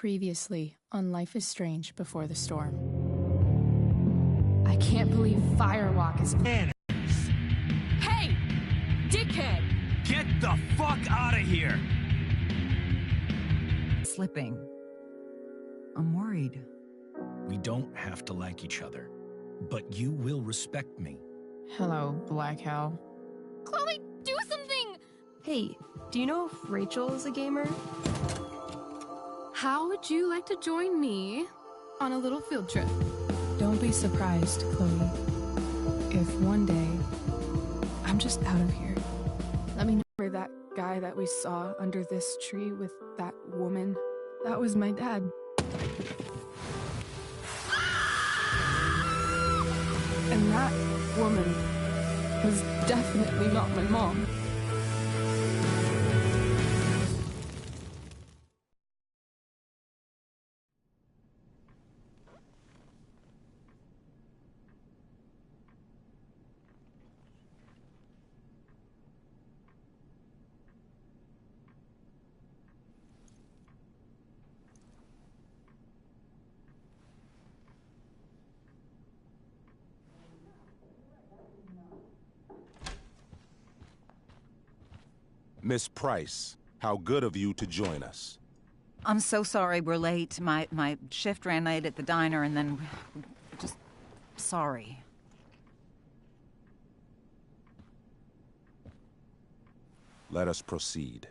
Previously on Life is Strange Before the Storm. I can't believe Firewalk is... Hey! Dickhead! Get the fuck out of here! Slipping. I'm worried. We don't have to like each other, but you will respect me. Hello, Black Hell. Chloe, do something! Hey, do you know if Rachel is a gamer? How would you like to join me on a little field trip? Don't be surprised, Chloe, if one day I'm just out of here. Let me know where that guy that we saw under this tree with that woman. That was my dad. And that woman was definitely not my mom. Miss Price, how good of you to join us. I'm so sorry we're late. My shift ran late at the diner and then... just... sorry. Let us proceed.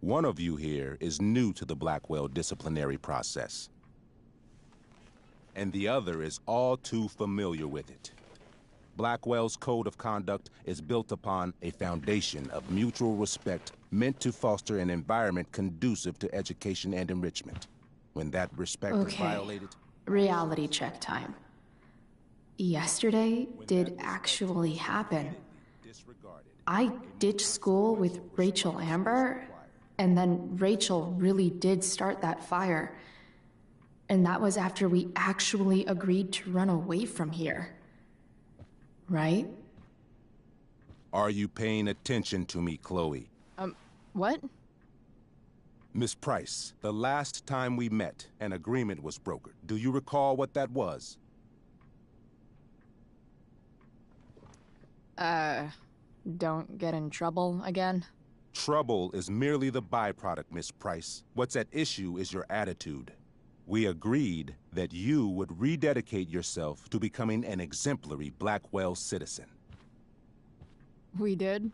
One of you here is new to the Blackwell disciplinary process, and the other is all too familiar with it. Blackwell's code of conduct is built upon a foundation of mutual respect meant to foster an environment conducive to education and enrichment. When that respect is violated... Reality check time. Yesterday did actually happen. I ditched school with Rachel Amber, and then Rachel really did start that fire. And that was after we actually agreed to run away from here. Right? Are you paying attention to me, Chloe? What? Miss Price, the last time we met, an agreement was brokered. Do you recall what that was? Don't get in trouble again? Trouble is merely the byproduct, Miss Price. What's at issue is your attitude. We agreed that you would rededicate yourself to becoming an exemplary Blackwell citizen. We did?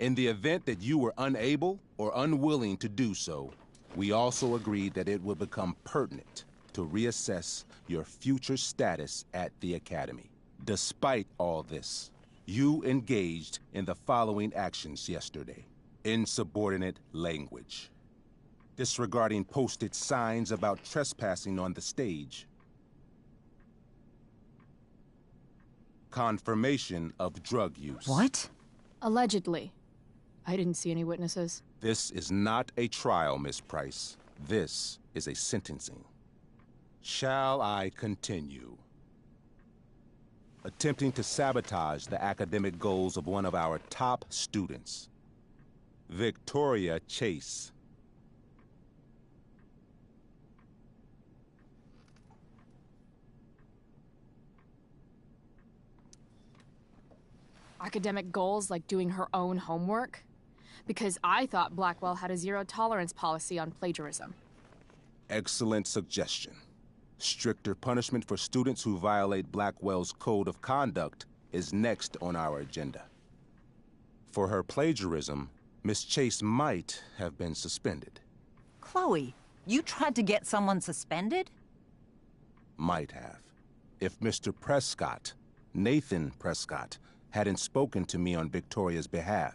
In the event that you were unable or unwilling to do so, we also agreed that it would become pertinent to reassess your future status at the Academy. Despite all this, you engaged in the following actions yesterday. Insubordinate language. Disregarding posted signs about trespassing on the stage. Confirmation of drug use. What? Allegedly. I didn't see any witnesses. This is not a trial, Miss Price. This is a sentencing. Shall I continue? Attempting to sabotage the academic goals of one of our top students, Victoria Chase. Academic goals like doing her own homework? Because I thought Blackwell had a zero-tolerance policy on plagiarism. Excellent suggestion. Stricter punishment for students who violate Blackwell's code of conduct is next on our agenda. For her plagiarism, Miss Chase might have been suspended. Chloe, you tried to get someone suspended? Might have. If Mr. Prescott, Nathan Prescott, hadn't spoken to me on Victoria's behalf.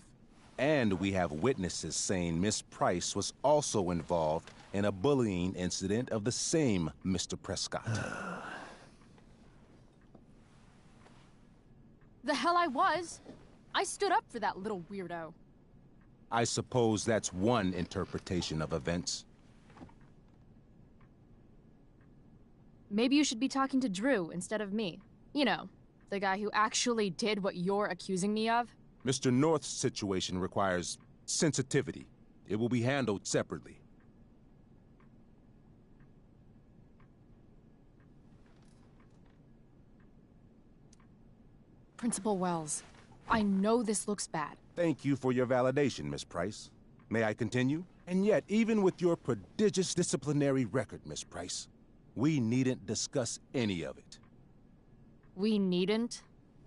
And we have witnesses saying Miss Price was also involved in a bullying incident of the same Mr. Prescott. The hell I was! I stood up for that little weirdo. I suppose that's one interpretation of events. Maybe you should be talking to Drew instead of me. You know, the guy who actually did what you're accusing me of. Mr. North's situation requires sensitivity. It will be handled separately. Principal Wells, I know this looks bad. Thank you for your validation, Miss Price. May I continue? And yet, even with your prodigious disciplinary record, Miss Price, we needn't discuss any of it. We needn't?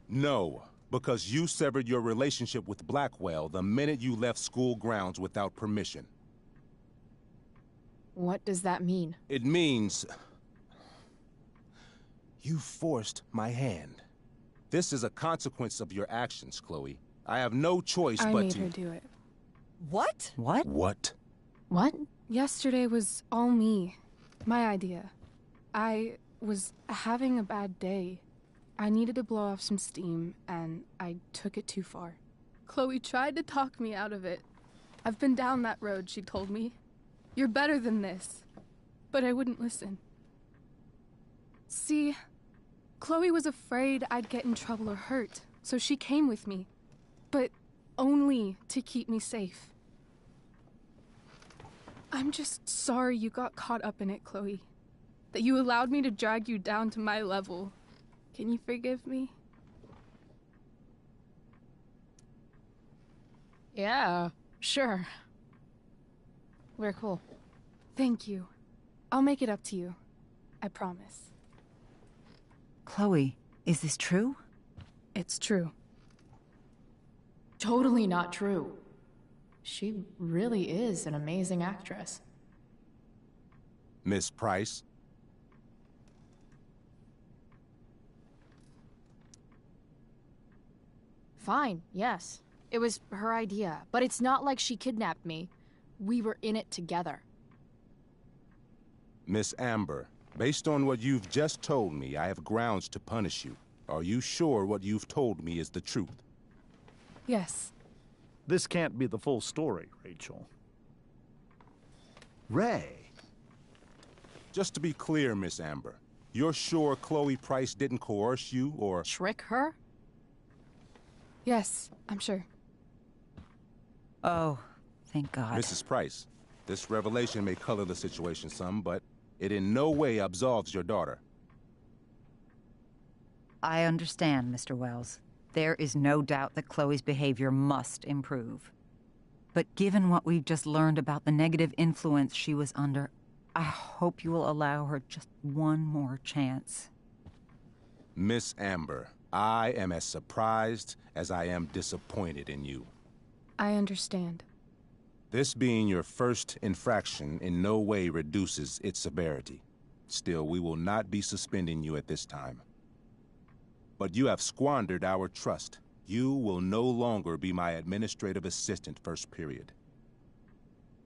No, because you severed your relationship with Blackwell the minute you left school grounds without permission. What does that mean? It means you forced my hand. This is a consequence of your actions, Chloe. I have no choice I but made to... her do it. What? What? What? What? Yesterday was all me. My idea. I was having a bad day. I needed to blow off some steam, and I took it too far. Chloe tried to talk me out of it. I've been down that road, she told me. You're better than this. But I wouldn't listen. See, Chloe was afraid I'd get in trouble or hurt, so she came with me. But only to keep me safe. I'm just sorry you got caught up in it, Chloe. That you allowed me to drag you down to my level. Can you forgive me? Yeah, sure. We're cool. Thank you. I'll make it up to you. I promise. Chloe, is this true? It's true. Totally not true. She really is an amazing actress. Miss Price? Fine, yes. It was her idea, but it's not like she kidnapped me. We were in it together. Miss Amber, based on what you've just told me, I have grounds to punish you. Are you sure what you've told me is the truth? Yes. This can't be the full story, Rachel. Ray. Just to be clear, Miss Amber, you're sure Chloe Price didn't coerce you or... Trick her? Yes, I'm sure. Oh, thank God. Mrs. Price, this revelation may color the situation some, but it in no way absolves your daughter. I understand, Mr. Wells. There is no doubt that Chloe's behavior must improve. But given what we've just learned about the negative influence she was under, I hope you will allow her just one more chance. Miss Amber, I am as surprised as I am disappointed in you. I understand. This being your first infraction in no way reduces its severity. Still, we will not be suspending you at this time. But you have squandered our trust. You will no longer be my administrative assistant first period.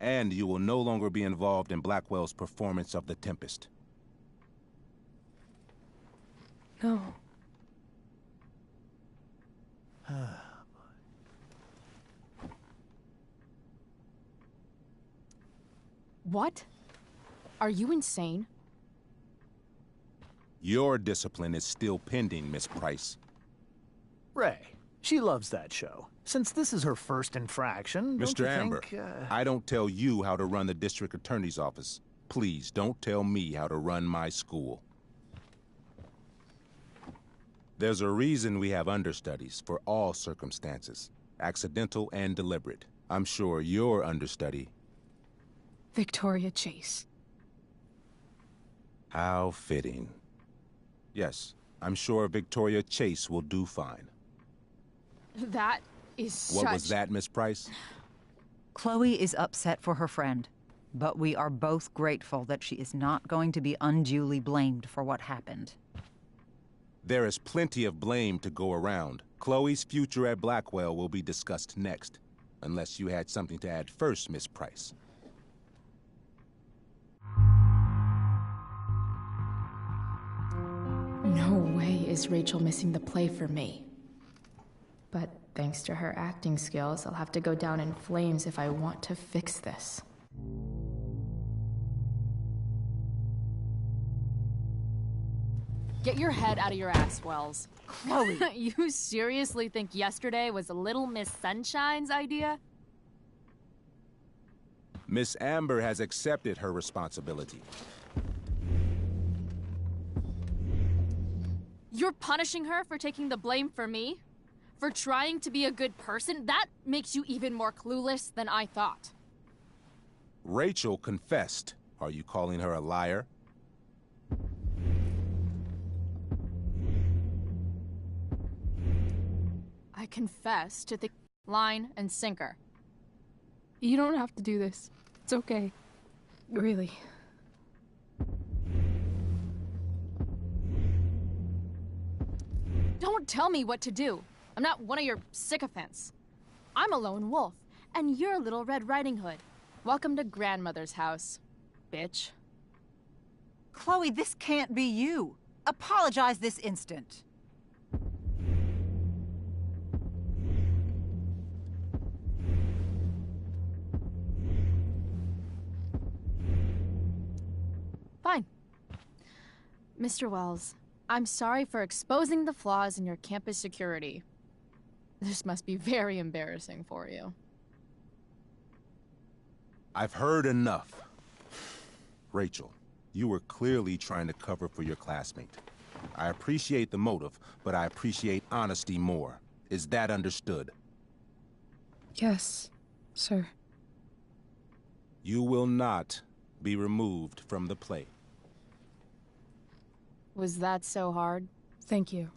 And you will no longer be involved in Blackwell's performance of The Tempest. No. What? Are you insane? Your discipline is still pending, Miss Price. Ray. She loves that show. Since this is her first infraction, don't Mr. you Amber, think, I don't tell you how to run the district attorney's office. Please don't tell me how to run my school. There's a reason we have understudies for all circumstances, accidental and deliberate. I'm sure your understudy... Victoria Chase. How fitting. Yes, I'm sure Victoria Chase will do fine. That is What was that, Miss Price? Chloe is upset for her friend, but we are both grateful that she is not going to be unduly blamed for what happened. There is plenty of blame to go around. Chloe's future at Blackwell will be discussed next. Unless you had something to add first, Miss Price. No way is Rachel missing the play for me. But thanks to her acting skills, I'll have to go down in flames if I want to fix this. Get your head out of your ass, Wells. Chloe! You seriously think yesterday was Little Miss Sunshine's idea? Miss Amber has accepted her responsibility. You're punishing her for taking the blame for me? For trying to be a good person, that makes you even more clueless than I thought. Rachel confessed. Are you calling her a liar? I confess to the line and sinker. You don't have to do this. It's okay. Really. Don't tell me what to do. I'm not one of your sycophants. I'm a lone wolf, and you're Little Red Riding Hood. Welcome to grandmother's house, bitch. Chloe, this can't be you. Apologize this instant. Fine. Mr. Wells, I'm sorry for exposing the flaws in your campus security. This must be very embarrassing for you. I've heard enough. Rachel, you were clearly trying to cover for your classmate. I appreciate the motive, but I appreciate honesty more. Is that understood? Yes, sir. You will not be removed from the play. Was that so hard? Thank you.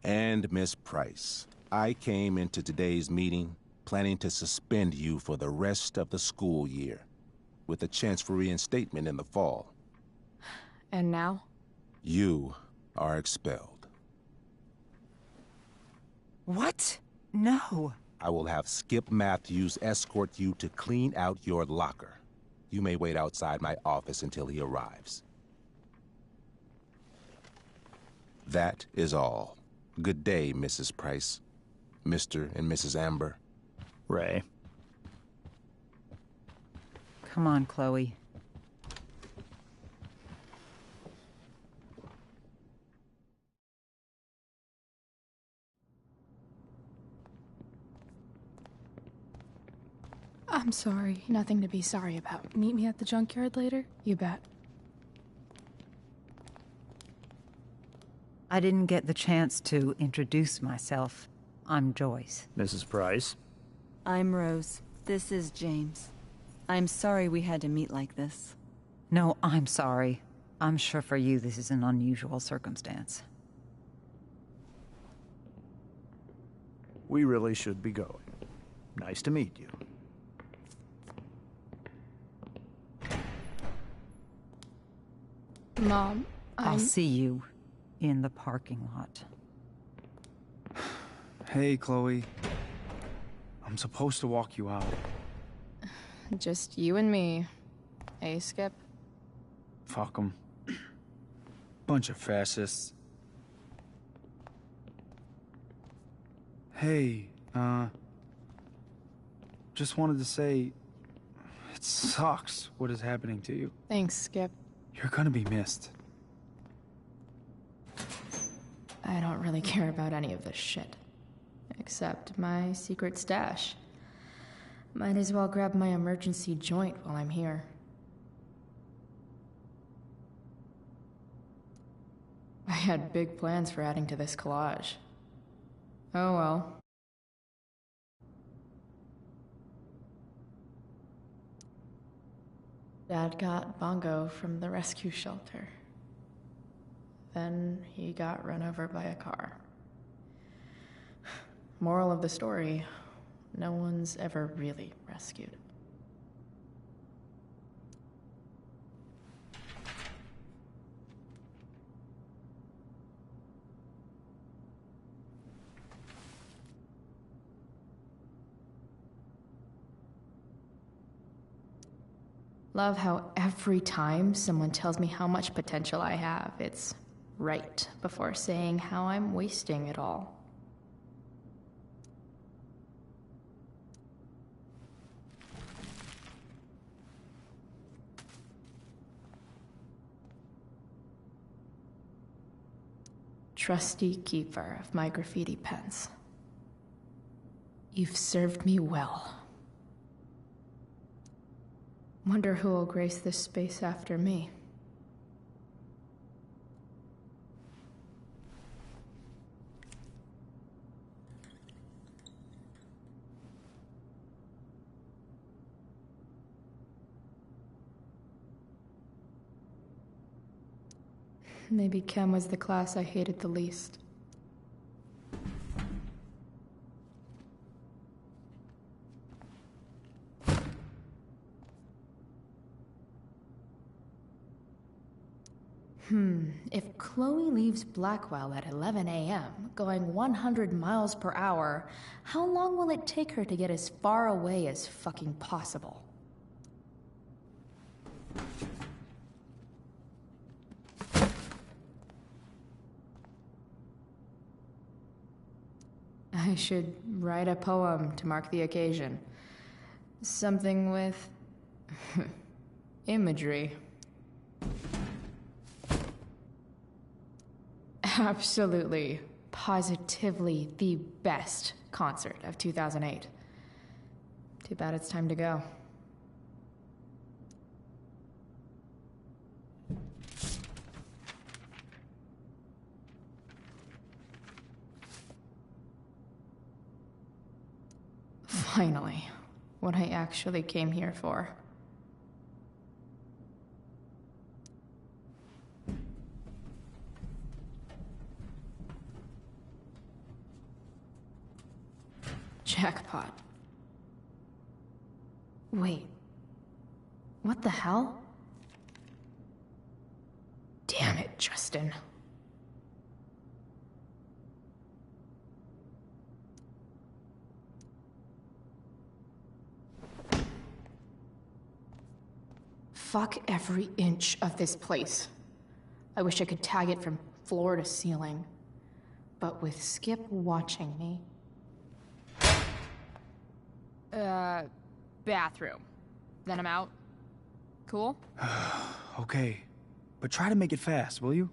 And Miss Price, I came into today's meeting planning to suspend you for the rest of the school year, with a chance for reinstatement in the fall. And now? You are expelled. What? No. I will have Skip Matthews escort you to clean out your locker. You may wait outside my office until he arrives. That is all. Good day, Mrs. Price. Mr. and Mrs. Amber. Ray. Come on, Chloe. I'm sorry. Nothing to be sorry about. Meet me at the junkyard later? You bet. I didn't get the chance to introduce myself. I'm Joyce. Mrs. Price. I'm Rose. This is James. I'm sorry we had to meet like this. No, I'm sorry. I'm sure for you this is an unusual circumstance. We really should be going. Nice to meet you. Mom, I'll see you in the parking lot. Hey, Chloe. I'm supposed to walk you out. Just you and me. Eh, Skip? Fuck 'em. Bunch of fascists. Hey, just wanted to say, it sucks what is happening to you. Thanks, Skip. You're gonna be missed. I don't really care about any of this shit. Except my secret stash. Might as well grab my emergency joint while I'm here. I had big plans for adding to this collage. Oh well. Dad got Bongo from the rescue shelter. Then he got run over by a car. Moral of the story, no one's ever really rescued. Love how every time someone tells me how much potential I have, it's right before saying how I'm wasting it all. Trusty keeper of my graffiti pens. You've served me well. Wonder who will grace this space after me. Maybe chem was the class I hated the least. If Chloe leaves Blackwell at 11 a.m., going 100 miles per hour, how long will it take her to get as far away as fucking possible? I should write a poem to mark the occasion. Something with imagery. Absolutely, positively the best concert of 2008. Too bad it's time to go. Finally, what I actually came here for. Jackpot. Wait. What the hell? Damn it, Justin. Fuck every inch of this place. I wish I could tag it from floor to ceiling. But with Skip watching me... Bathroom. Then I'm out. Cool? Okay, but try to make it fast, will you?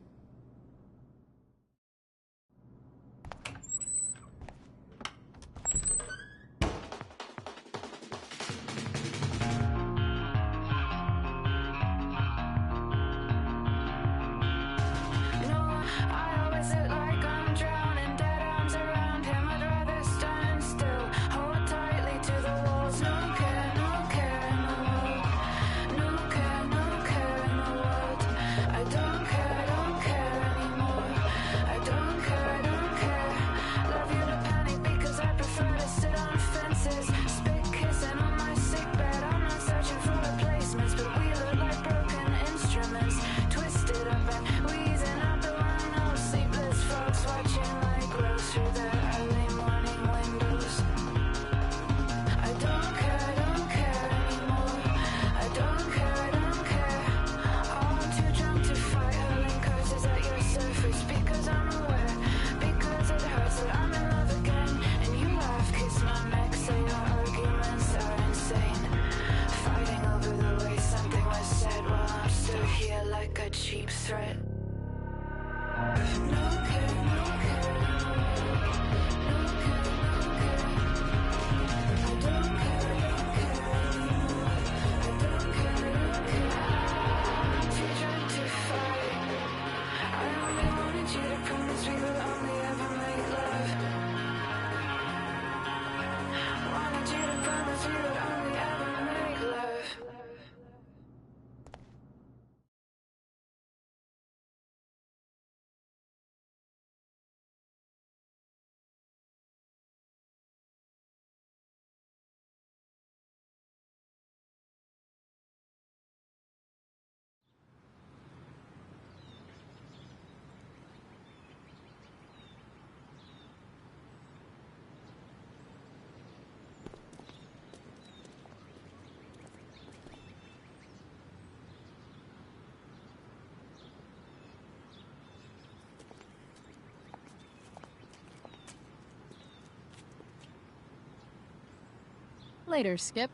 Later, Skip.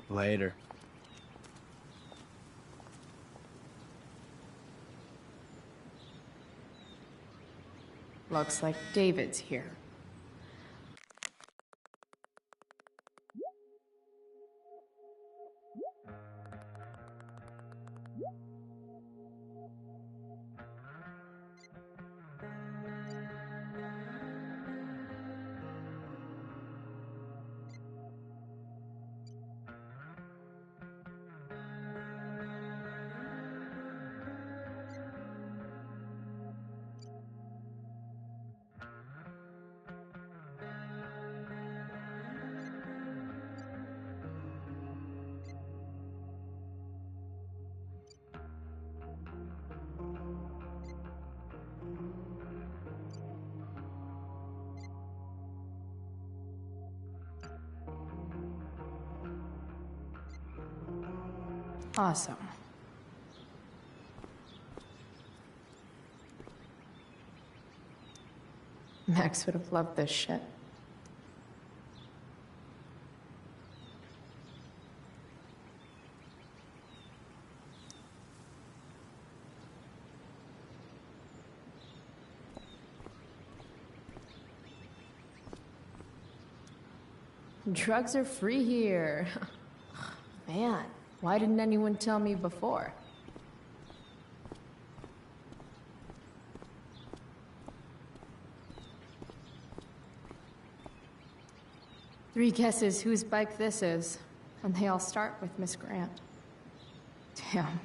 Later. Looks like David's here. Awesome. Max would have loved this shit. Drugs are free here. Man, why didn't anyone tell me before? Three guesses whose bike this is, and they all start with Miss Grant. Damn.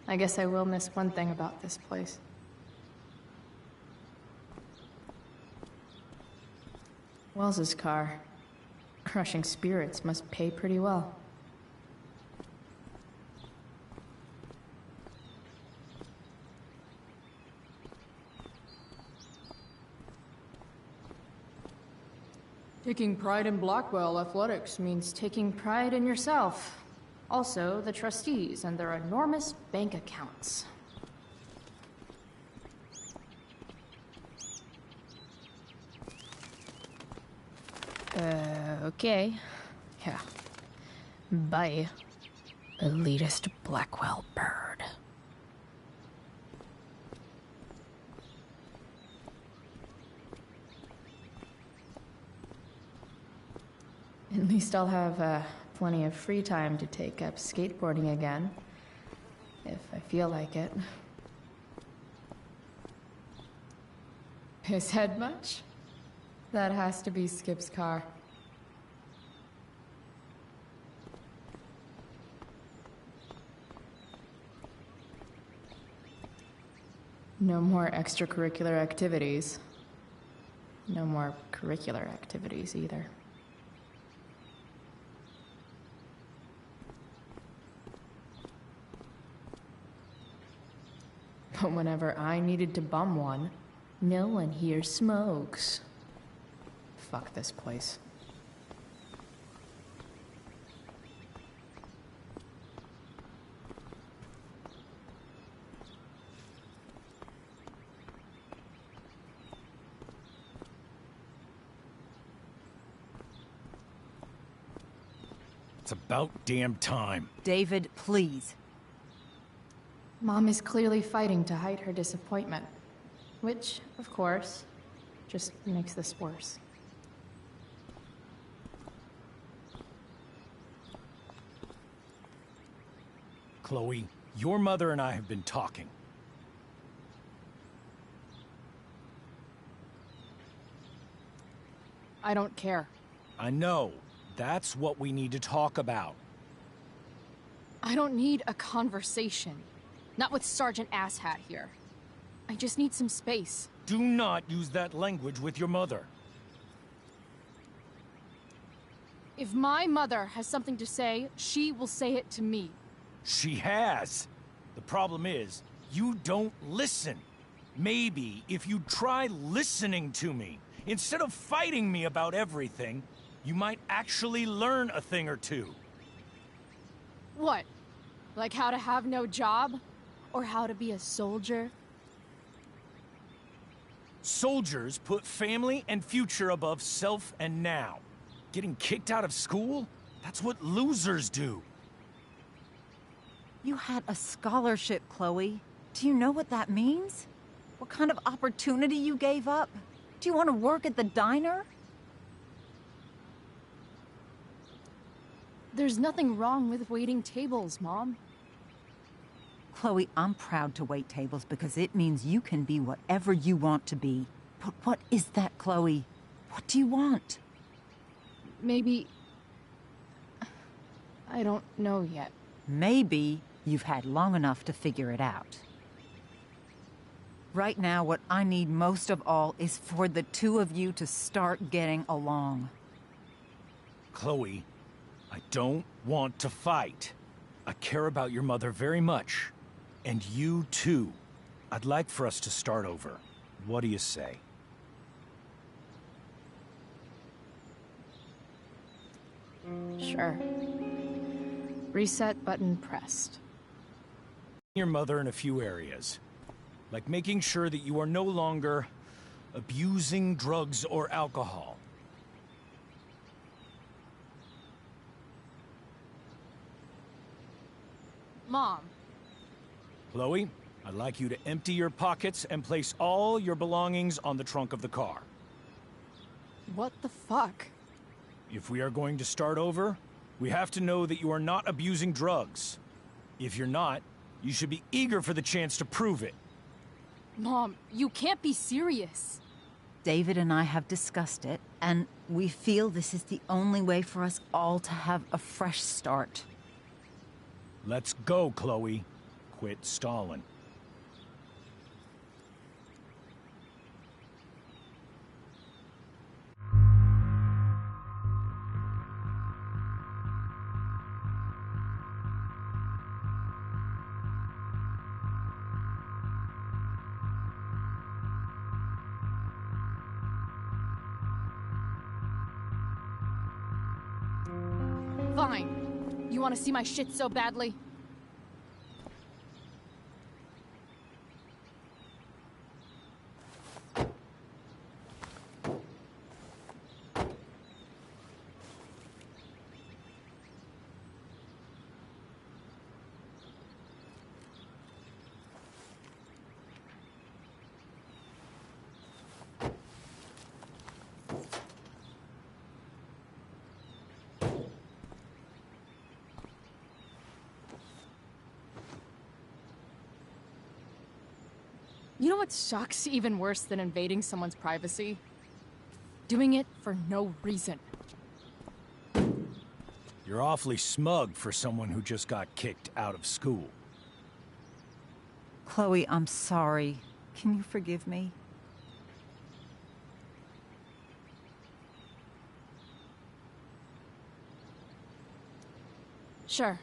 I guess I will miss one thing about this place. Wells's car. Crushing spirits must pay pretty well. Taking pride in Blackwell Athletics means taking pride in yourself. Also, the trustees and their enormous bank accounts. Okay. Yeah. Bye. Elitist Blackwell bird. At least I'll have plenty of free time to take up skateboarding again. If I feel like it. His head much? That has to be Skip's car. No more extracurricular activities. No more curricular activities either. But whenever I needed to bum one, no one here smokes. Fuck this place. It's about damn time. David, please. Mom is clearly fighting to hide her disappointment. Which, of course, just makes this worse. Chloe, your mother and I have been talking. I don't care. I know. That's what we need to talk about. I don't need a conversation. Not with Sergeant Asshat here. I just need some space. Do not use that language with your mother. If my mother has something to say, she will say it to me. She has. The problem is, you don't listen. Maybe if you try listening to me, instead of fighting me about everything, you might actually learn a thing or two. What? Like how to have no job? Or how to be a soldier? Soldiers put family and future above self and now. Getting kicked out of school? That's what losers do. You had a scholarship, Chloe. Do you know what that means? What kind of opportunity you gave up? Do you want to work at the diner? There's nothing wrong with waiting tables, Mom. Chloe, I'm proud to wait tables because it means you can be whatever you want to be. But what is that, Chloe? What do you want? Maybe... I don't know yet. Maybe you've had long enough to figure it out. Right now, what I need most of all is for the two of you to start getting along. Chloe, I don't want to fight. I care about your mother very much. And you too. I'd like for us to start over. What do you say? Sure. Reset button pressed. Your mother in a few areas, like making sure that you are no longer abusing drugs or alcohol. Mom. Chloe, I'd like you to empty your pockets and place all your belongings on the trunk of the car. What the fuck? If we are going to start over, we have to know that you are not abusing drugs. If you're not, you should be eager for the chance to prove it. Mom, you can't be serious. David and I have discussed it, and we feel this is the only way for us all to have a fresh start. Let's go, Chloe. Quit stalling. Fine. You want to see my shit so badly? You know what sucks even worse than invading someone's privacy? Doing it for no reason. You're awfully smug for someone who just got kicked out of school. Chloe, I'm sorry. Can you forgive me? Sure.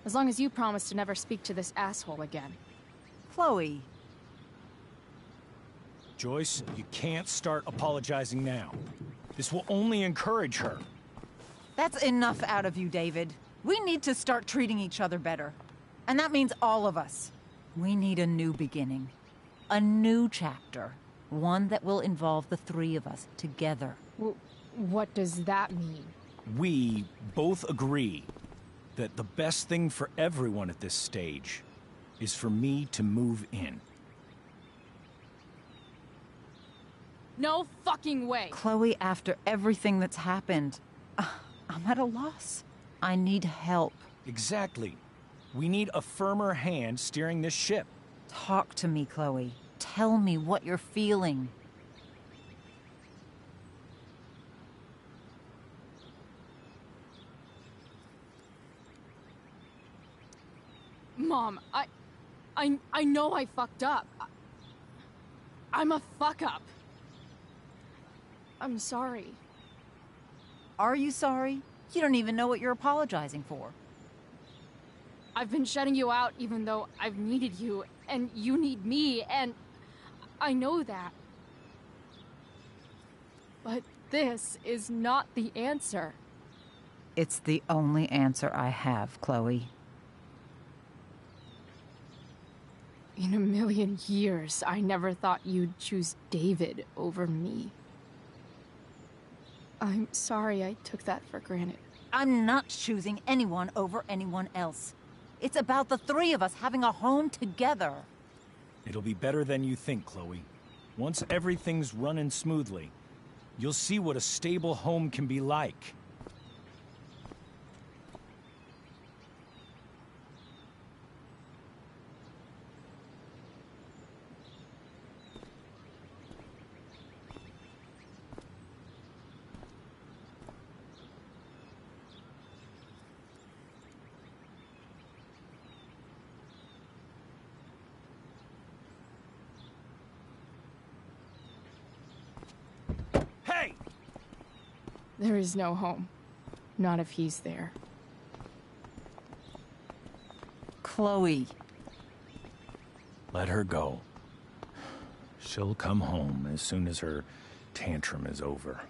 As long as you promise to never speak to this asshole again. Chloe. Joyce, you can't start apologizing now. This will only encourage her. That's enough out of you, David. We need to start treating each other better. And that means all of us. We need a new beginning. A new chapter. One that will involve the three of us together. What does that mean? We both agree that the best thing for everyone at this stage is for me to move in. No fucking way! Chloe, after everything that's happened, I'm at a loss. I need help. Exactly. We need a firmer hand steering this ship. Talk to me, Chloe. Tell me what you're feeling. Mom, I know I fucked up. I'm a fuck-up. I'm sorry. Are you sorry? You don't even know what you're apologizing for. I've been shutting you out even though I've needed you, and you need me, and I know that. But this is not the answer. It's the only answer I have, Chloe. In a million years, I never thought you'd choose David over me. I'm sorry I took that for granted. I'm not choosing anyone over anyone else. It's about the three of us having a home together. It'll be better than you think, Chloe. Once everything's running smoothly, you'll see what a stable home can be like. There is no home. Not if he's there. Chloe. Let her go. She'll come home as soon as her tantrum is over.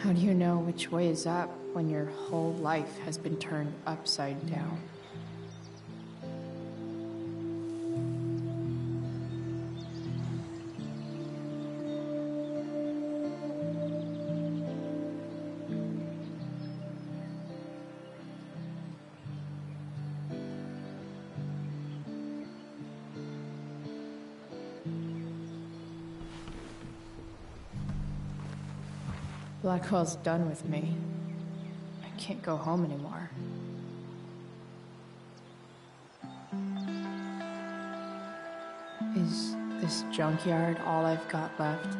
How do you know which way is up when your whole life has been turned upside down? Blackwell's done with me. I can't go home anymore. Is this junkyard all I've got left?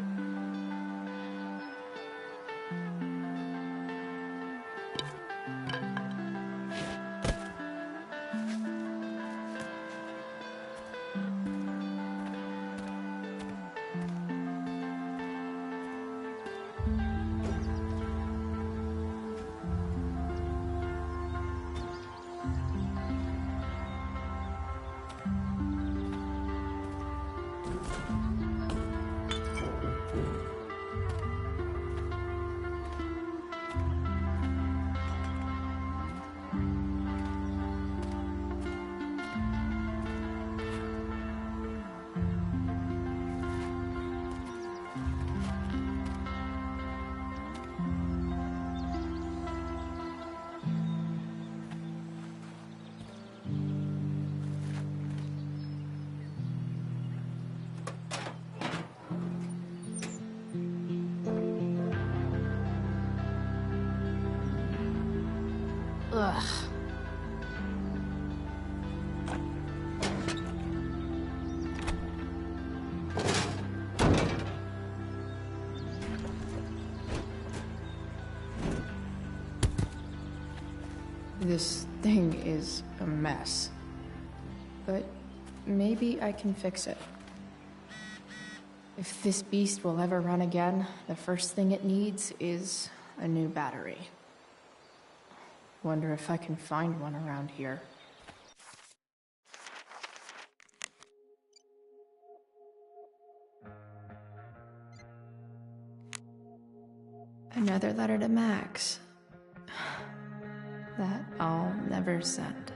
Ugh. This thing is a mess. But maybe I can fix it. If this beast will ever run again, the first thing it needs is a new battery. Wonder if I can find one around here. Another letter to Max. That I'll never send.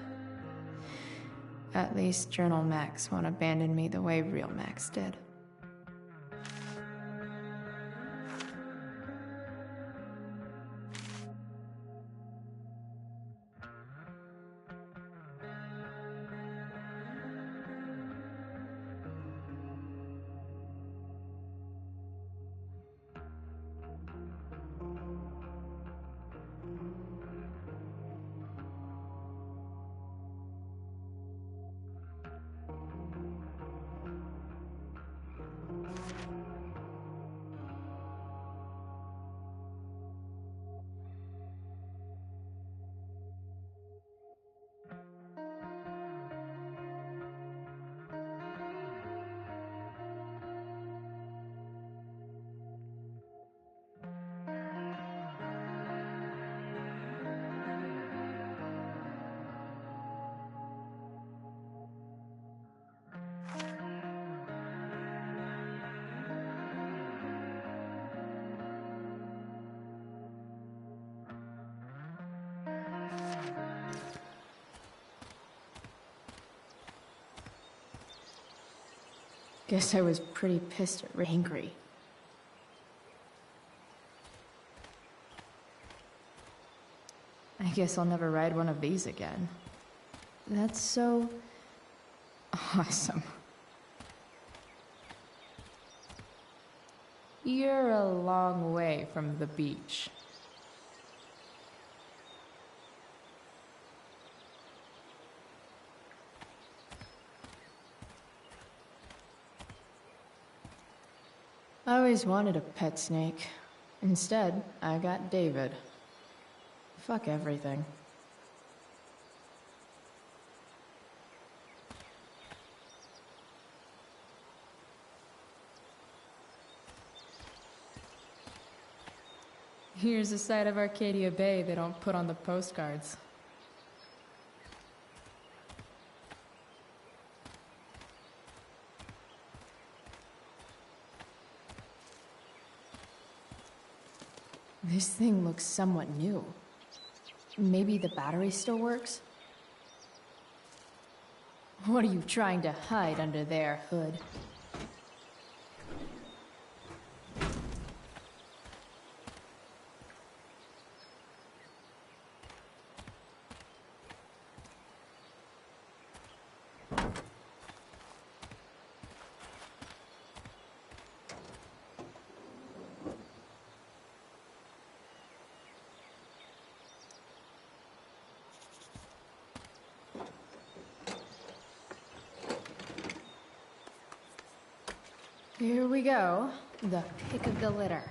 At least Journal Max won't abandon me the way real Max did. Guess I was pretty pissed at angry. I guess I'll never ride one of these again. That's so awesome. You're a long way from the beach. I always wanted a pet snake. Instead, I got David. Fuck everything. Here's a side of Arcadia Bay they don't put on the postcards. This thing looks somewhat new. Maybe the battery still works? What are you trying to hide under there, Hood? Here we go. The pick of the litter.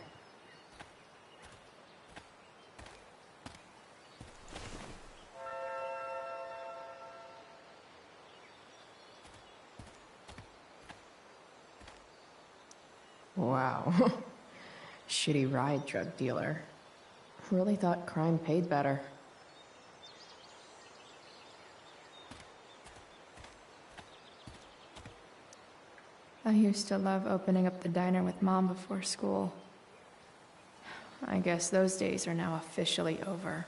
Wow. Shitty ride drug dealer. Really thought crime paid better. I used to love opening up the diner with Mom before school. I guess those days are now officially over.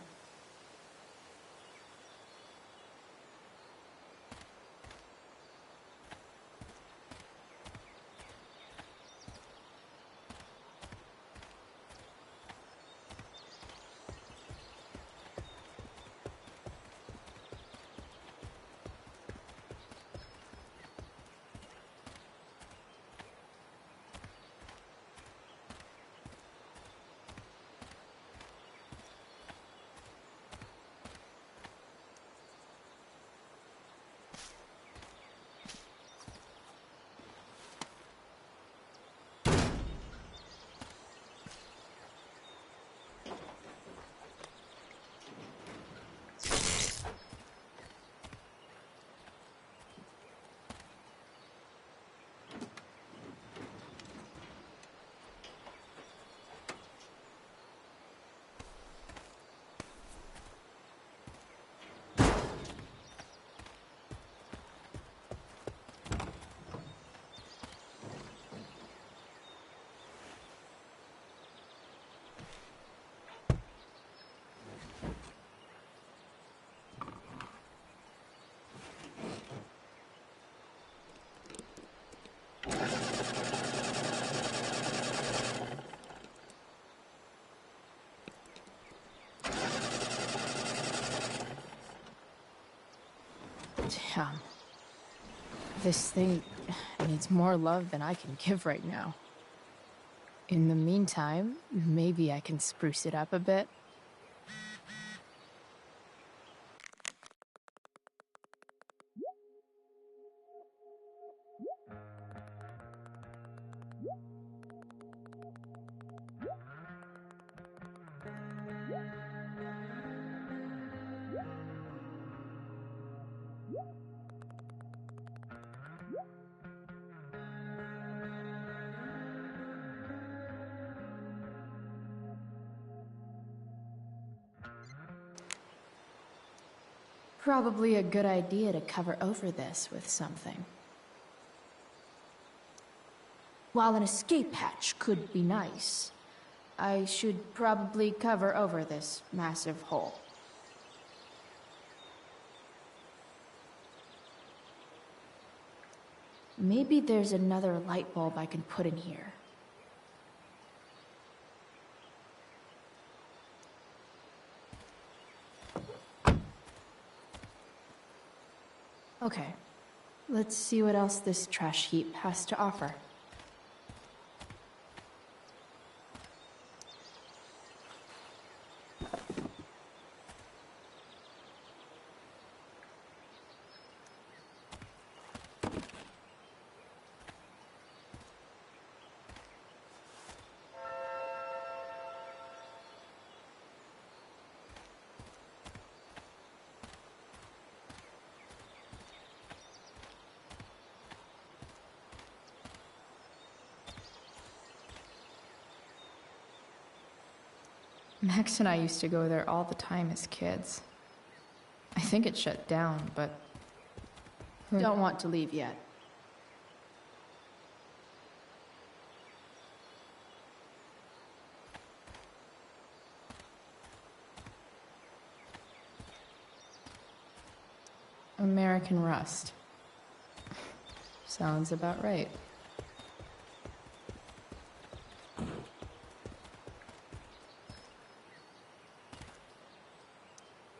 Damn. This thing needs more love than I can give right now. In the meantime, maybe I can spruce it up a bit. Probably a good idea to cover over this with something. While an escape hatch could be nice, I should probably cover over this massive hole. Maybe there's another light bulb I can put in here. Okay, let's see what else this trash heap has to offer. Max and I used to go there all the time as kids. I think it shut down, but... Don't want to leave yet. American Rust. Sounds about right.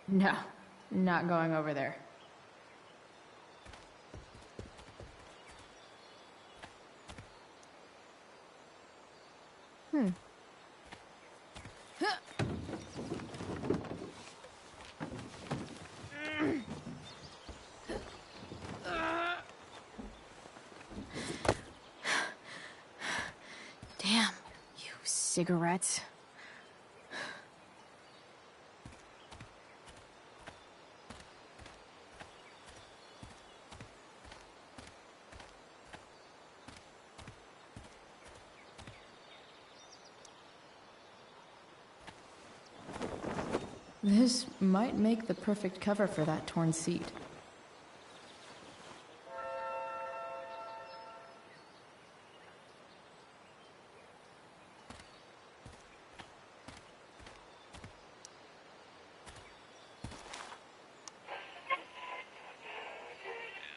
No, not going over there. Damn, you cigarettes. This might make the perfect cover for that torn seat.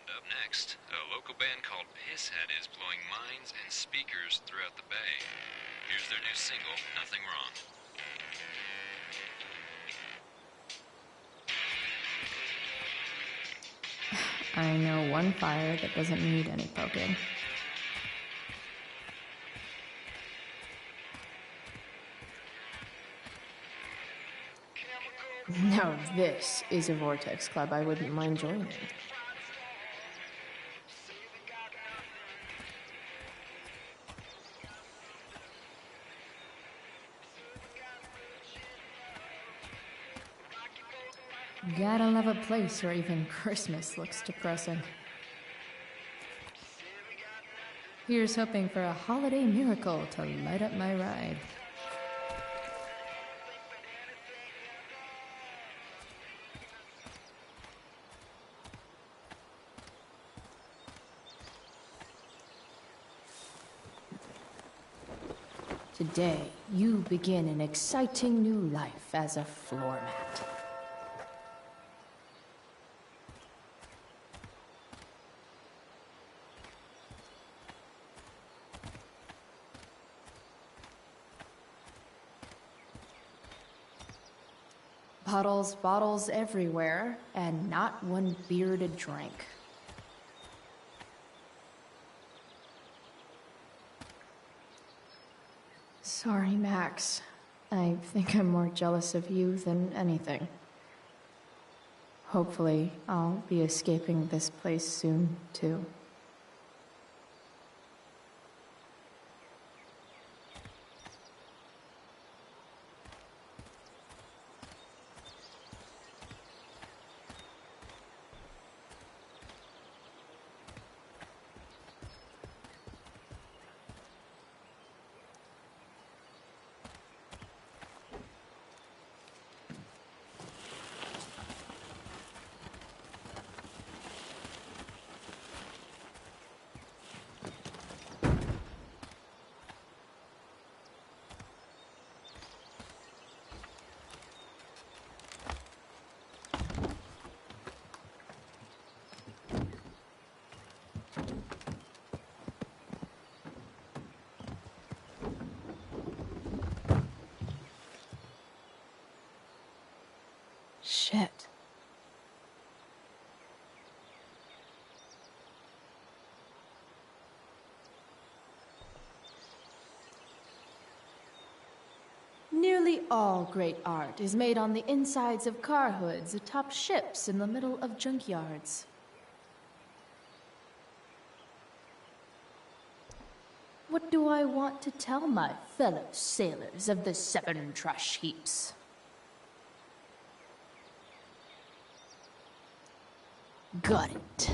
Up next, a local band called Pisshead is blowing minds and speakers throughout the Bay. Here's their new single, Nothing Wrong. I know one fire that doesn't need any poking. Now this is a Vortex Club I wouldn't mind joining. Gotta love a place where even Christmas looks depressing. Here's hoping for a holiday miracle to light up my ride. Today, you begin an exciting new life as a floor mat. Bottles everywhere, and not one bearded drink. Sorry, Max. I think I'm more jealous of you than anything. Hopefully, I'll be escaping this place soon, too. Shit. Nearly all great art is made on the insides of car hoods atop ships in the middle of junkyards. What do I want to tell my fellow sailors of the 7 trash heaps? Got it.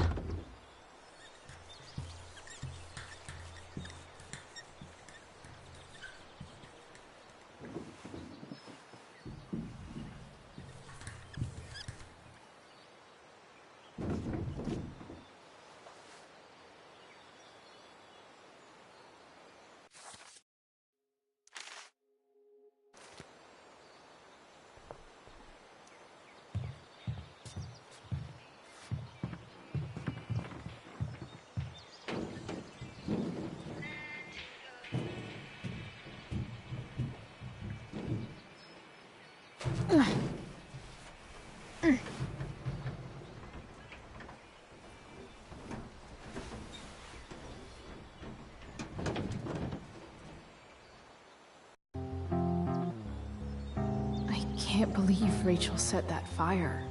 can't believe Rachel set that fire.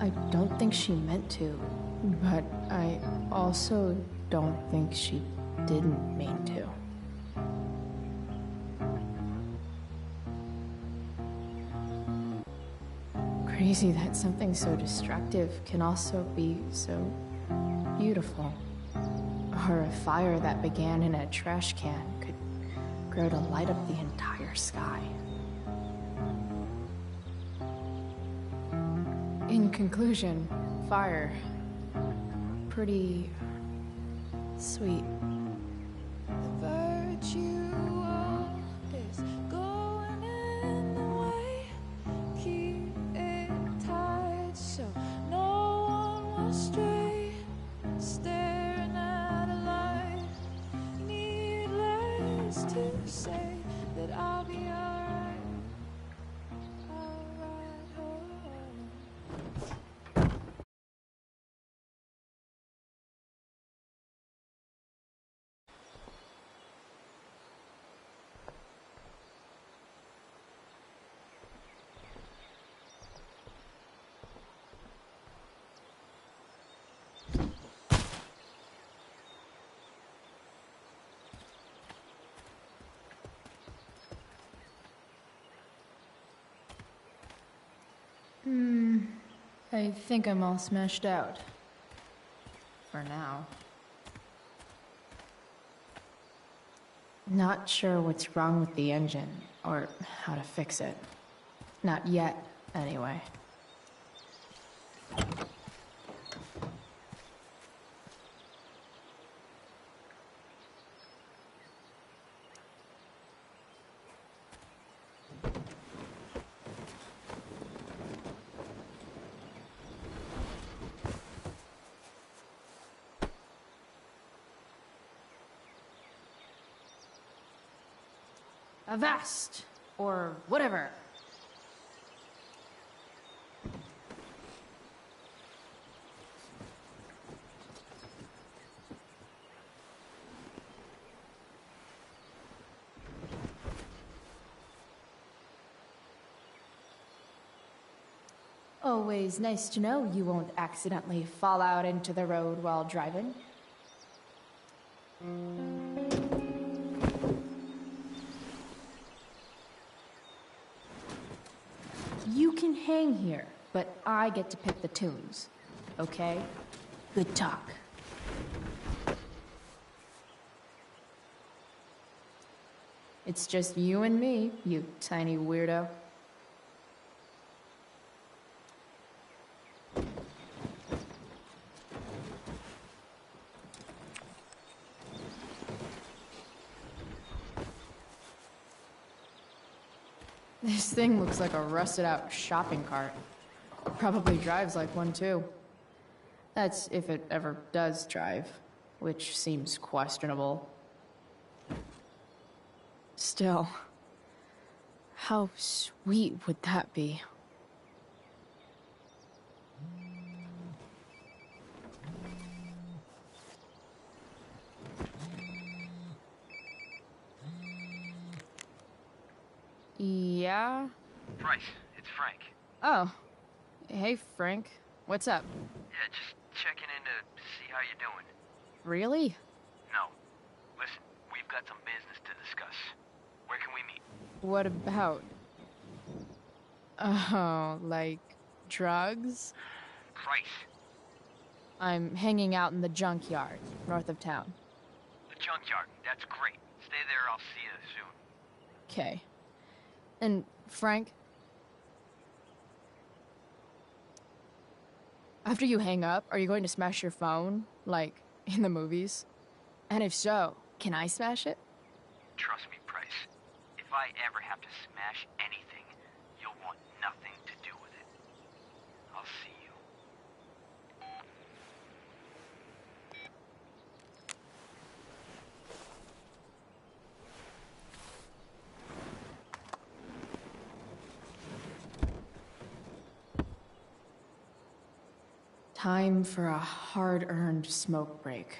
I don't think she meant to, but I also don't think she didn't mean to. Crazy that something so destructive can also be so beautiful. Or a fire that began in a trash can could grow to light up the entire sky. In conclusion, fire. Pretty sweet. I think I'm all smashed out. For now. Not sure what's wrong with the engine, or how to fix it. Not yet, anyway. Avast! Or whatever. Always nice to know you won't accidentally fall out into the road while driving. You can hang here, but I get to pick the tunes. Okay? Good talk. It's just you and me, you tiny weirdo. This thing looks like a rusted-out shopping cart. Probably drives like one, too. That's if it ever does drive, which seems questionable. Still, how sweet would that be? Yeah? Bryce, it's Frank. Oh. Hey, Frank. What's up? Yeah, just checking in to see how you're doing. Really? No. Listen, we've got some business to discuss. Where can we meet? What about? Oh, like drugs? Bryce. I'm hanging out in the junkyard, north of town. The junkyard. That's great. Stay there, I'll see you soon. Okay. And, Frank? After you hang up, are you going to smash your phone? Like, in the movies? And if so, can I smash it? Trust me, Bryce. If I ever have to smash anything, you'll want nothing to do with it. I'll see you. Time for a hard-earned smoke break.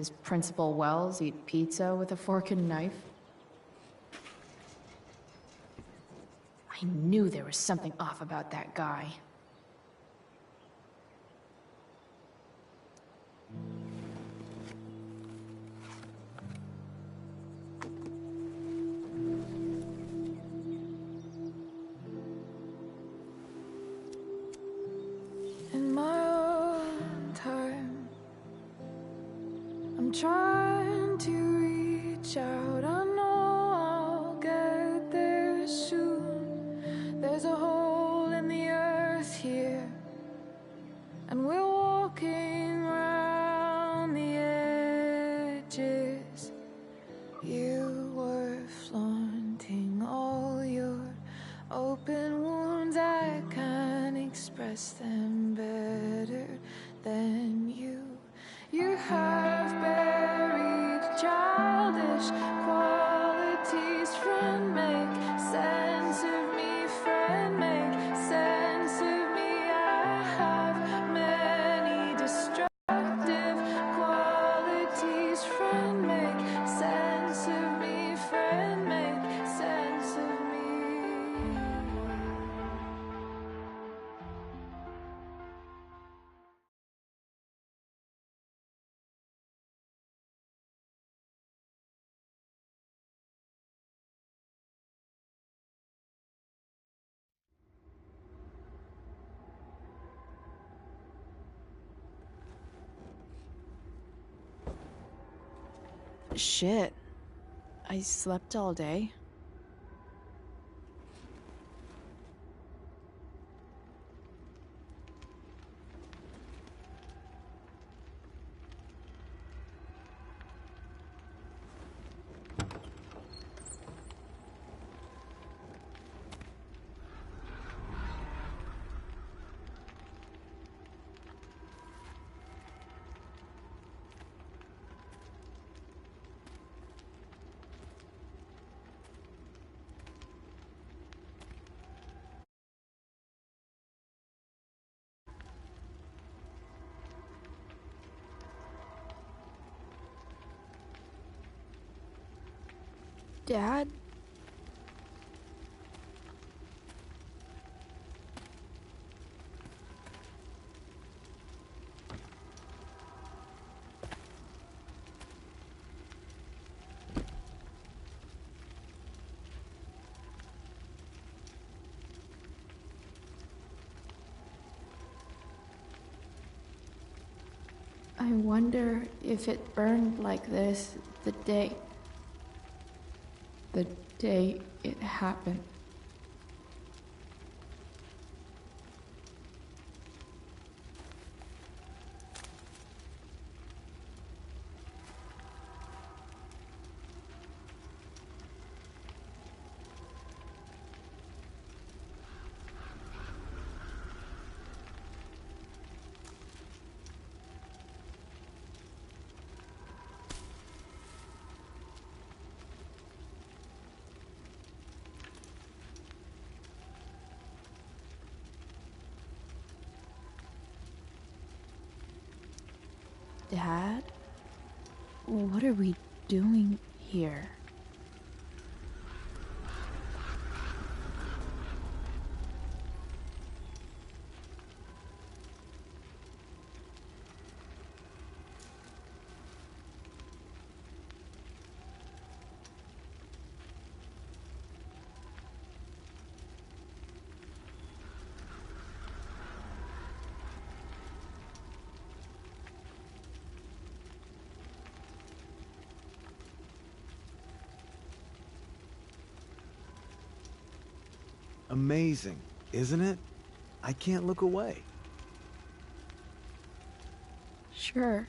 Does Principal Wells eat pizza with a fork and knife? I knew there was something off about that guy. In my own time, I'm trying to reach out. I know I'll get there soon. There's a hole in the earth here, and we're walking around the edges. You were flaunting all your open wounds. I can't express them better than you. You have buried childish qualities. Friend, make sense of me. Friend, make sense of me. I have many destructive qualities. Friend, make sense of me. Friend, make sense of me. Shit. I slept all day. Dad? I wonder if it burned like this the day it happened. Dad? What are we doing here? Amazing, isn't it? I can't look away. Sure.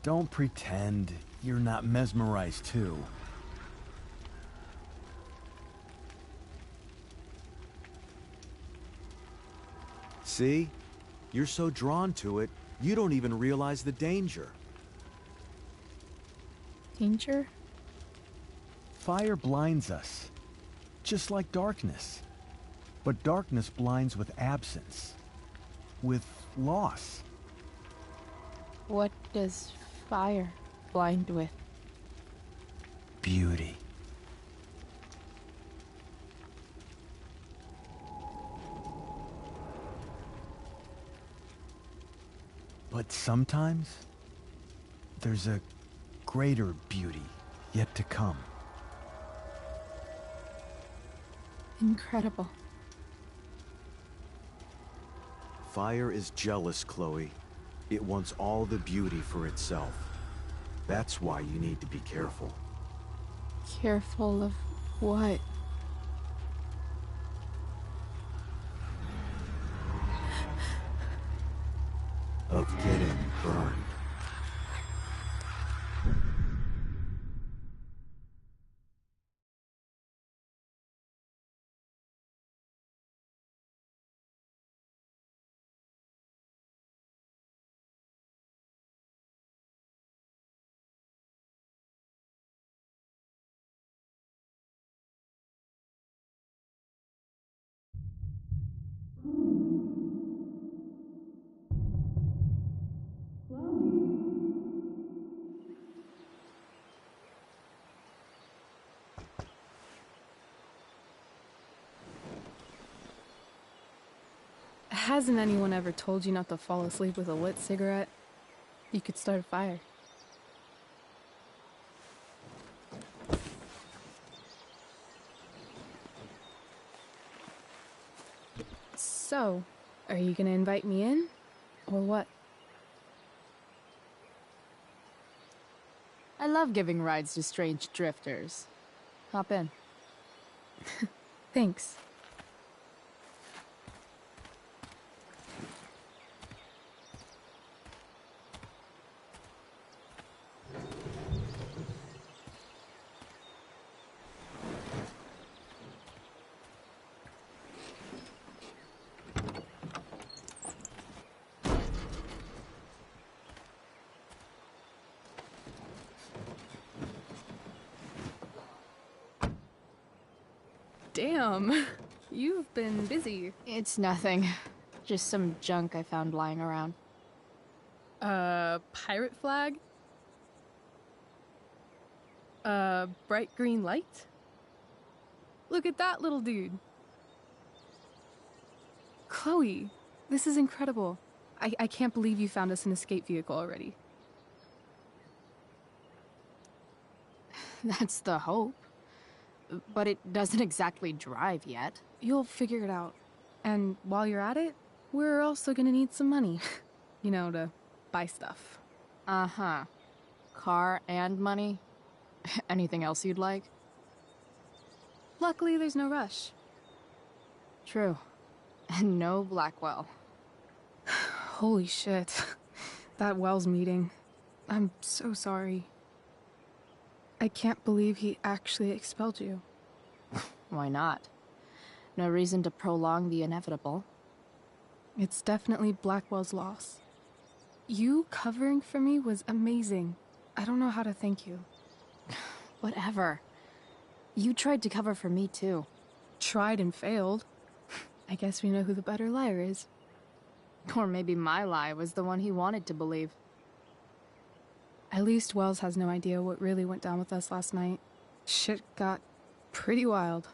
Don't pretend you're not mesmerized too. See? You're so drawn to it, you don't even realize the danger. Danger? Fire blinds us, just like darkness. But darkness blinds with absence, with loss. What does fire blind with? Beauty. But sometimes, there's a greater beauty yet to come. Incredible. Fire is jealous, Chloe. It wants all the beauty for itself. That's why you need to be careful. Careful of what? Of getting burned. Hasn't anyone ever told you not to fall asleep with a lit cigarette? You could start a fire. So, are you gonna invite me in? Or what? I love giving rides to strange drifters. Hop in. Thanks. Damn, you've been busy. It's nothing. Just some junk I found lying around. Pirate flag? Bright green light? Look at that little dude. Chloe, this is incredible. I can't believe you found us an escape vehicle already. That's the hope. But it doesn't exactly drive yet. You'll figure it out. And while you're at it, we're also gonna need some money. You know, to buy stuff. Uh-huh. Car and money? Anything else you'd like? Luckily, there's no rush. True. And no Blackwell. Holy shit. That Wells meeting. I'm so sorry. I can't believe he actually expelled you. Why not? No reason to prolong the inevitable. It's definitely Blackwell's loss. You covering for me was amazing. I don't know how to thank you. Whatever. You tried to cover for me too. Tried and failed. I guess we know who the better liar is. Or maybe my lie was the one he wanted to believe. At least Wells has no idea what really went down with us last night. Shit got pretty wild.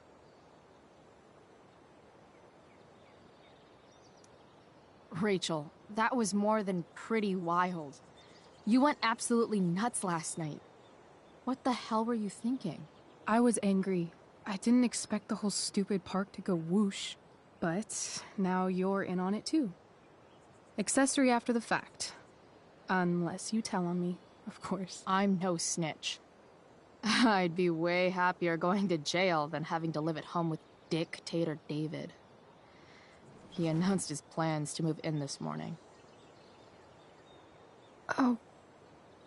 Rachel, that was more than pretty wild. You went absolutely nuts last night. What the hell were you thinking? I was angry. I didn't expect the whole stupid park to go whoosh. But now you're in on it too. Accessory after the fact. Unless you tell on me, of course. I'm no snitch. I'd be way happier going to jail than having to live at home with Dictator David. He announced his plans to move in this morning. Oh,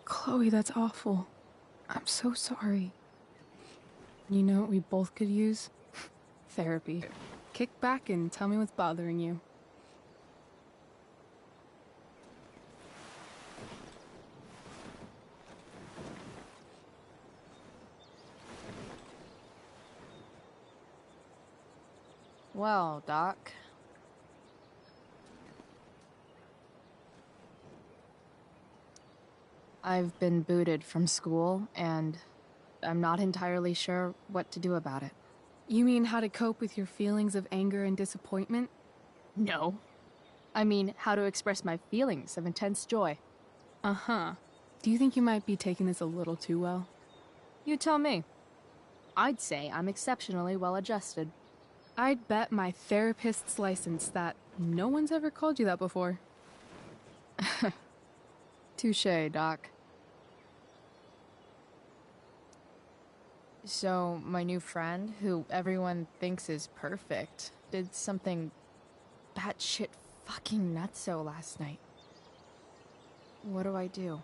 Chloe, that's awful. I'm so sorry. You know what we both could use? Therapy. Kick back and tell me what's bothering you. Well, Doc. I've been booted from school, and I'm not entirely sure what to do about it. You mean how to cope with your feelings of anger and disappointment? No. I mean, how to express my feelings of intense joy. Uh-huh. Do you think you might be taking this a little too well? You tell me. I'd say I'm exceptionally well-adjusted. I'd bet my therapist's license that no one's ever called you that before. Touché, Doc. So, my new friend, who everyone thinks is perfect, did something batshit fucking nutso last night. What do I do?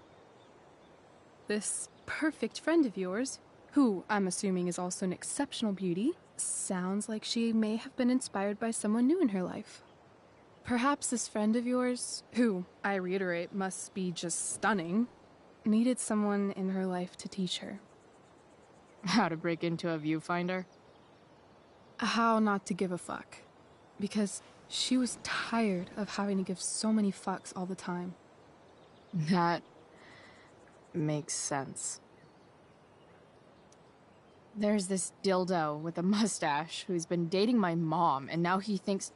This perfect friend of yours, who I'm assuming is also an exceptional beauty, sounds like she may have been inspired by someone new in her life. Perhaps this friend of yours, who, I reiterate, must be just stunning, needed someone in her life to teach her. How to break into a viewfinder? How not to give a fuck. Because she was tired of having to give so many fucks all the time. That makes sense. There's this dildo with a mustache who's been dating my mom, and now he thinks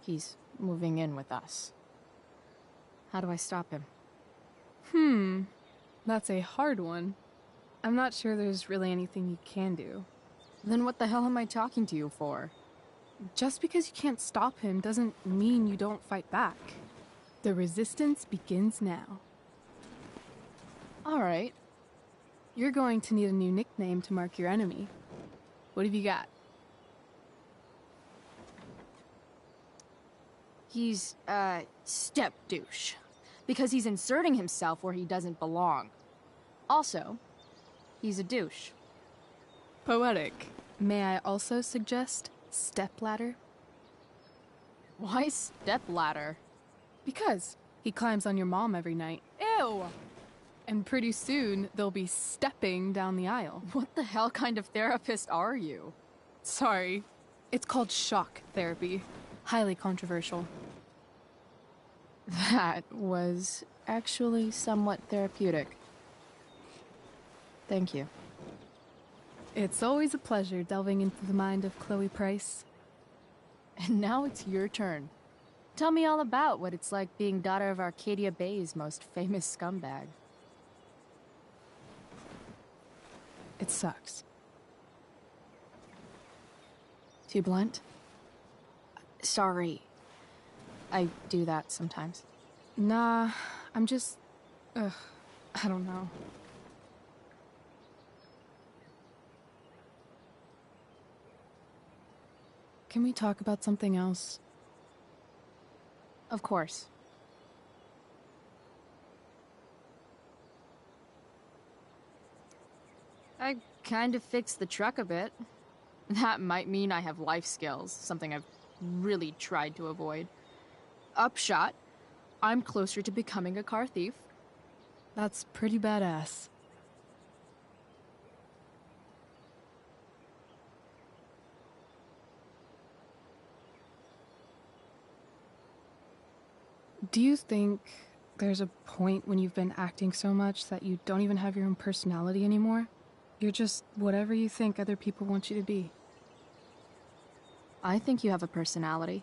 he's moving in with us. How do I stop him? That's a hard one. I'm not sure there's really anything you can do. Then what the hell am I talking to you for? Just because you can't stop him doesn't mean you don't fight back. The resistance begins now. All right. You're going to need a new nickname to mark your enemy. What have you got? He's, step douche. Because he's inserting himself where he doesn't belong. Also, he's a douche. Poetic. May I also suggest stepladder? Why stepladder? Because he climbs on your mom every night. Ew! And pretty soon, they'll be stepping down the aisle. What the hell kind of therapist are you? Sorry. It's called shock therapy. Highly controversial. That was actually somewhat therapeutic. Thank you. It's always a pleasure delving into the mind of Chloe Price. And now it's your turn. Tell me all about what it's like being daughter of Arcadia Bay's most famous scumbag. It sucks. Too blunt? Sorry. I do that sometimes. Nah, I'm just... I don't know. Can we talk about something else? Of course. I kind of fixed the truck a bit. That might mean I have life skills, something I've really tried to avoid. Upshot, I'm closer to becoming a car thief. That's pretty badass. Do you think there's a point when you've been acting so much that you don't even have your own personality anymore? You're just whatever you think other people want you to be. I think you have a personality.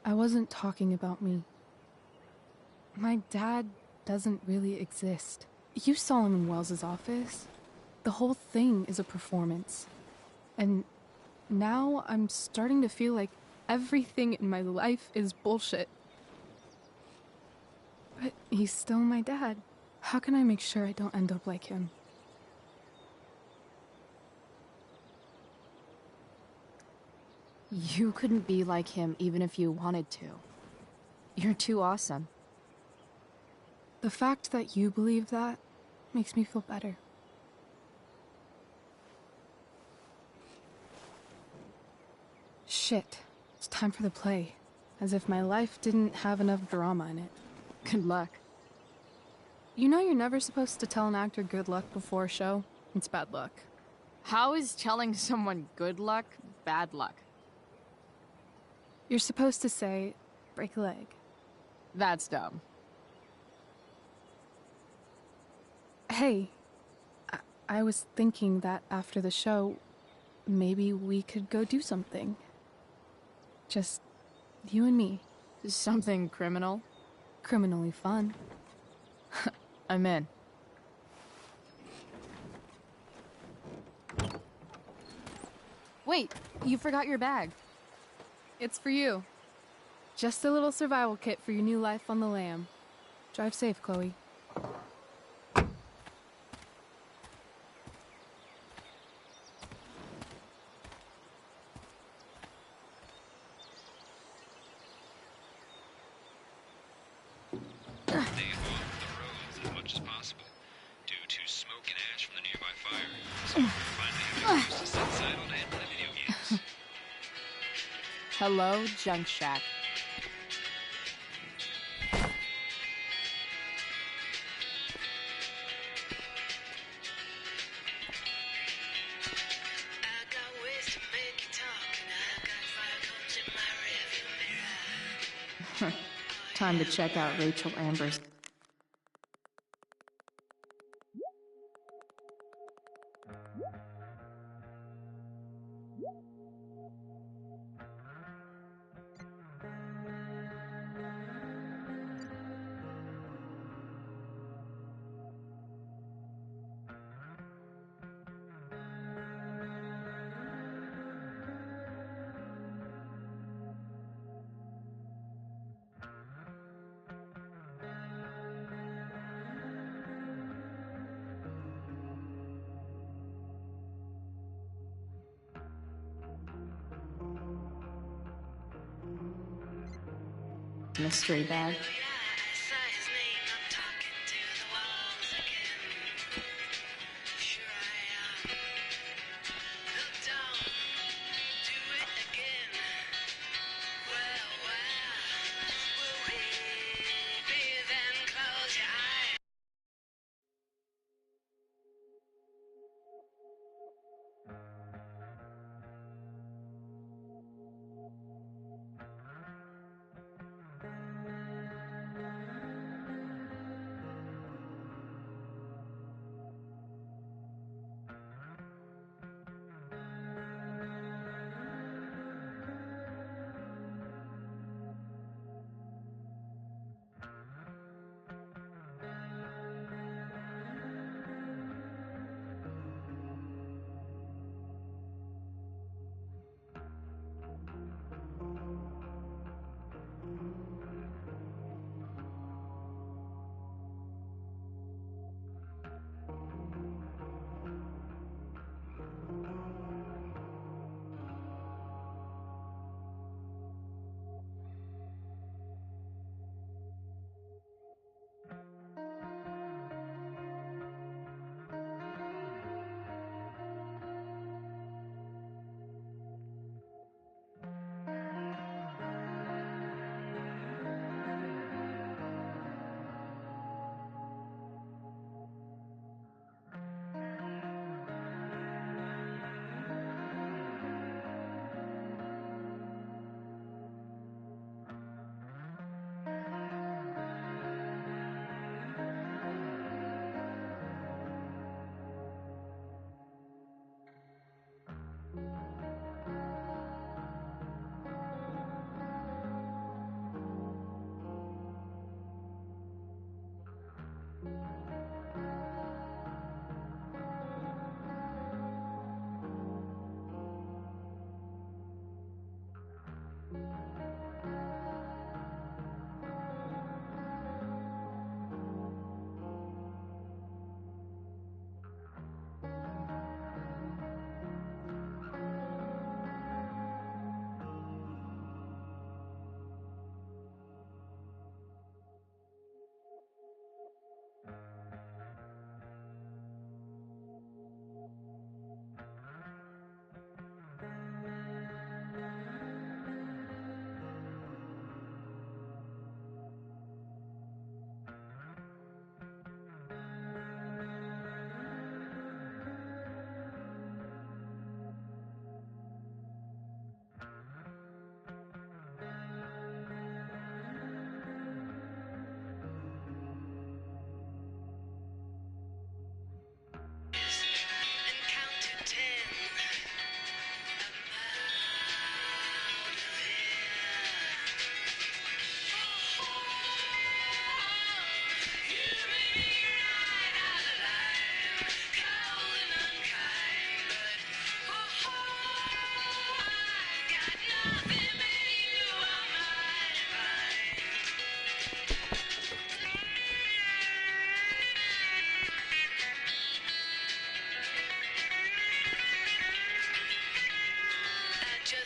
I wasn't talking about me. My dad doesn't really exist. You saw him in Wells's office. The whole thing is a performance. And now I'm starting to feel like everything in my life is bullshit. But he's still my dad. How can I make sure I don't end up like him? You couldn't be like him even if you wanted to. You're too awesome. The fact that you believe that makes me feel better. Shit. It's time for the play. As if my life didn't have enough drama in it. Good luck. You know you're never supposed to tell an actor good luck before a show? It's bad luck. How is telling someone good luck bad luck? You're supposed to say, break a leg. That's dumb. Hey, I was thinking that after the show, maybe we could go do something. Just you and me. Something criminal? Criminally fun. I'm in. Wait, you forgot your bag. It's for you. Just a little survival kit for your new life on the lam. Drive safe, Chloe. Stay off the roads as much as possible, due to smoke and ash from the nearby fire. So we're finally introduced to set saddle and play video games. Hello, Junk Shack. Time to check out Rachel Amber's. Mystery bag.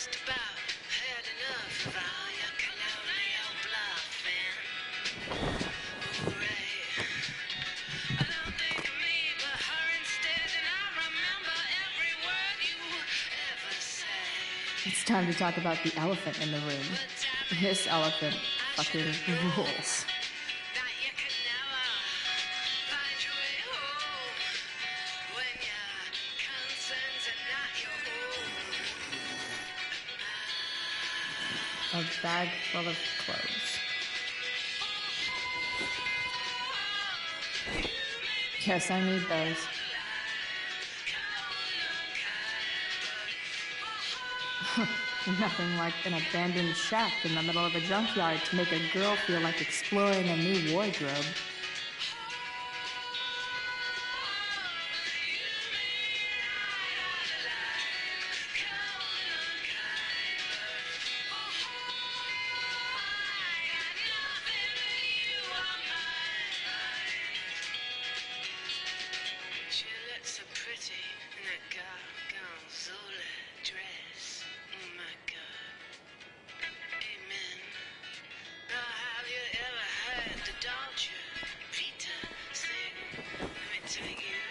just about had enough of all your colonial bluffing. Hooray. I don't think of me but her instead, and I remember every word you ever said. It's time to talk about the elephant in the room. This elephant fucking rules. That you can never find your way home when your concerns are not your own. A bag full of clothes. Yes, I need those. Nothing like an abandoned shack in the middle of a junkyard to make a girl feel like exploring a new wardrobe. She looks so pretty in that gorgonzola dress. Oh my God. Amen. Now have you ever heard the Dolce Vita sing? Let me take you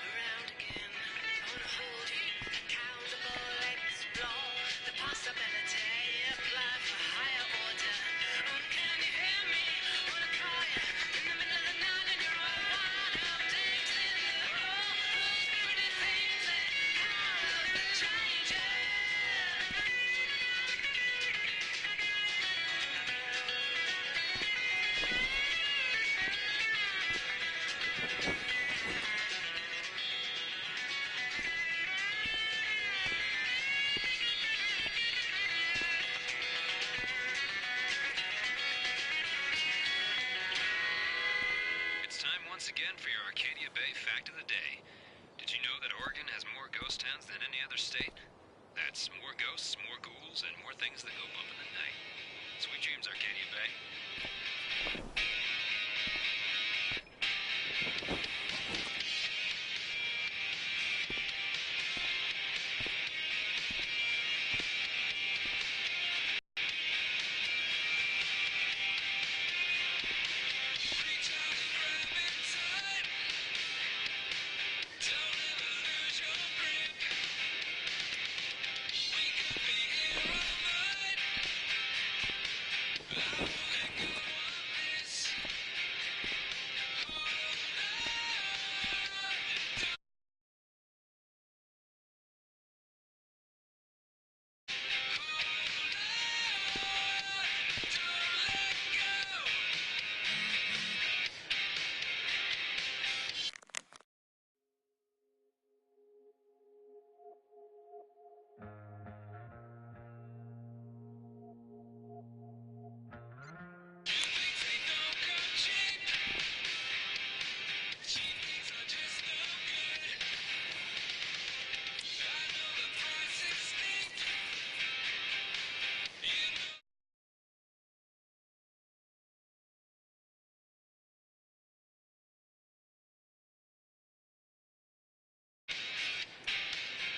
around again. I wanna hold you accountable, explore the possibility, apply for higher order. Oh, can you hear me? Wanna call you in the middle of the night and you're all wired up, takes in the road, pretty things that cause the changes. It's time once again for your Arcadia Bay Fact of the Day. Did you know that Oregon has more ghost towns than any other state? That's more ghosts, more ghouls, and more things that go bump in the night. Sweet dreams, Arcadia Bay.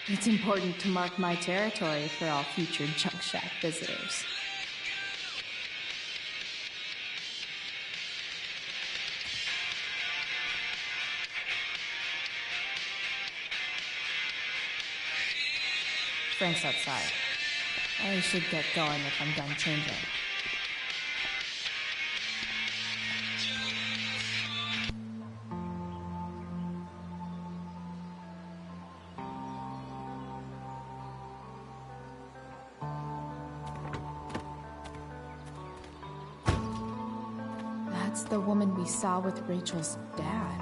It's important to mark my territory for all future Junk Shack visitors. Frank's outside. I should get going if I'm done changing. That's the woman we saw with Rachel's dad.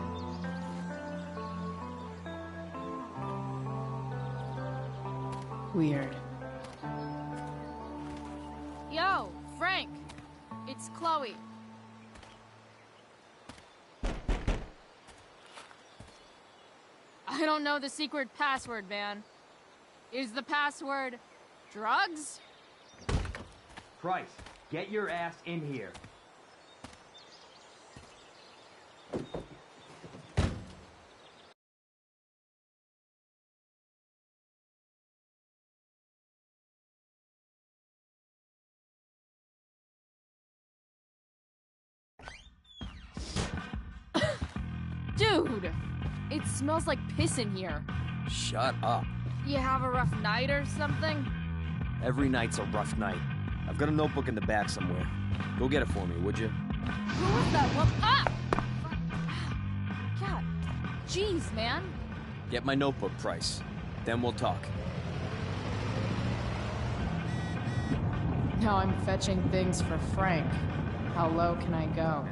Weird. Yo, Frank! It's Chloe. I don't know the secret password, man. Is the password drugs? Price, get your ass in here. Dude! It smells like piss in here. Shut up. You have a rough night or something? Every night's a rough night. I've got a notebook in the back somewhere. Go get it for me, would you? Who was that one? Ah! God. Jeez, man. Get my notebook, Price. Then we'll talk. Now I'm fetching things for Frank. How low can I go?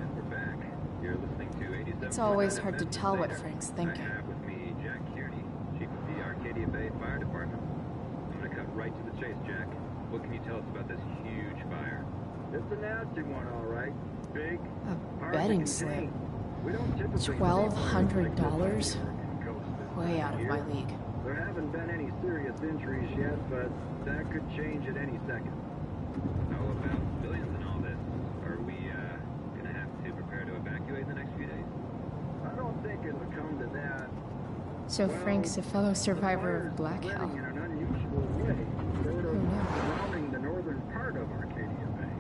It's always hard to tell what Frank's thinking. With me, Jack Kearney, chief of the Arcadia Bay Fire Department. I'm gonna cut right to the chase, Jack. What can you tell us about this huge fire? It's a nasty one, all right. Big. A betting slip. $1,200? Way out of my league. There haven't been any serious injuries yet, but that could change at any second. How about civilians in all this? Are we, gonna have to prepare to evacuate in the next few days? I don't think it'll come to that. So Frank's a fellow survivor of Black Hell. In an unusual way, sort of surrounding the northern part of Arcadia Bay,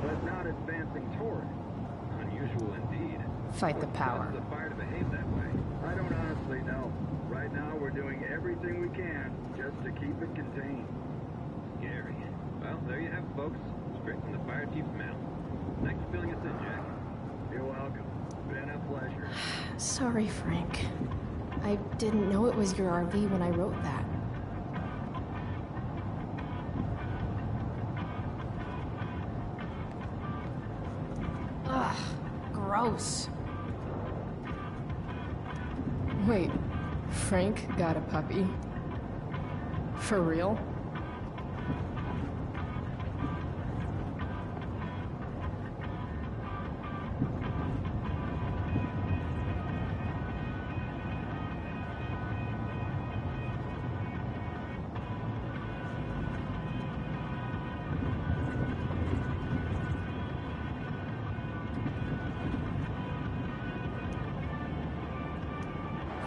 but not advancing toward it. Unusual indeed. Fight the power. The fire to behave that way? I don't honestly know. Right now, we're doing everything we can just to keep it contained. Scary. Well, there you have it, folks. Straight from the fire chief's mouth. Thanks for filling us in, Jack. You're welcome. Been a pleasure. Sorry, Frank. I didn't know it was your RV when I wrote that. Ugh, gross. Wait, Frank got a puppy? For real?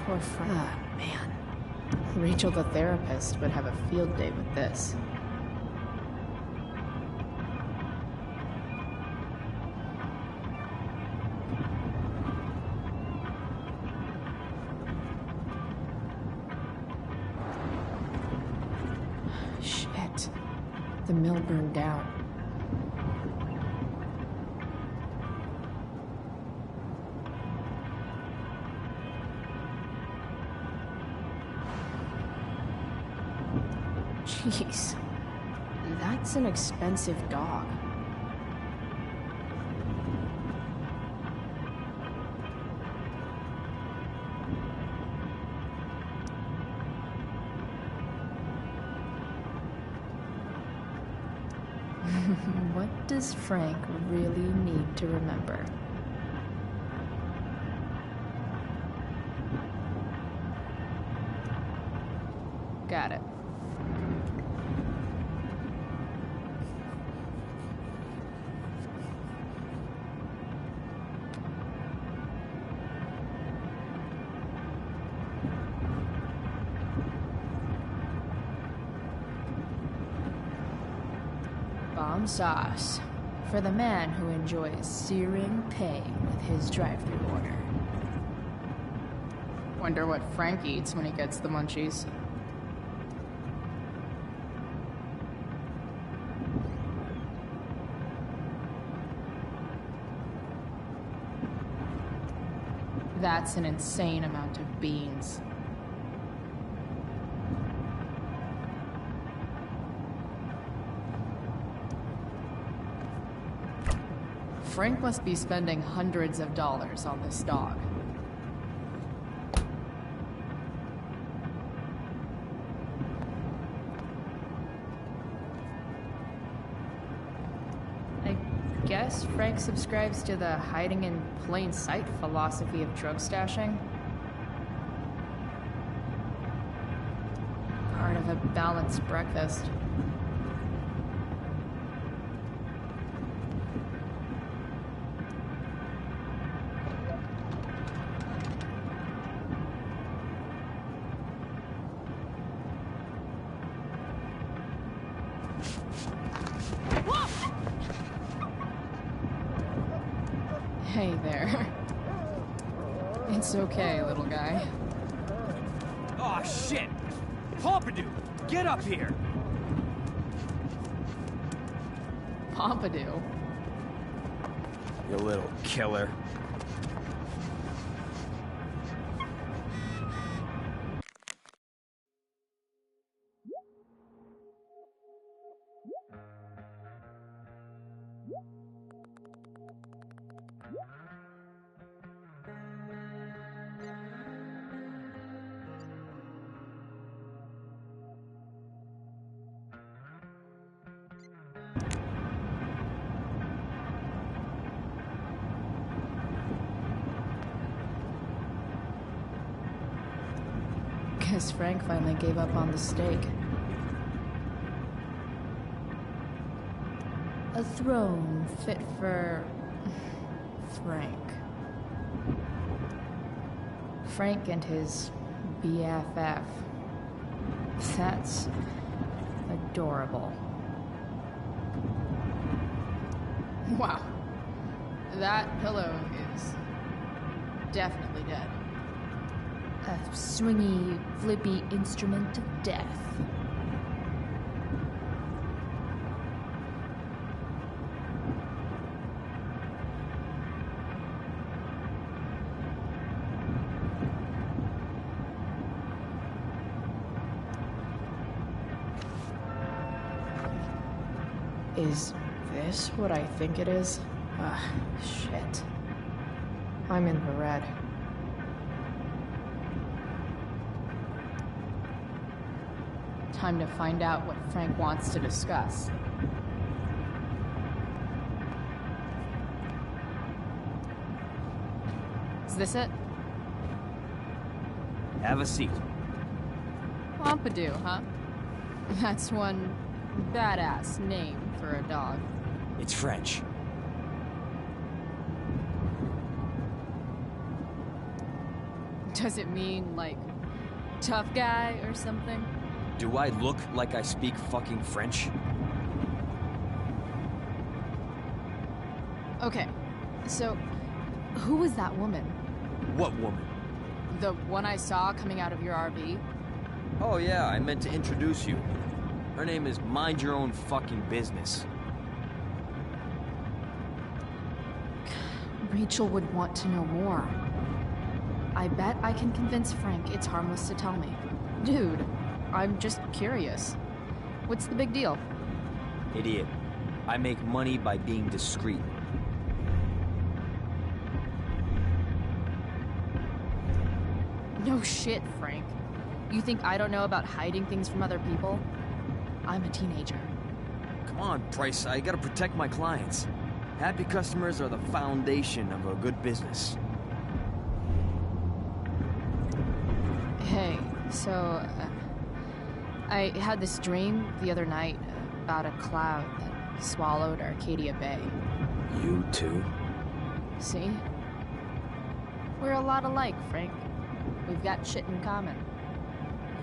Poor Frank. Ah, man. Rachel the therapist would have a field day with this. Shit. The mill burned down. Jeez, that's an expensive dog. What does Frank really need to remember? Got it. Bomb sauce. For the man who enjoys searing pain with his drive-thru order. Wonder what Frank eats when he gets the munchies. That's an insane amount of beans. Frank must be spending hundreds of dollars on this dog. I guess Frank subscribes to the hiding in plain sight philosophy of drug stashing. Part of a balanced breakfast. Hey there. It's okay, little guy. Oh, shit! Pompidou, get up here! Pompidou? You little killer. Guess Frank finally gave up on the steak. A throne fit for Frank. Frank and his BFF. That's adorable. Wow. That pillow is definitely dead. A swingy, flippy instrument of death. Is this what I think it is? Ugh, shit. I'm in the red. Time to find out what Frank wants to discuss. Is this it? Have a seat. Pompidou, huh? That's one badass name for a dog. It's French. Does it mean, like, tough guy or something? Do I look like I speak fucking French? Okay, so who was that woman? What woman? The one I saw coming out of your RV? Oh yeah, I meant to introduce you. Her name is Mind Your Own Fucking Business. Rachel would want to know more. I bet I can convince Frank it's harmless to tell me. Dude, I'm just curious. What's the big deal? Idiot. I make money by being discreet. No shit, Frank. You think I don't know about hiding things from other people? I'm a teenager. Come on, Price, I gotta protect my clients. Happy customers are the foundation of a good business. Hey, so, I had this dream the other night about a cloud that swallowed Arcadia Bay. You too? See? We're a lot alike, Frank. We've got shit in common.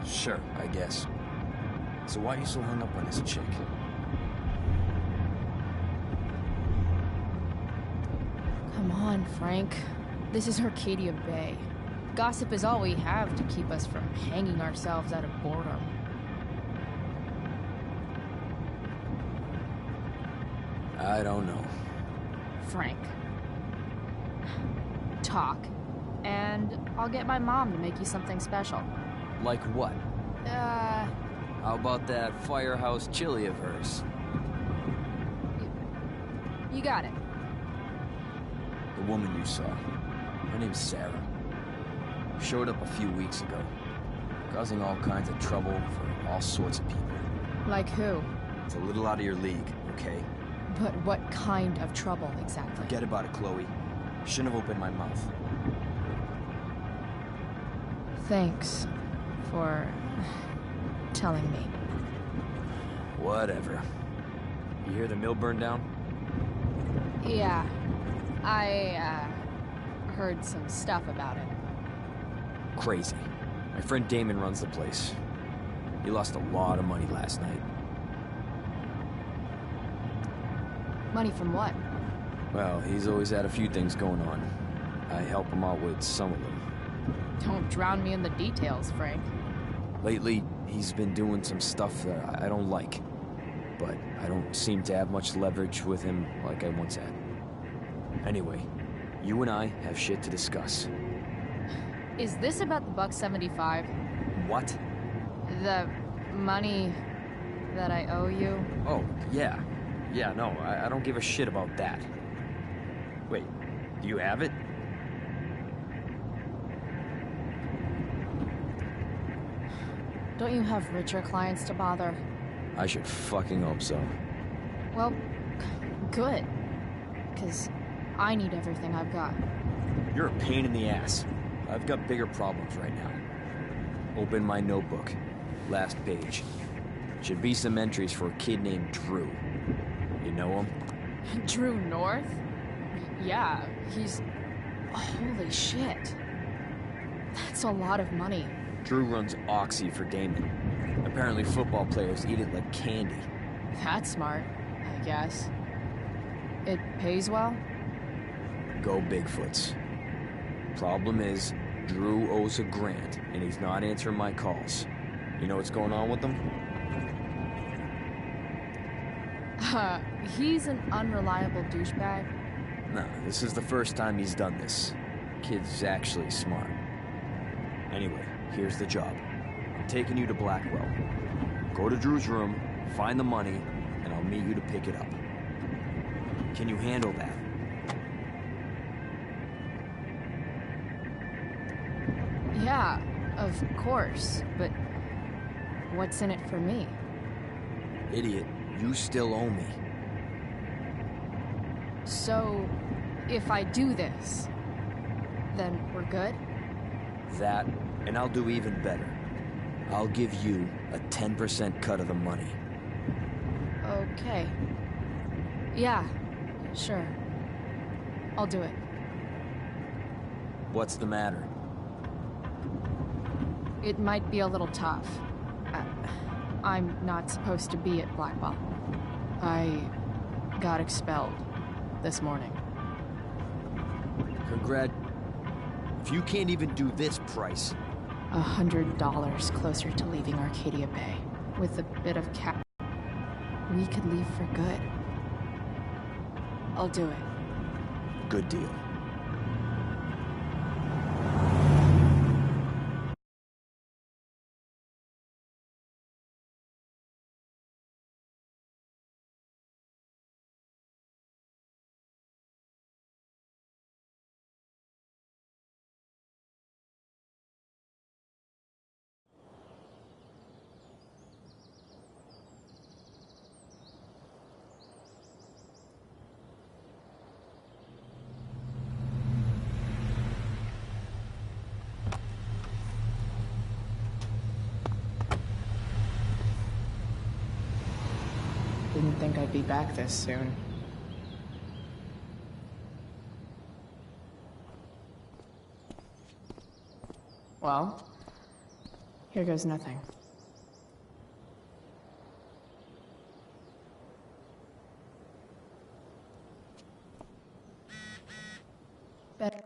Sure, I guess. So why are you so hung up on this chick? Come on, Frank. This is Arcadia Bay. Gossip is all we have to keep us from hanging ourselves out of boredom. I don't know. Frank. Talk, and I'll get my mom to make you something special. Like what? How about that firehouse chili of hers? You got it. The woman you saw. Her name's Sarah. Showed up a few weeks ago. Causing all kinds of trouble for all sorts of people. Like who? It's a little out of your league, okay? But what kind of trouble, exactly? Forget about it, Chloe. Shouldn't have opened my mouth. Thanks for telling me. Whatever. You hear the mill burned down? Yeah. I, heard some stuff about it. Crazy. My friend Damon runs the place. He lost a lot of money last night. Money from what? Well, he's always had a few things going on. I help him out with some of them. Don't drown me in the details, Frank. Lately, he's been doing some stuff that I don't like. But I don't seem to have much leverage with him like I once had. Anyway, you and I have shit to discuss. Is this about the $1.75? What? The money that I owe you? Oh, yeah. Yeah, no, I don't give a shit about that. Wait, do you have it? Don't you have richer clients to bother? I should fucking hope so. Well, good. Because I need everything I've got. You're a pain in the ass. I've got bigger problems right now. Open my notebook. Last page. Should be some entries for a kid named Drew. You know him? Drew North? Yeah, he's... Holy shit. That's a lot of money. Drew runs Oxy for Damon. Apparently football players eat it like candy. That's smart, I guess. It pays well? Go Bigfoots. Problem is, Drew owes a grant, and he's not answering my calls. You know what's going on with him? He's an unreliable douchebag. Nah, this is the first time he's done this. Kid's actually smart. Anyway, here's the job. I'm taking you to Blackwell. Go to Drew's room, find the money, and I'll meet you to pick it up. Can you handle that? Yeah, of course, but what's in it for me? Idiot, you still owe me. So, if I do this, then we're good? That, and I'll do even better. I'll give you a 10% cut of the money. Okay. Yeah, sure. I'll do it. What's the matter? It might be a little tough. I'm not supposed to be at Blackwell. I got expelled this morning. Congrat... If you can't even do this price... $100 closer to leaving Arcadia Bay. With a bit of cash, we could leave for good. I'll do it. Good deal. Didn't think I'd be back this soon. Well, here goes nothing. Bet.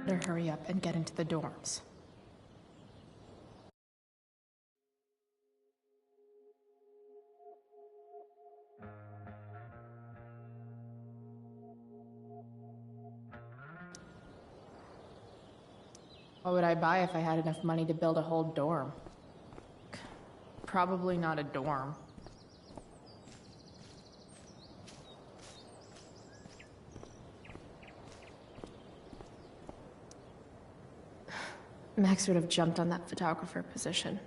Better hurry up and get into the dorms. What would I buy if I had enough money to build a whole dorm? Probably not a dorm. Max would have jumped on that photographer position.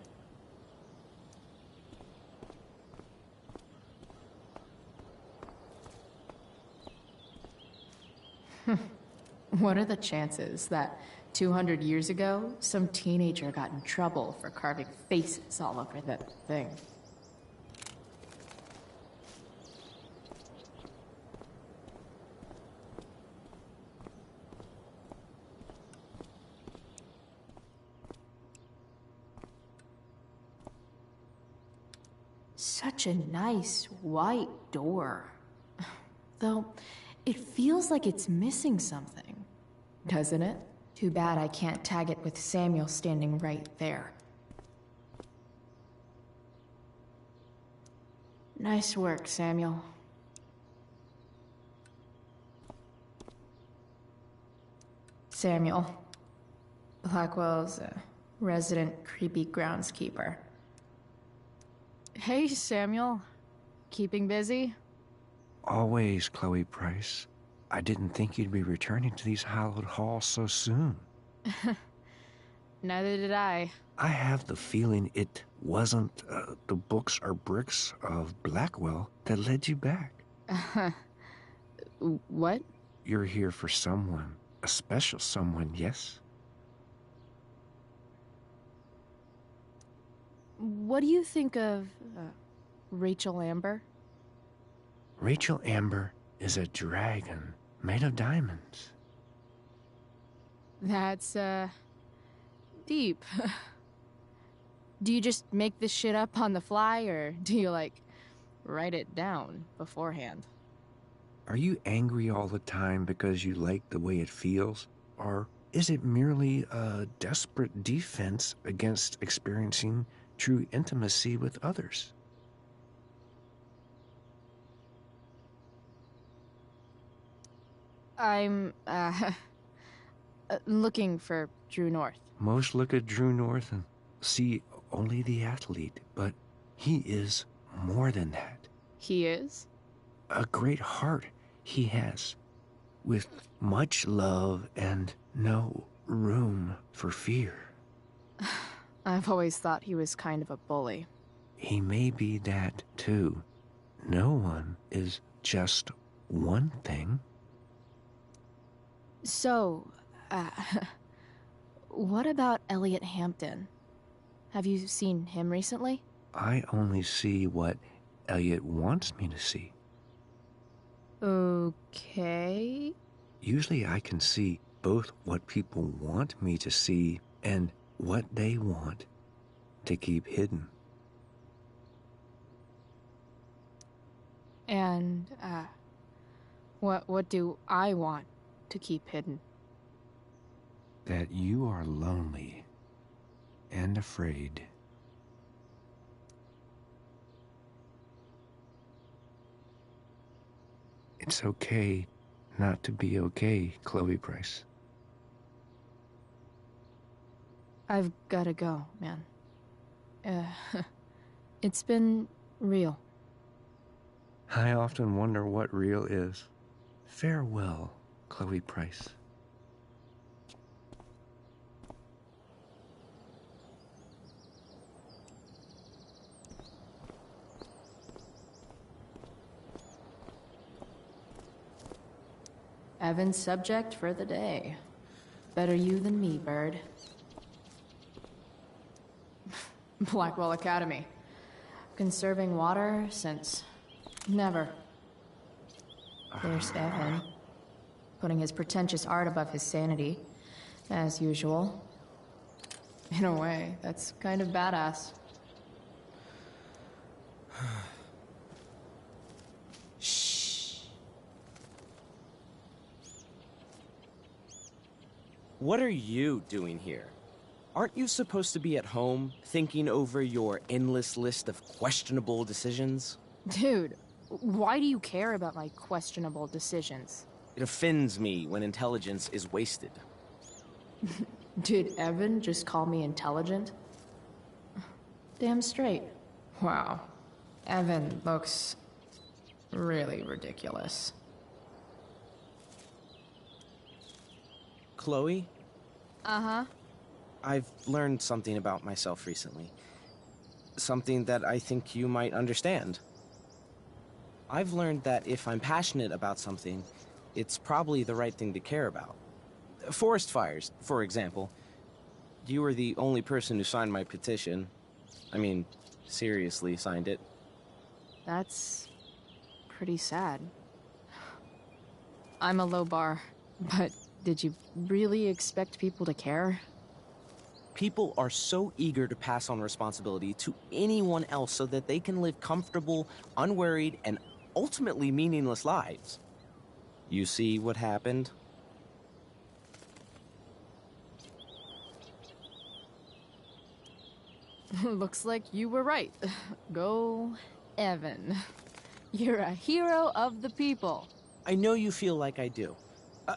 What are the chances that 200 years ago, some teenager got in trouble for carving faces all over that thing? Such a nice white door. Though, it feels like it's missing something, doesn't it? Too bad I can't tag it with Samuel standing right there. Nice work, Samuel. Samuel. Blackwell's resident creepy groundskeeper. Hey, Samuel. Keeping busy? Always, Chloe Price. I didn't think you'd be returning to these hallowed halls so soon. Neither did I. I have the feeling it wasn't the books or bricks of Blackwell that led you back. What? You're here for someone. A special someone, yes? What do you think of Rachel Amber? Rachel Amber is a dragon made of diamonds. That's, deep. Do you just make this shit up on the fly, or do you, like, write it down beforehand? Are you angry all the time because you like the way it feels? Or is it merely a desperate defense against experiencing true intimacy with others? I'm, looking for Drew North. Most look at Drew North and see only the athlete, but he is more than that. He is? A great heart he has, with much love and no room for fear. I've always thought he was kind of a bully. He may be that, too. No one is just one thing. So, what about Elliot Hampton? Have you seen him recently? I only see what Elliot wants me to see. Okay. Usually I can see both what people want me to see and what they want to keep hidden. And, what do I want to keep hidden? That you are lonely and afraid. It's okay not to be okay, Chloe Price. I've gotta go, man. It's been real. I often wonder what real is. Farewell, Chloe Price. Evan's subject for the day. Better you than me, Bird. Blackwell Academy. Conserving water since never. There's Evan, putting his pretentious art above his sanity, as usual. In a way, that's kind of badass. What are you doing here? Aren't you supposed to be at home, thinking over your endless list of questionable decisions? Dude, why do you care about my questionable decisions? It offends me when intelligence is wasted. Did Evan just call me intelligent? Damn straight. Wow. Evan looks really ridiculous. Chloe? Uh-huh. I've learned something about myself recently. Something that I think you might understand. I've learned that if I'm passionate about something, it's probably the right thing to care about. Forest fires, for example. You were the only person who signed my petition. I mean, seriously signed it. That's pretty sad. I'm a low bar, but did you really expect people to care? People are so eager to pass on responsibility to anyone else so that they can live comfortable, unworried, and ultimately meaningless lives. You see what happened? Looks like you were right. Go, Evan. You're a hero of the people. I know you feel like I do.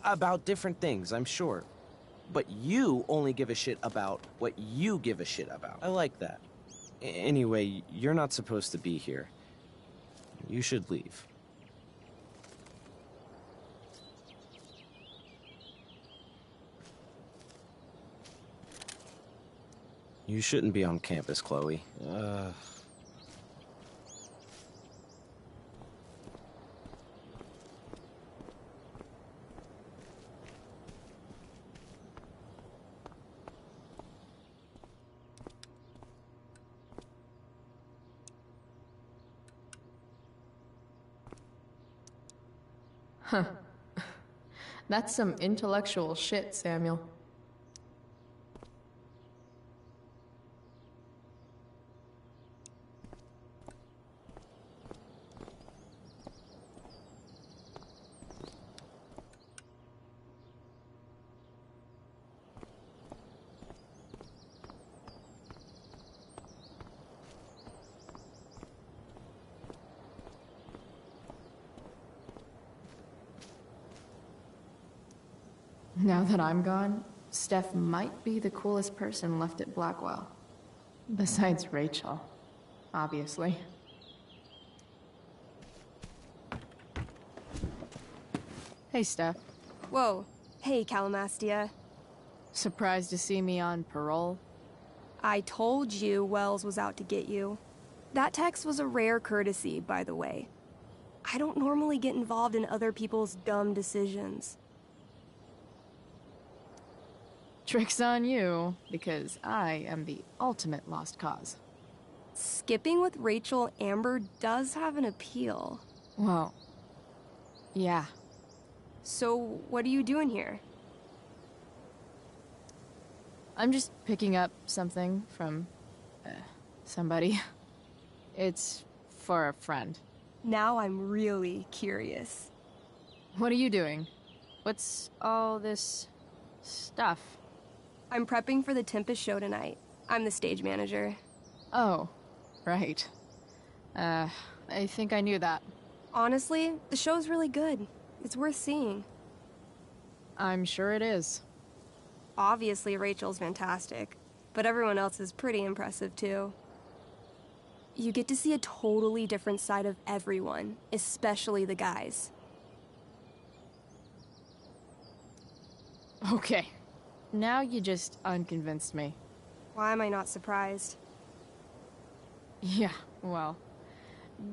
About different things, I'm sure. But you only give a shit about what you give a shit about. I like that. Anyway, you're not supposed to be here. You should leave. You shouldn't be on campus, Chloe. Huh. That's some intellectual shit, Samuel. Now that I'm gone, Steph might be the coolest person left at Blackwell. Besides Rachel, obviously. Hey, Steph. Whoa. Hey, Calamastia. Surprised to see me on parole? I told you Wells was out to get you. That text was a rare courtesy, by the way. I don't normally get involved in other people's dumb decisions. Trick's on you, because I am the ultimate lost cause. Skipping with Rachel Amber does have an appeal. Well, yeah. So, what are you doing here? I'm just picking up something from somebody. It's for a friend. Now I'm really curious. What are you doing? What's all this stuff? I'm prepping for the Tempest show tonight. I'm the stage manager. Oh, right. I think I knew that. Honestly, the show's really good. It's worth seeing. I'm sure it is. Obviously, Rachel's fantastic, but everyone else is pretty impressive too. You get to see a totally different side of everyone, especially the guys. Okay. Now you just unconvinced me. Why am I not surprised? Yeah, well,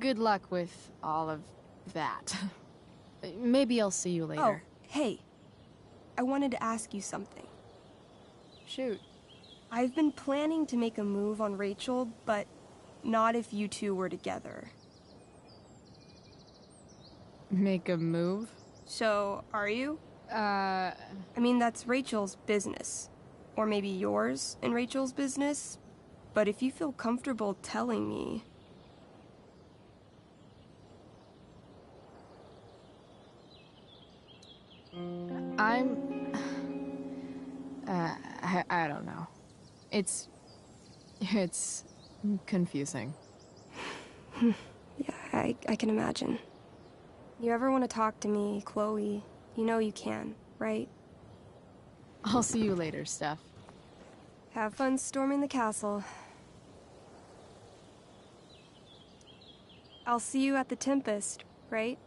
good luck with all of that. Maybe I'll see you later. Oh, hey. I wanted to ask you something. Shoot. I've been planning to make a move on Rachel, but not if you two were together. Make a move? So, are you? I mean, that's Rachel's business. Or maybe yours and Rachel's business. But if you feel comfortable telling me... I don't know. It's confusing. Yeah, I can imagine. You ever want to talk to me, Chloe, you know you can, right? I'll see you later, Steph. Have fun storming the castle. I'll see you at the Tempest, right?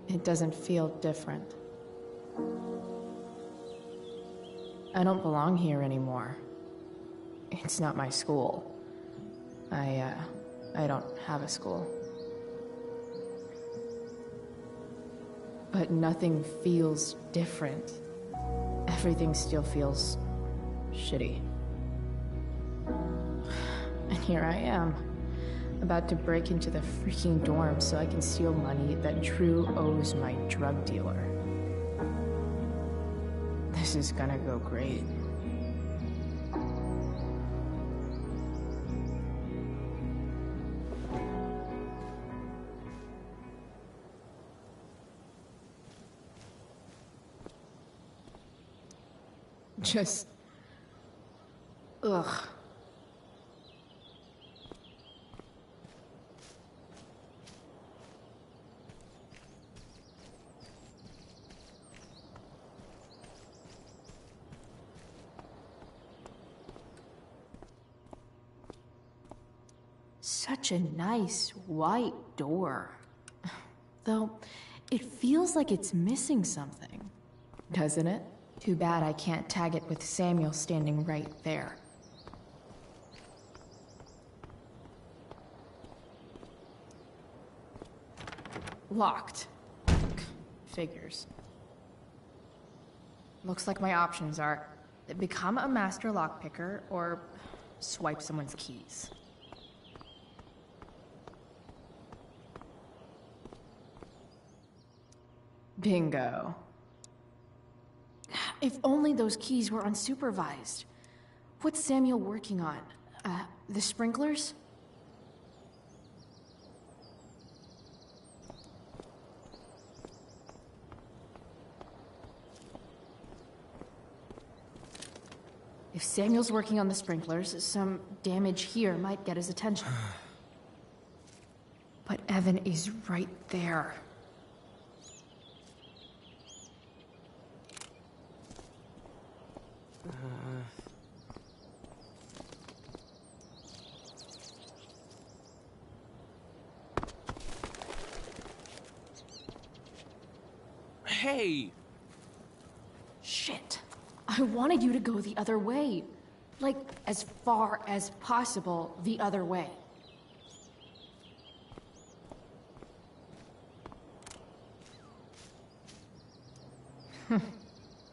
It doesn't feel different. I don't belong here anymore. It's not my school. I don't have a school. But nothing feels different. Everything still feels shitty. And here I am, about to break into the freaking dorm so I can steal money that Drew owes my drug dealer. This is gonna go great. Just... ugh. Such a nice white door. Though, it feels like it's missing something, doesn't it? Too bad I can't tag it with Samuel standing right there. Locked. Figures. Looks like my options are become a master lockpicker or swipe someone's keys. Bingo. If only those keys were unsupervised. What's Samuel working on? The sprinklers? If Samuel's working on the sprinklers, some damage here might get his attention. But Evan is right there. Hey! Shit. I wanted you to go the other way. Like, as far as possible the other way.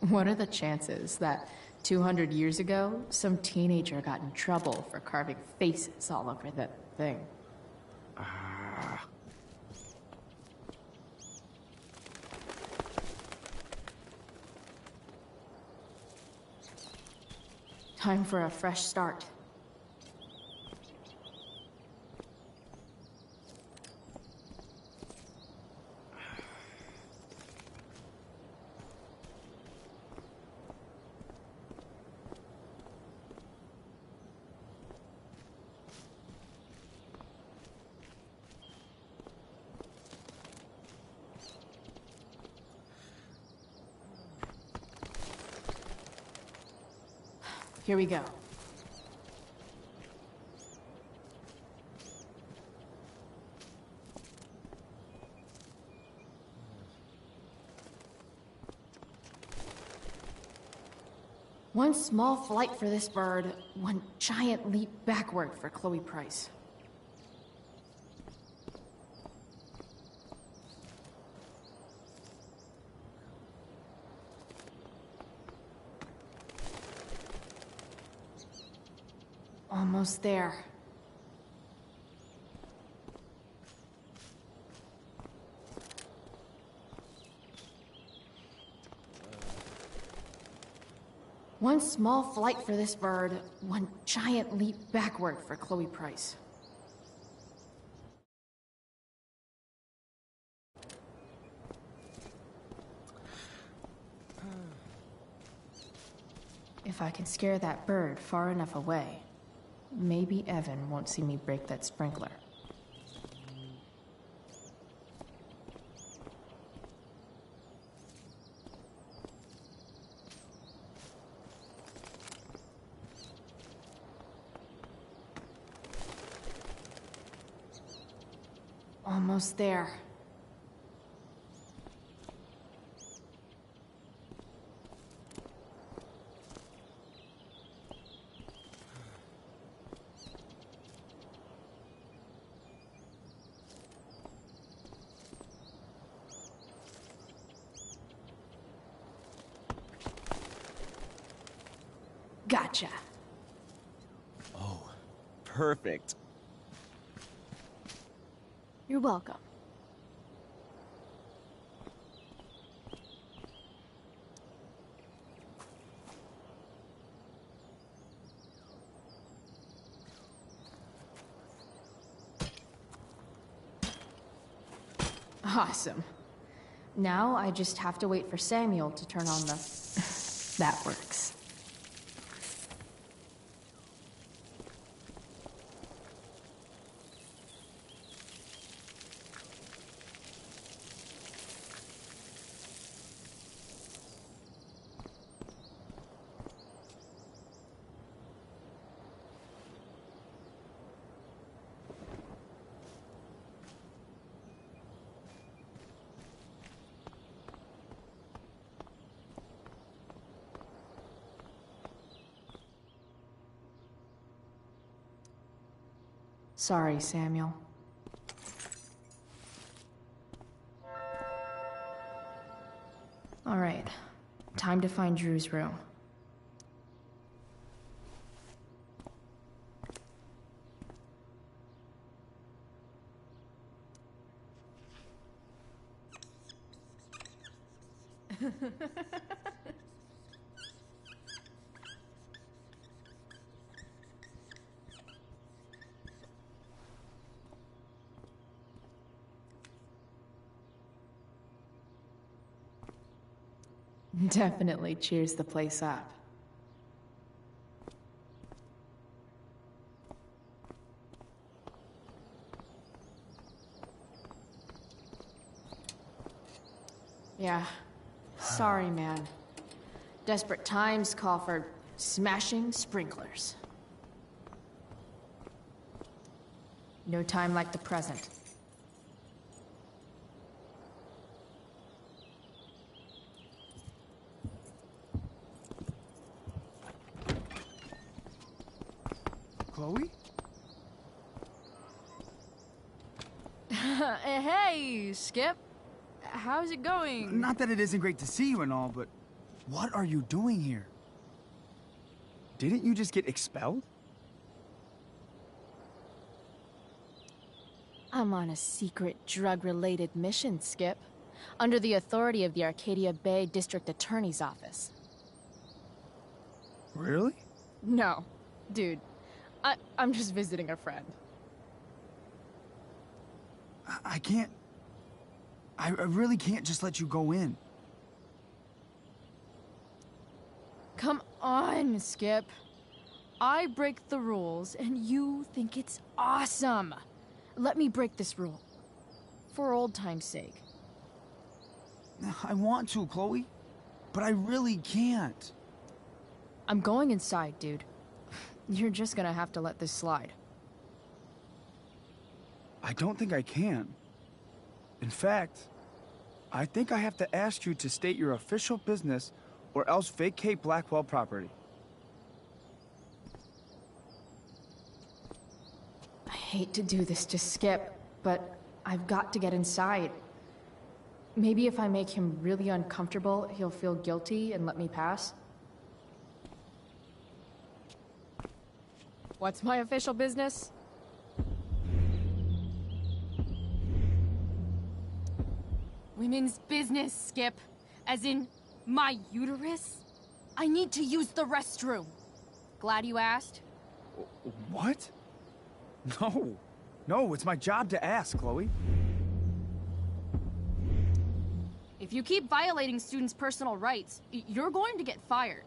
What are the chances that 200 years ago, some teenager got in trouble for carving faces all over that thing? Time for a fresh start. Here we go. One small flight for this bird, one giant leap backward for Chloe Price. Almost there. One small flight for this bird, one giant leap backward for Chloe Price. If I can scare that bird far enough away, maybe Evan won't see me break that sprinkler. Almost there. Gotcha. Oh, perfect. You're welcome. Awesome. Now I just have to wait for Samuel to turn on the... That works. Sorry, Samuel. All right. Time to find Drew's room. Definitely cheers the place up. Yeah. Sorry, man. Desperate times call for smashing sprinklers. No time like the present. Chloe? Hey, Skip. How's it going? Not that it isn't great to see you and all, but what are you doing here? Didn't you just get expelled? I'm on a secret drug-related mission, Skip. Under the authority of the Arcadia Bay District Attorney's Office. Really? No. Dude. I'm just visiting a friend. I can't... I really can't just let you go in. Come on, Skip. I break the rules, and you think it's awesome. Let me break this rule. For old time's sake. I want to, Chloe, but I really can't. I'm going inside, dude. You're just gonna have to let this slide. I don't think I can. In fact, I think I have to ask you to state your official business or else vacate Blackwell property. I hate to do this to Skip, but I've got to get inside. Maybe if I make him really uncomfortable, he'll feel guilty and let me pass. What's my official business? Women's business, Skip. As in, my uterus? I need to use the restroom. Glad you asked. What? No. No, it's my job to ask, Chloe. If you keep violating students' personal rights, you're going to get fired.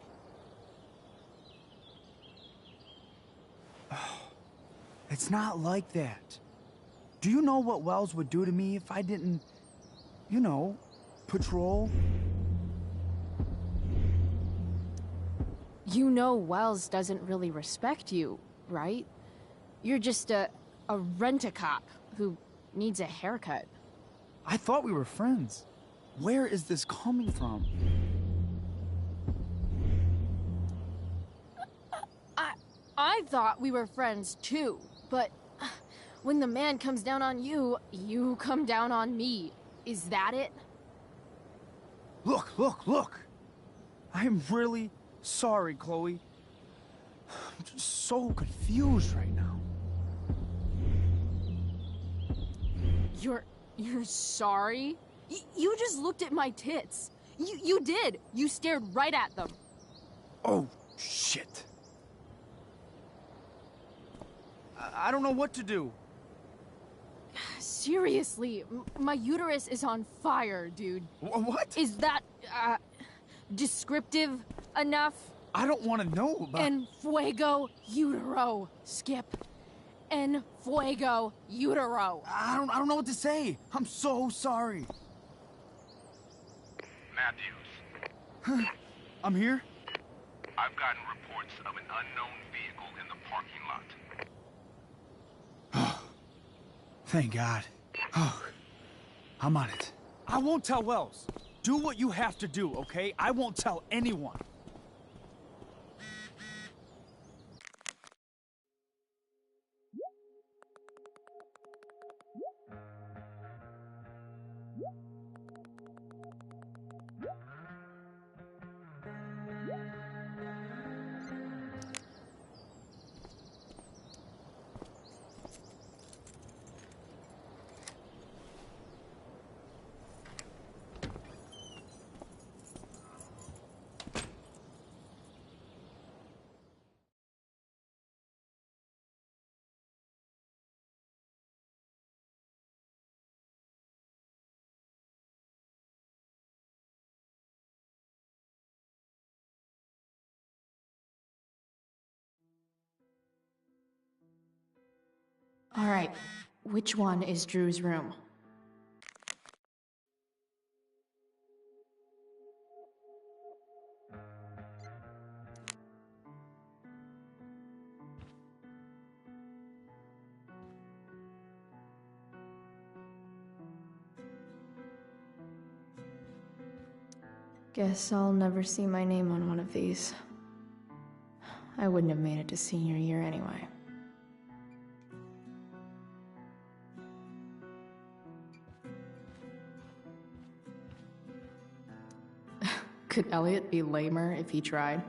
It's not like that. Do you know what Wells would do to me if I didn't, you know, patrol? You know Wells doesn't really respect you, right? You're just a rent-a-cop who needs a haircut. I thought we were friends. Where is this coming from? I thought we were friends too, but when the man comes down on you, you come down on me. Is that it? Look! I'm really sorry, Chloe. I'm just so confused right now. You're sorry? You just looked at my tits. You did. You stared right at them. Oh, shit. I don't know what to do. Seriously, my uterus is on fire, dude. What? Is that, descriptive enough? I don't want to know about... En fuego utero, Skip. En fuego utero. I don't know what to say. I'm so sorry. Matthews. I'm here? I've gotten reports of an unknown vehicle in the parking lot. Thank God. Oh, I'm on it. I won't tell Wells. Do what you have to do, okay? I won't tell anyone. All right, which one is Drew's room? Guess I'll never see my name on one of these. I wouldn't have made it to senior year anyway. Could Elliot be lamer if he tried?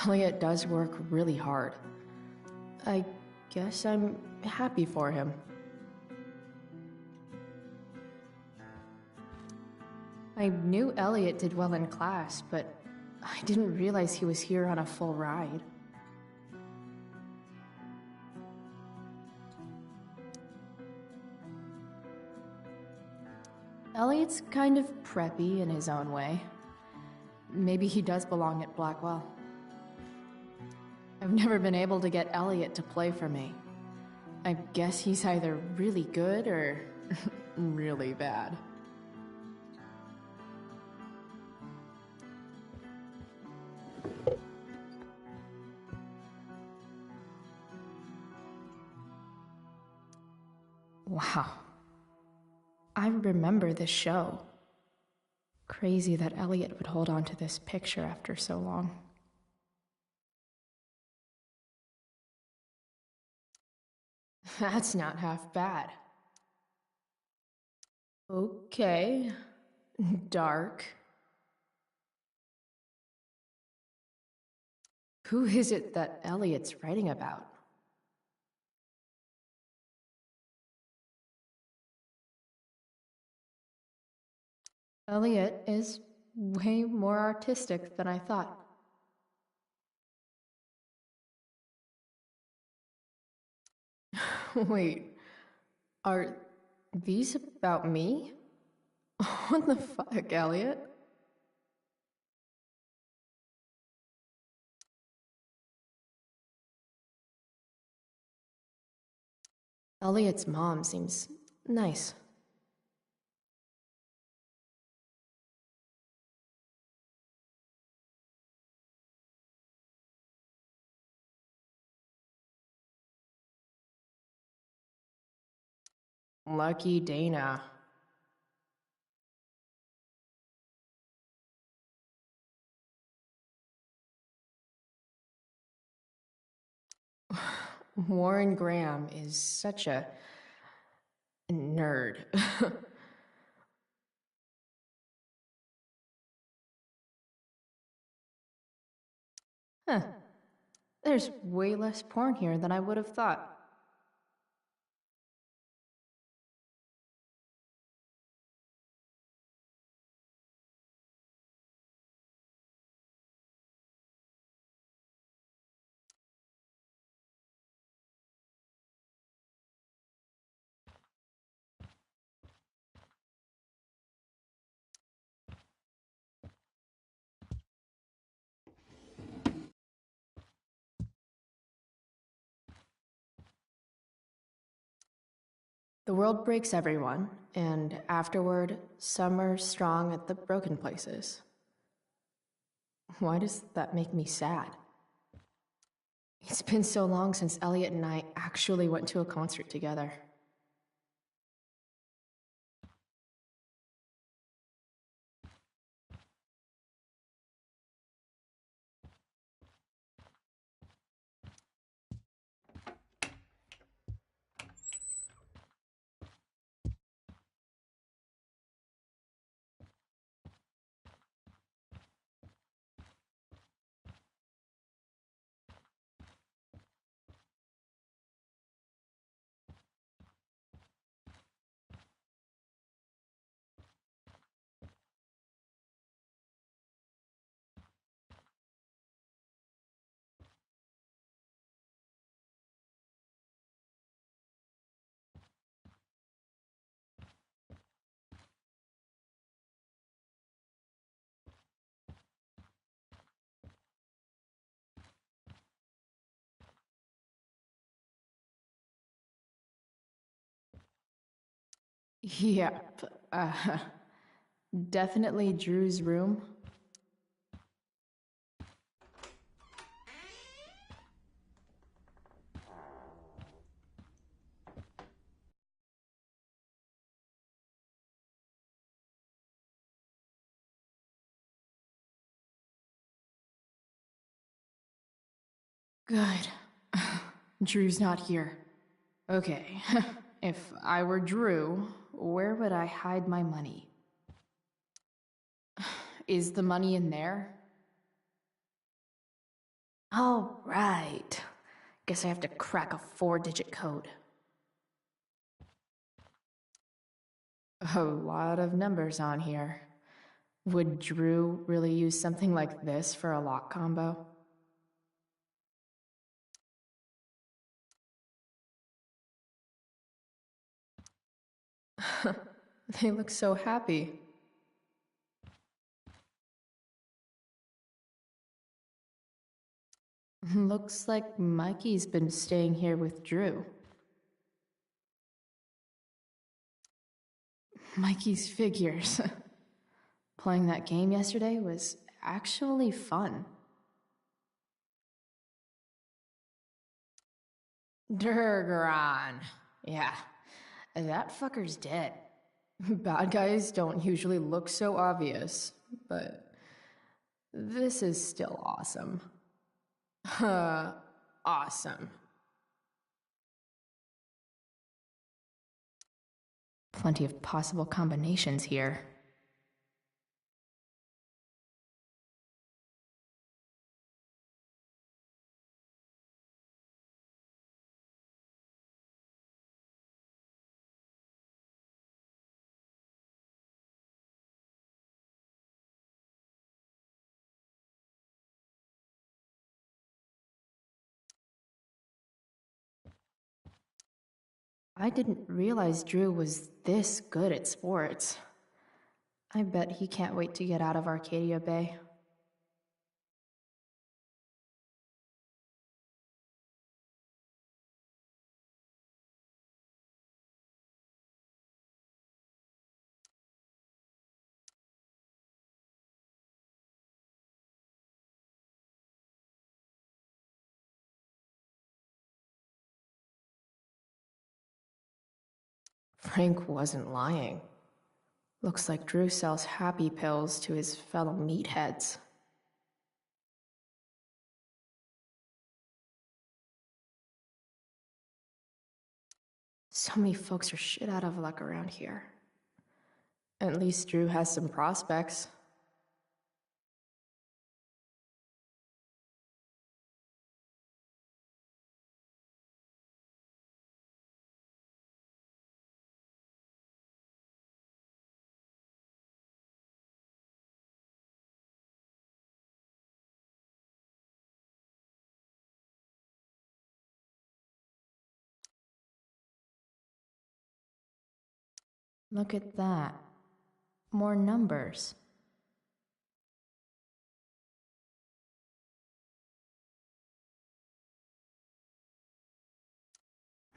Elliot does work really hard. I guess I'm happy for him. I knew Elliot did well in class, but I didn't realize he was here on a full ride. Elliot's kind of preppy in his own way. Maybe he does belong at Blackwell. I've never been able to get Elliot to play for me. I guess he's either really good or really bad. Wow. I remember this show. Crazy that Elliot would hold on to this picture after so long. That's not half bad. Okay. Dark. Who is it that Elliot's writing about? Elliot is way more artistic than I thought. Wait, are these about me? What the fuck, Elliot? Elliot's mom seems nice. Lucky Dana. Warren Graham is such a nerd. Huh. There's way less porn here than I would have thought. The world breaks everyone, and afterward, some are strong at the broken places. Why does that make me sad? It's been so long since Elliot and I actually went to a concert together. Yep. Definitely Drew's room. Good. Drew's not here. Okay. If I were Drew, where would I hide my money? Is the money in there? Oh, right. Guess I have to crack a 4-digit code. A lot of numbers on here. Would Drew really use something like this for a lock combo? They look so happy. Looks like Mikey's been staying here with Drew. Mikey's figures. Playing that game yesterday was actually fun. Durgaron. Yeah, that fucker's dead. Bad guys don't usually look so obvious, but this is still awesome. Awesome. Plenty of possible combinations here. I didn't realize Drew was this good at sports. I bet he can't wait to get out of Arcadia Bay. Frank wasn't lying. Looks like Drew sells happy pills to his fellow meatheads. So many folks are shit out of luck around here. At least Drew has some prospects. Look at that. More numbers.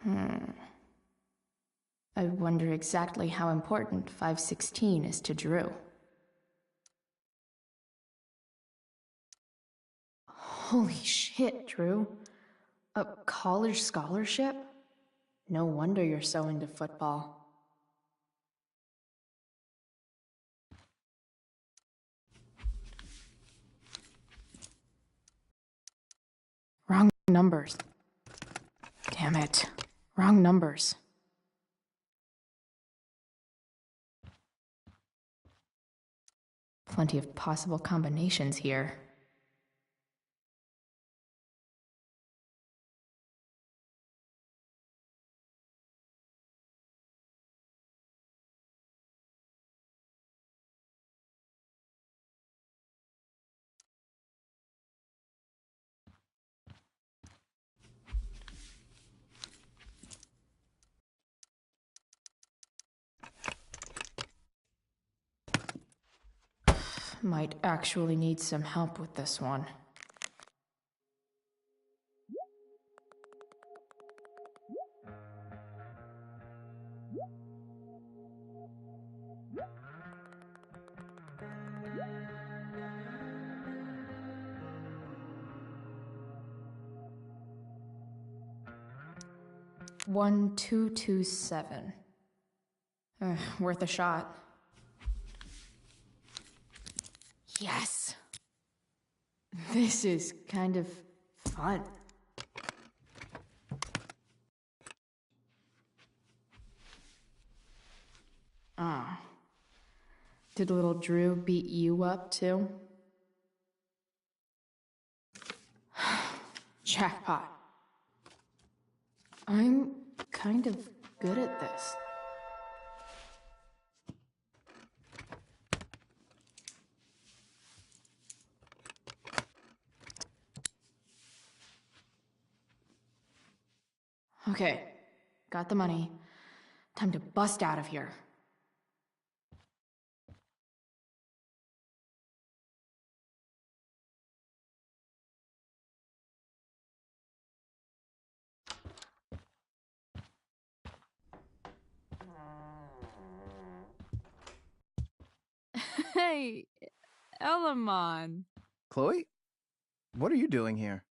I wonder exactly how important 516 is to Drew. Holy shit, Drew. A college scholarship? No wonder you're so into football. Wrong numbers. Damn it. Wrong numbers. Plenty of possible combinations here. Might actually need some help with this one. One, 227. Worth a shot. Yes! This is kind of fun. Ah. Did little Drew beat you up too? Jackpot. I'm kind of good at this. Okay, got the money. Time to bust out of here. Hey, Elamon. Chloe? What are you doing here?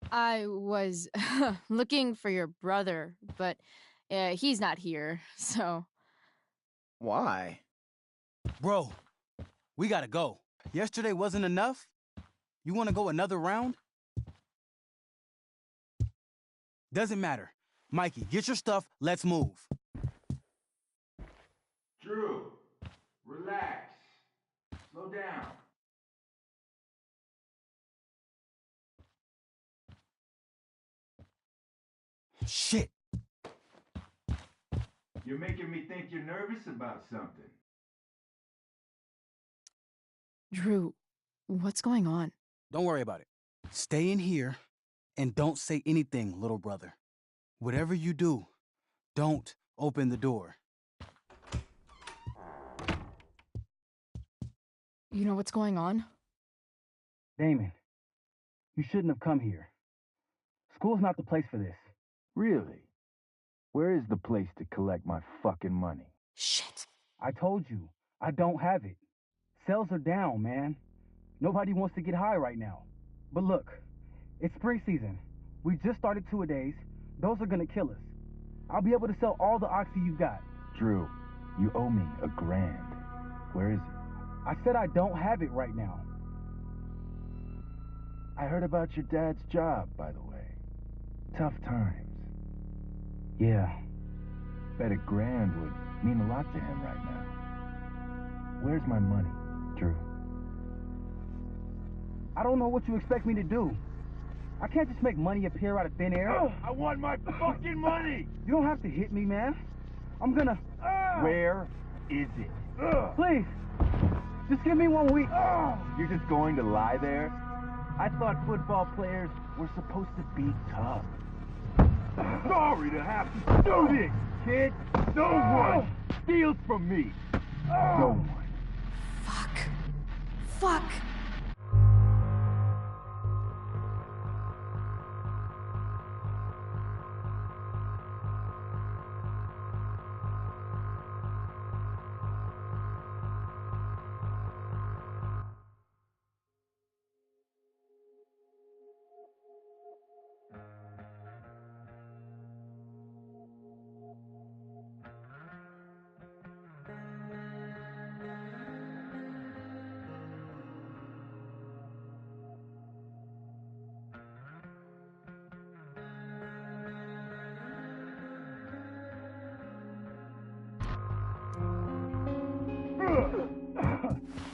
I was looking for your brother, but he's not here, so... Why? Bro, we gotta go. Yesterday wasn't enough? You wanna go another round? Doesn't matter. Mikey, get your stuff, let's move. Drew, relax. Slow down. Shit. You're making me think you're nervous about something. Drew, what's going on? Don't worry about it. Stay in here and don't say anything, little brother. Whatever you do, don't open the door. You know what's going on? Damon, you shouldn't have come here. School's not the place for this. Really? Where is the place to collect my fucking money? Shit. I told you, I don't have it. Sales are down, man. Nobody wants to get high right now. But look, it's spring season. We just started two-a-days. Those are gonna kill us. I'll be able to sell all the oxy you've got. Drew, you owe me $1,000. Where is it? I said I don't have it right now. I heard about your dad's job, by the way. Tough times. Yeah. Bet $1,000 would mean a lot to him right now. Where's my money, Drew? I don't know what you expect me to do. I can't just make money appear out of thin air. I want my fucking money! You don't have to hit me, man. I'm gonna... Where is it? Please, just give me 1 week. You're just going to lie there? I thought football players were supposed to be tough. Sorry to have to do this, kid. No one steals from me. No one. Fuck!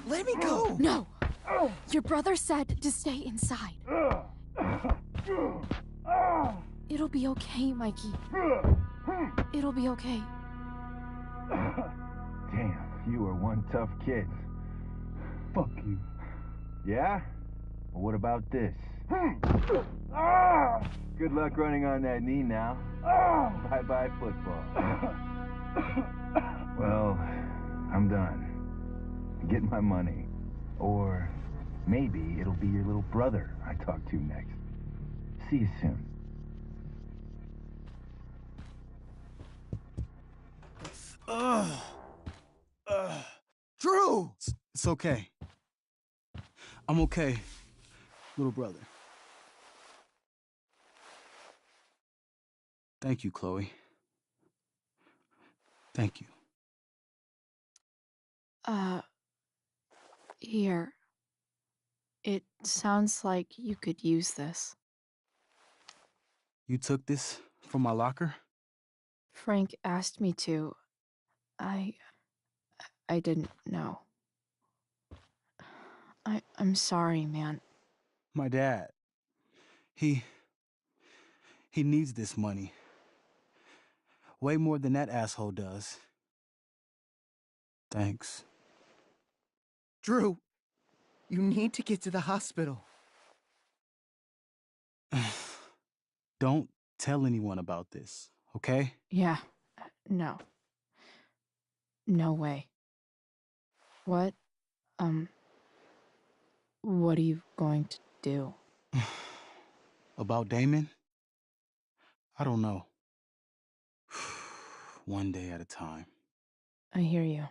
Let me go! No! Your brother said to stay inside. It'll be okay, Mikey. It'll be okay. Damn, you are one tough kid. Fuck you. Yeah? Well, what about this? Good luck running on that knee now. Bye-bye football. Well, I'm done. Get my money. Or maybe it'll be your little brother I talk to next. See you soon. Drew! It's okay. I'm okay, little brother. Thank you, Chloe. Thank you. Here. It sounds like you could use this. You took this from my locker? Frank asked me to. I didn't know. I'm sorry, man. My dad. He needs this money. Way more than that asshole does. Thanks. Drew, you need to get to the hospital. Don't tell anyone about this, okay? Yeah. No. No way. What are you going to do? About Damon? I don't know. One day at a time. I hear you.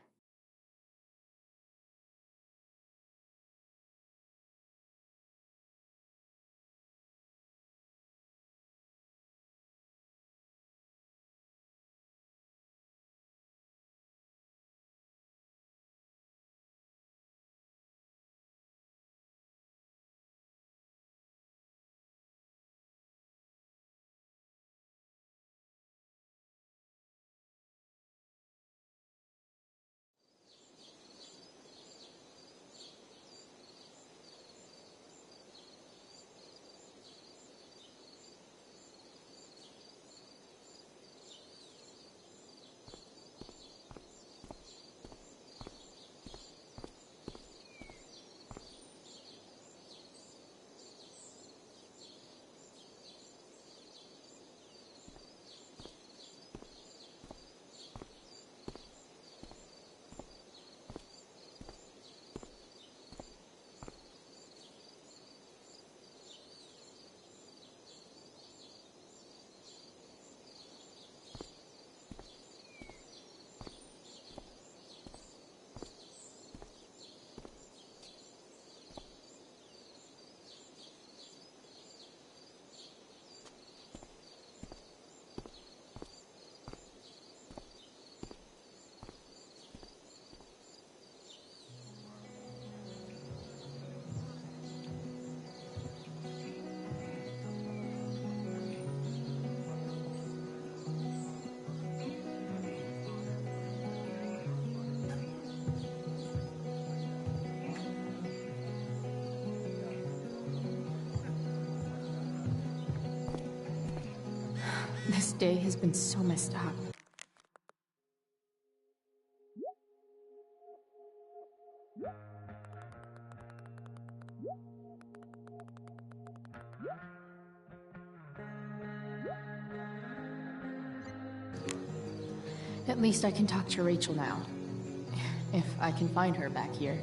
This day has been so messed up. At least I can talk to Rachel now. If I can find her back here.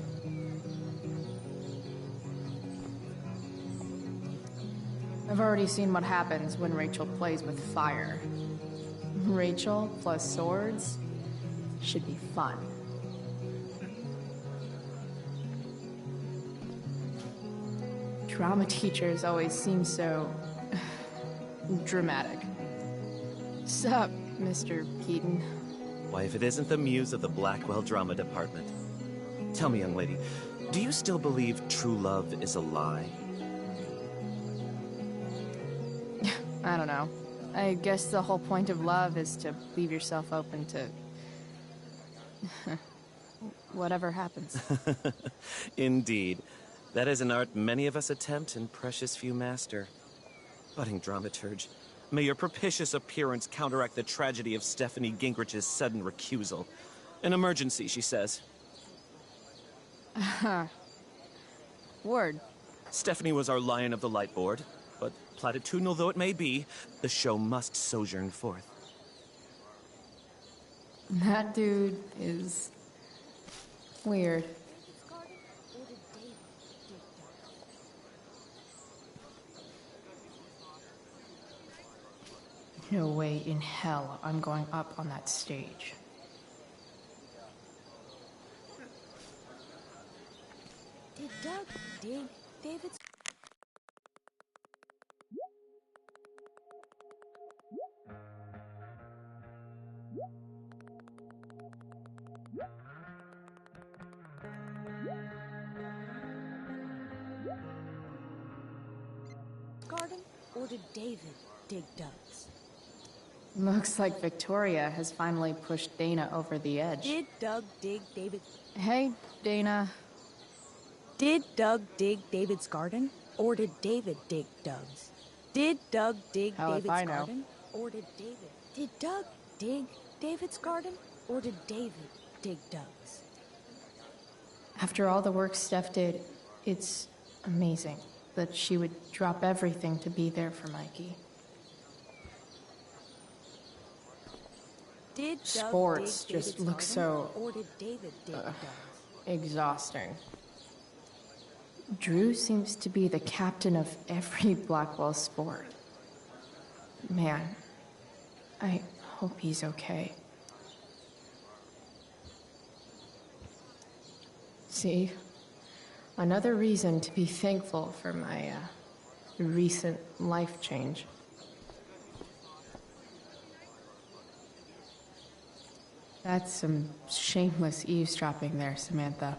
I've already seen what happens when Rachel plays with fire. Rachel plus swords should be fun. Drama teachers always seem so dramatic. Sup, Mr. Keaton? Why, if it isn't the muse of the Blackwell Drama Department. Tell me, young lady, do you still believe true love is a lie? I don't know. I guess the whole point of love is to leave yourself open to... whatever happens. Indeed. That is an art many of us attempt and precious few master. Budding dramaturge, may your propitious appearance counteract the tragedy of Stephanie Gingrich's sudden recusal. An emergency, she says. Word. Stephanie was our Lion of the Light Board, but platitudinal though it may be, the show must sojourn forth. That dude is weird. No way in hell I'm going up on that stage. Did Doug dig David's... garden, or did David dig Doug's? Looks like Victoria has finally pushed Dana over the edge. Did Doug dig David... Hey, Dana. Did Doug dig David's garden, or did David dig Doug's? Did Doug dig Hell if David's I know. garden, or did David... Did Doug dig David's garden, or did David dig Doug's? After all the work Steph did, it's amazing that she would drop everything to be there for Mikey. Did Doug Sports dig just David's look garden, so or did David dig Doug's? exhausting. Drew seems to be the captain of every Blackwell sport. Man, I hope he's okay. See, another reason to be thankful for my recent life change. That's some shameless eavesdropping there, Samantha.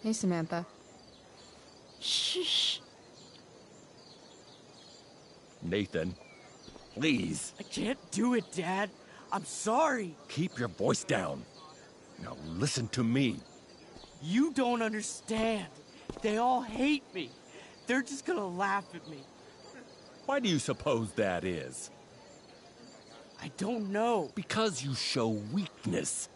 Hey, Samantha. Shh. Nathan, please. I can't do it, Dad. I'm sorry. Keep your voice down. Now listen to me. You don't understand. They all hate me. They're just gonna laugh at me. Why do you suppose that is? I don't know. Because you show weakness.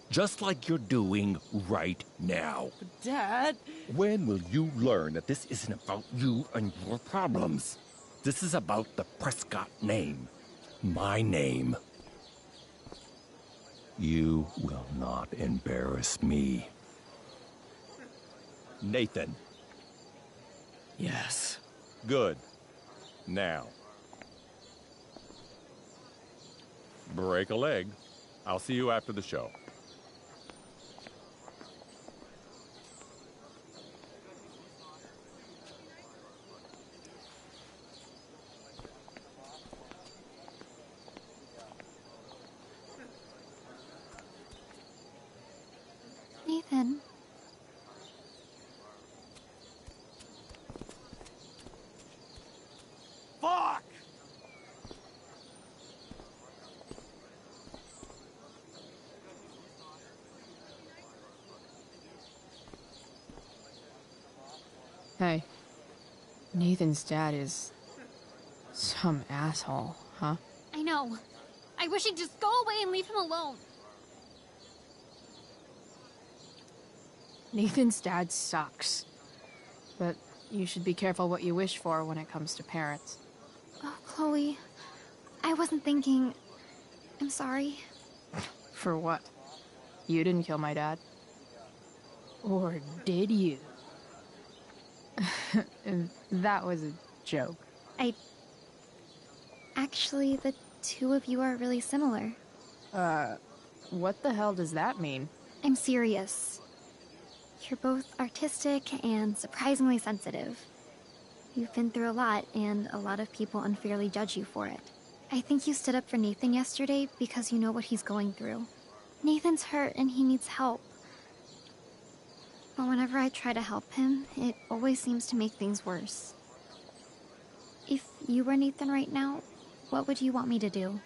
Just like you're doing right now. But Dad... When will you learn that this isn't about you and your problems? This is about the Prescott name. My name. You will not embarrass me. Nathan. Yes. Good. Now. Break a leg. I'll see you after the show. Nathan. Fuck! Hey, Nathan's dad is some asshole, huh? I know. I wish he'd just go away and leave him alone. Nathan's dad sucks. But you should be careful what you wish for when it comes to parents. Oh, Chloe. I wasn't thinking... I'm sorry. For what? You didn't kill my dad. Or did you? That was a joke. Actually, the two of you are really similar. What the hell does that mean? I'm serious. You're both artistic and surprisingly sensitive. You've been through a lot, and a lot of people unfairly judge you for it. I think you stood up for Nathan yesterday because you know what he's going through. Nathan's hurt and he needs help. But whenever I try to help him, it always seems to make things worse. If you were Nathan right now, what would you want me to do?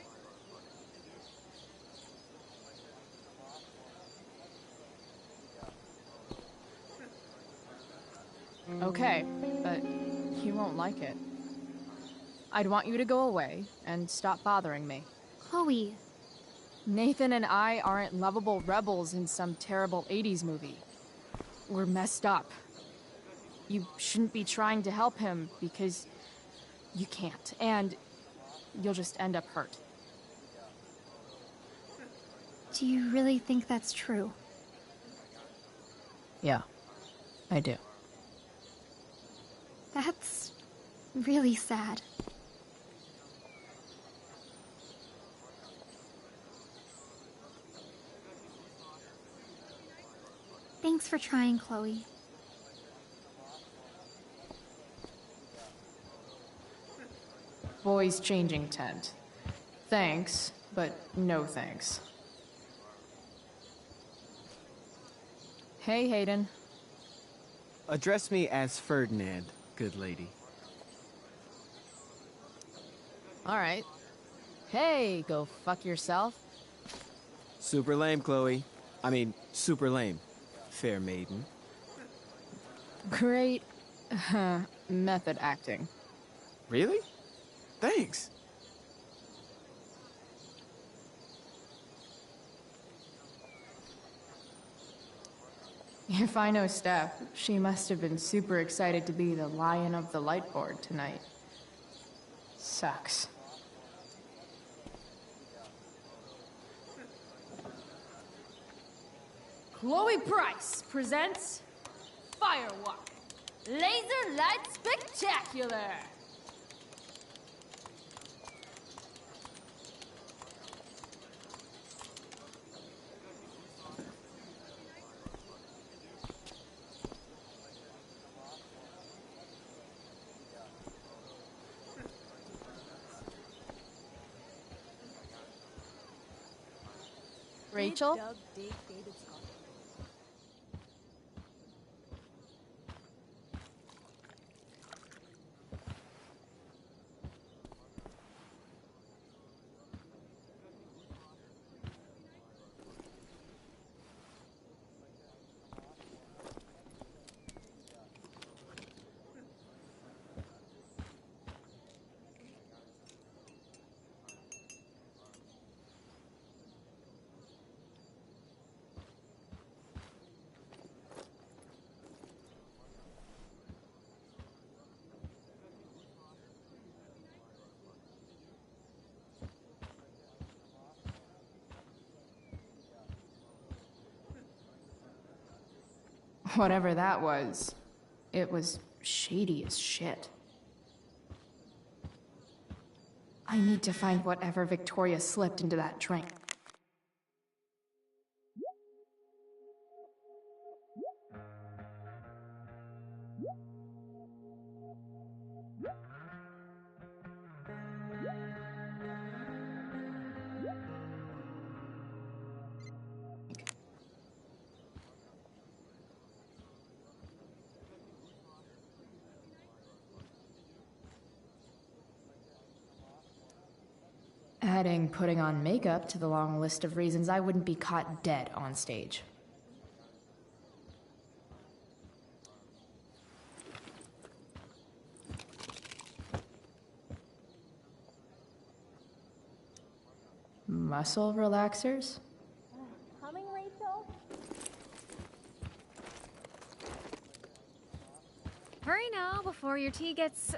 Okay, but you won't like it. I'd want you to go away and stop bothering me. Chloe. Nathan and I aren't lovable rebels in some terrible 80s movie. We're messed up. You shouldn't be trying to help him because you can't, and you'll just end up hurt. Do you really think that's true? Yeah, I do. That's really sad. Thanks for trying, Chloe. Boys changing tent. Thanks, but no thanks. Hey, Hayden. Address me as Ferdinand, good lady. Alright. Hey, go fuck yourself. Super lame, Chloe. I mean, super lame. Fair maiden. Great method acting. Really? Thanks. If I know Steph, she must have been super excited to be the lion of the light board tonight. Sucks. Chloe Price presents Firewalk, Laser Light Spectacular! Rachel? Whatever that was, it was shady as shit. I need to find whatever Victoria slipped into that drink. Adding putting on makeup to the long list of reasons I wouldn't be caught dead on stage. Muscle relaxers? Coming, Rachel? Hurry now before your tea gets...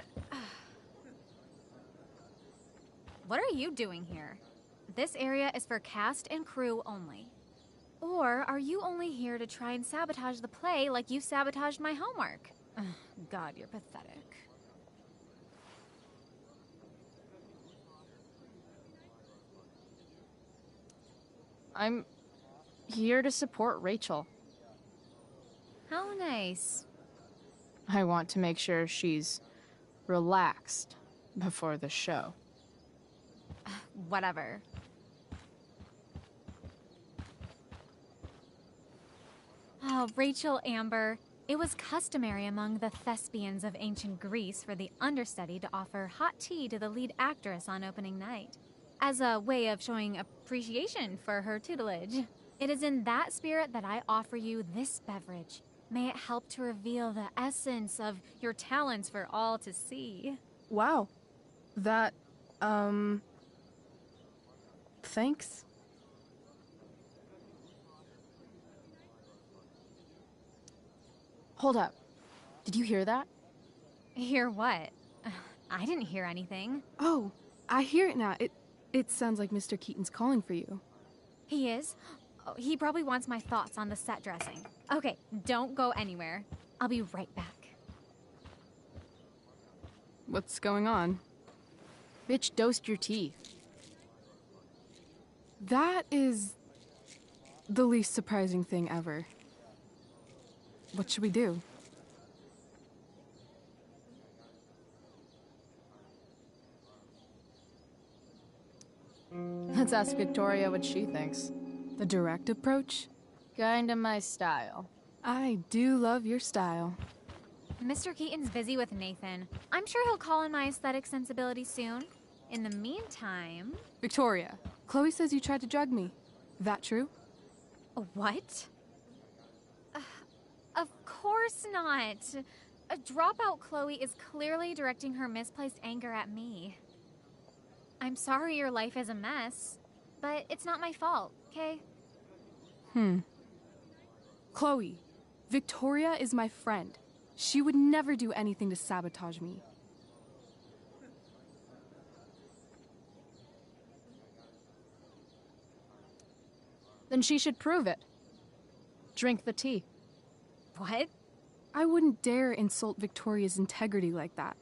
What are you doing here? This area is for cast and crew only. Or are you only here to try and sabotage the play like you sabotaged my homework? God, you're pathetic. I'm here to support Rachel. How nice. I want to make sure she's relaxed before the show. Whatever. Oh, Rachel Amber. It was customary among the thespians of ancient Greece for the understudy to offer hot tea to the lead actress on opening night, as a way of showing appreciation for her tutelage. It is in that spirit that I offer you this beverage. May it help to reveal the essence of your talents for all to see. Wow. That, thanks. Hold up. Did you hear that? Hear what? I didn't hear anything. Oh, I hear it now. It sounds like Mr. Keaton's calling for you. He is? Oh, he probably wants my thoughts on the set dressing. Okay, don't go anywhere. I'll be right back. What's going on? Bitch dosed your teeth. That is the least surprising thing ever. What should we do? Let's ask Victoria what she thinks. The direct approach? Kinda my style. I do love your style. Mr. Keaton's busy with Nathan. I'm sure he'll call in my aesthetic sensibility soon. In the meantime... Victoria, Chloe says you tried to drug me. That true? What? Of course not. A dropout Chloe is clearly directing her misplaced anger at me. I'm sorry your life is a mess, but it's not my fault, okay? Chloe, Victoria is my friend. She would never do anything to sabotage me. Then she should prove it. Drink the tea. What? I wouldn't dare insult Victoria's integrity like that.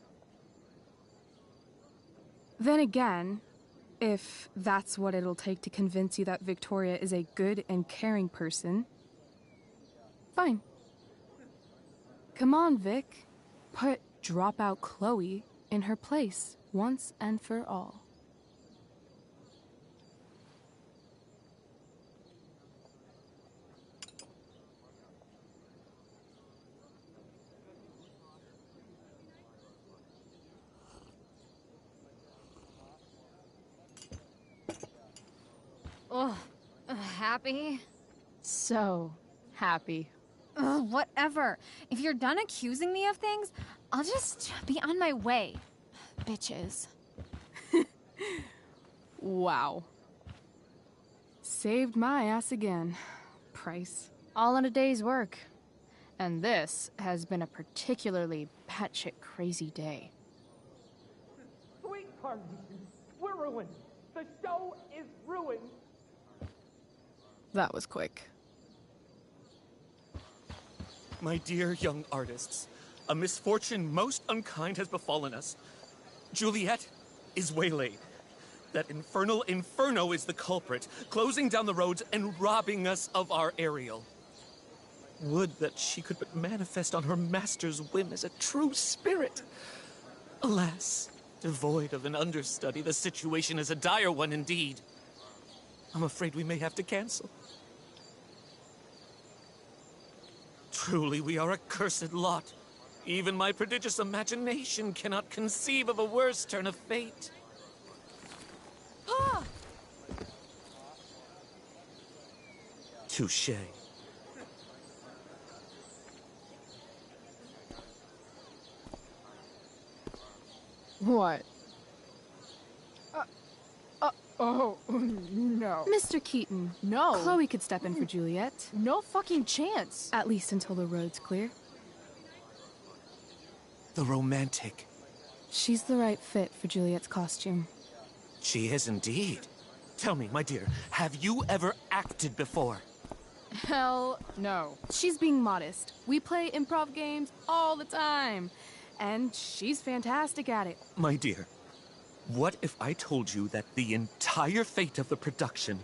Then again, if that's what it'll take to convince you that Victoria is a good and caring person, fine. Come on, Vic. Put dropout Chloe in her place once and for all. Ugh. Happy? So happy. Ugh, whatever. If you're done accusing me of things, I'll just be on my way. Bitches. Wow. Saved my ass again. Price. All in a day's work. And this has been a particularly batshit crazy day. Sweet Carnation, we're ruined. The show is ruined. That was quick. My dear young artists, a misfortune most unkind has befallen us. Juliet is waylaid. That infernal Inferno is the culprit, closing down the roads and robbing us of our Ariel. Would that she could but manifest on her master's whim as a true spirit. Alas, devoid of an understudy, the situation is a dire one indeed. I'm afraid we may have to cancel. Truly, we are a cursed lot. Even my prodigious imagination cannot conceive of a worse turn of fate. Ah! Touché. What? Oh, no. Mr. Keaton. No. Chloe could step in for Juliet. No fucking chance. At least until the road's clear. The romantic. She's the right fit for Juliet's costume. She is indeed. Tell me, my dear, have you ever acted before? Hell no. She's being modest. We play improv games all the time. And she's fantastic at it. My dear, what if I told you that the entire fate of the production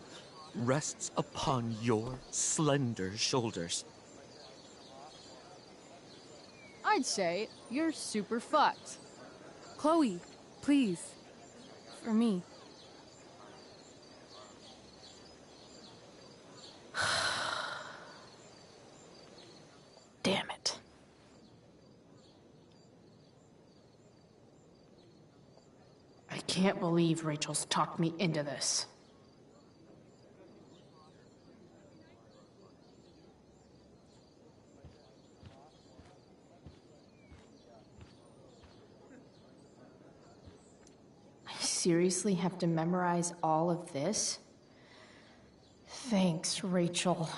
rests upon your slender shoulders? I'd say you're super fucked. Chloe, please. For me. Damn it. I can't believe Rachel's talked me into this. I seriously have to memorize all of this? Thanks, Rachel.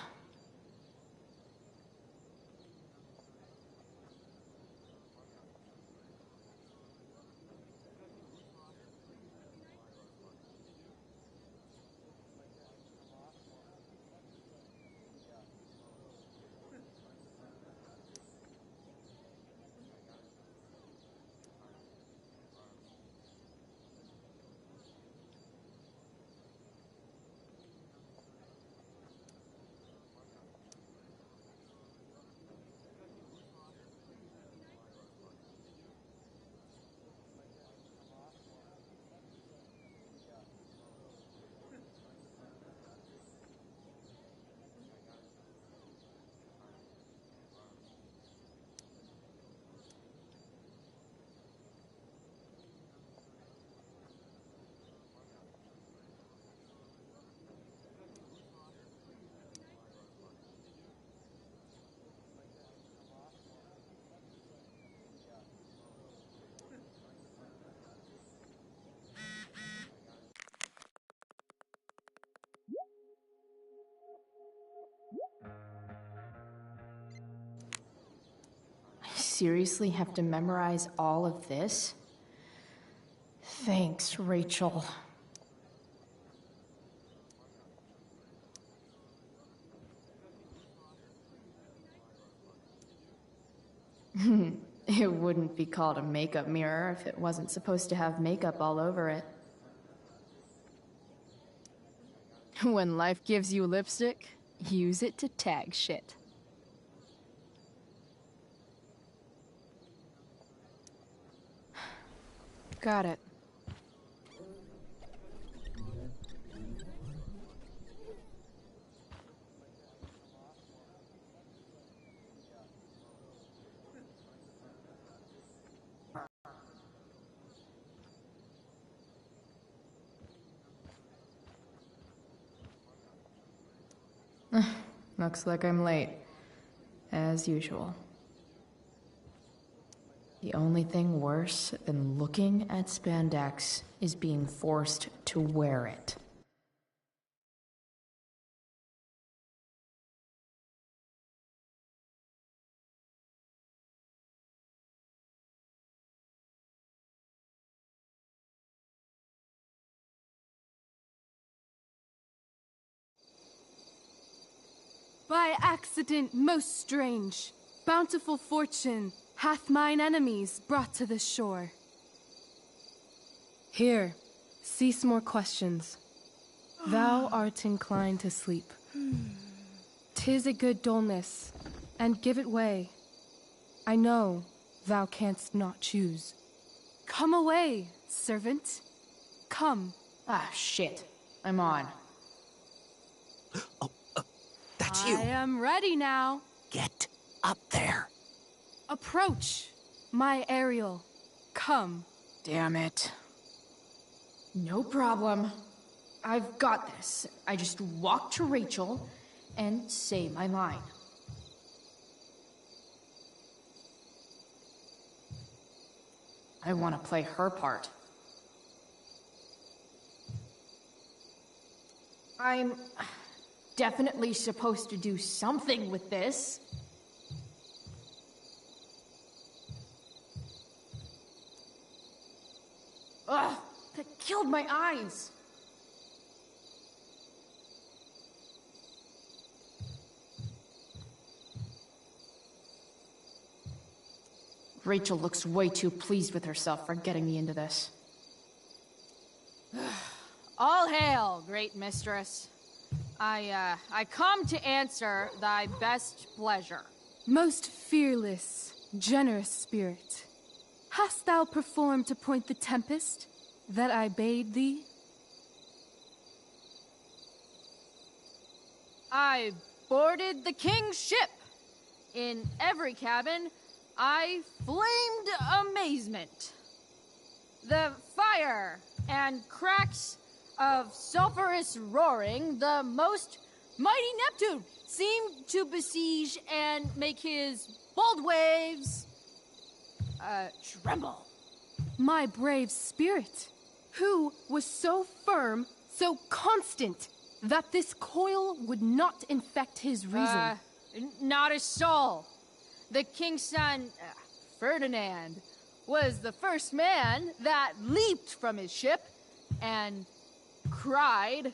Seriously have to memorize all of this? Thanks, Rachel. It wouldn't be called a makeup mirror if it wasn't supposed to have makeup all over it. When life gives you lipstick, use it to tag shit. Got it. Looks like I'm late. As usual. The only thing worse than looking at spandex is being forced to wear it. By accident most strange, bountiful fortune hath mine enemies brought to this shore. Here, cease more questions. Thou art inclined to sleep. 'Tis a good dullness, and give it way. I know thou canst not choose. Come away, servant. Come. Ah, shit. I'm on. That's you. I am ready now. Get up there. Approach, my Ariel. Come. Damn it. No problem. I've got this. I just walk to Rachel and say my line. I want to play her part. I'm definitely supposed to do something with this. Ugh, that killed my eyes. Rachel looks way too pleased with herself for getting me into this. All hail, great mistress. I come to answer thy best pleasure. Most fearless, generous spirit, hast thou performed to point the tempest that I bade thee? I boarded the king's ship. In every cabin, I flamed amazement. The fire and cracks of sulphurous roaring, the most mighty Neptune seemed to besiege and make his bold waves tremble. My brave spirit, who was so firm, so constant, that this coil would not infect his reason. Not a soul. The king's son, Ferdinand, was the first man that leaped from his ship and cried,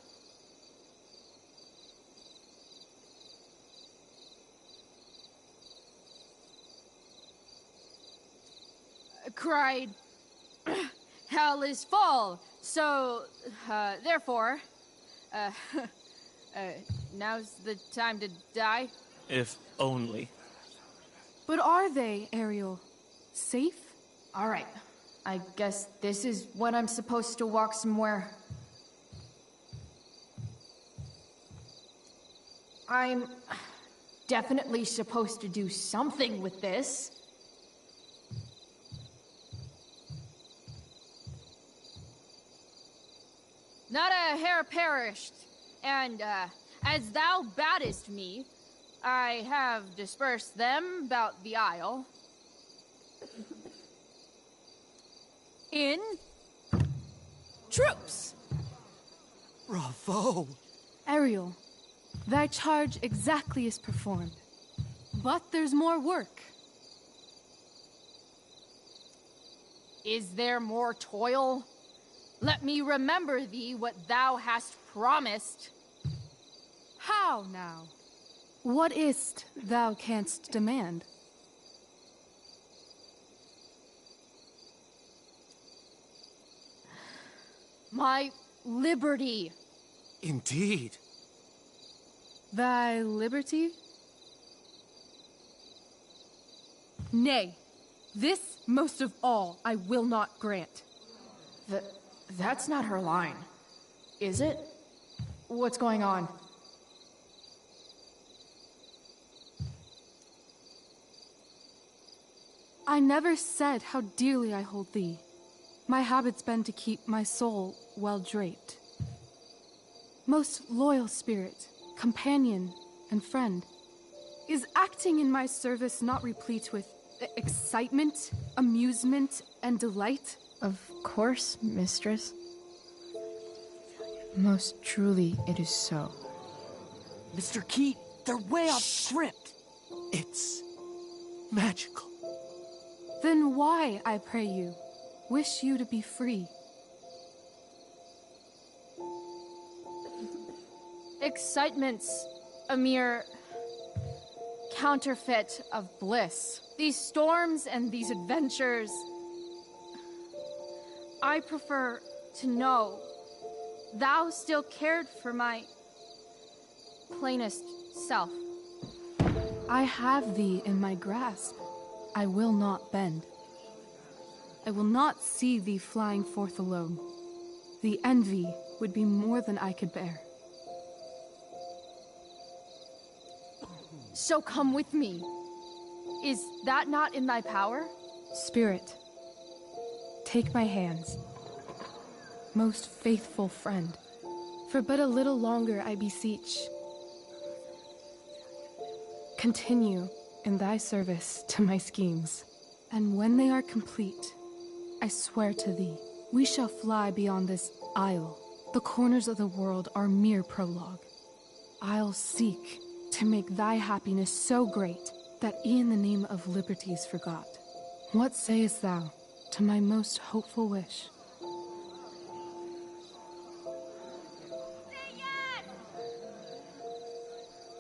hell is full, so, therefore, now's the time to die. If only. But are they, Ariel? Safe? All right. I guess this is when I'm supposed to walk somewhere. I'm definitely supposed to do something with this. Not a hair perished, and, as thou badest me, I have dispersed them about the isle. In troops! Bravo! Ariel, thy charge exactly is performed. But there's more work. Is there more toil? Let me remember thee what thou hast promised. How now? What is't thou canst demand? My liberty. Indeed. Thy liberty? Nay, this most of all I will not grant. That's not her line, is it? What's going on? I never said how dearly I hold thee. My habit's been to keep my soul well draped. Most loyal spirit, companion, and friend, is acting in my service not replete with excitement, amusement, and delight? Of course, mistress. Most truly it is so. Mr. Keat, they're way off script. It's magical. Then why, I pray you, wish you to be free? Excitement's a mere counterfeit of bliss. These storms and these adventures, I prefer to know thou still cared for my plainest self. I have thee in my grasp. I will not bend. I will not see thee flying forth alone. The envy would be more than I could bear. So come with me. Is that not in thy power? Spirit, take my hands. Most faithful friend, for but a little longer I beseech. Continue in thy service to my schemes, and when they are complete, I swear to thee, we shall fly beyond this isle, The corners of the world are mere prologue. I'll seek to make thy happiness so great that e'en the name of liberty is forgot. What sayest thou to my most hopeful wish?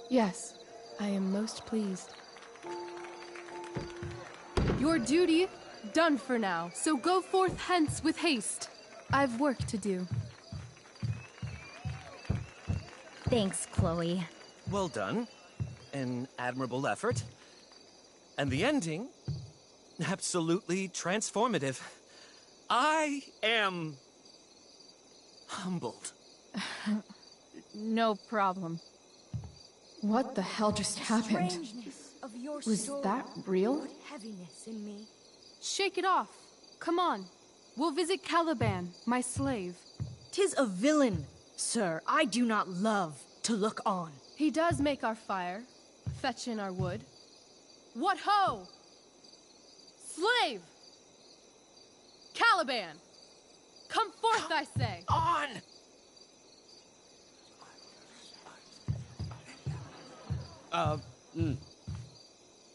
Yes, I am most pleased. Your duty done for now, so go forth hence with haste. I've work to do. Thanks, Chloe. Well done. An admirable effort. And the ending, absolutely transformative. I am humbled. No problem. What the hell just happened? Was that real? Heaviness in me. Shake it off. Come on. We'll visit Caliban, my slave. 'Tis a villain, sir. I do not love to look on. He does make our fire, fetch in our wood. What ho! Slave! Caliban! Come forth, I say! On!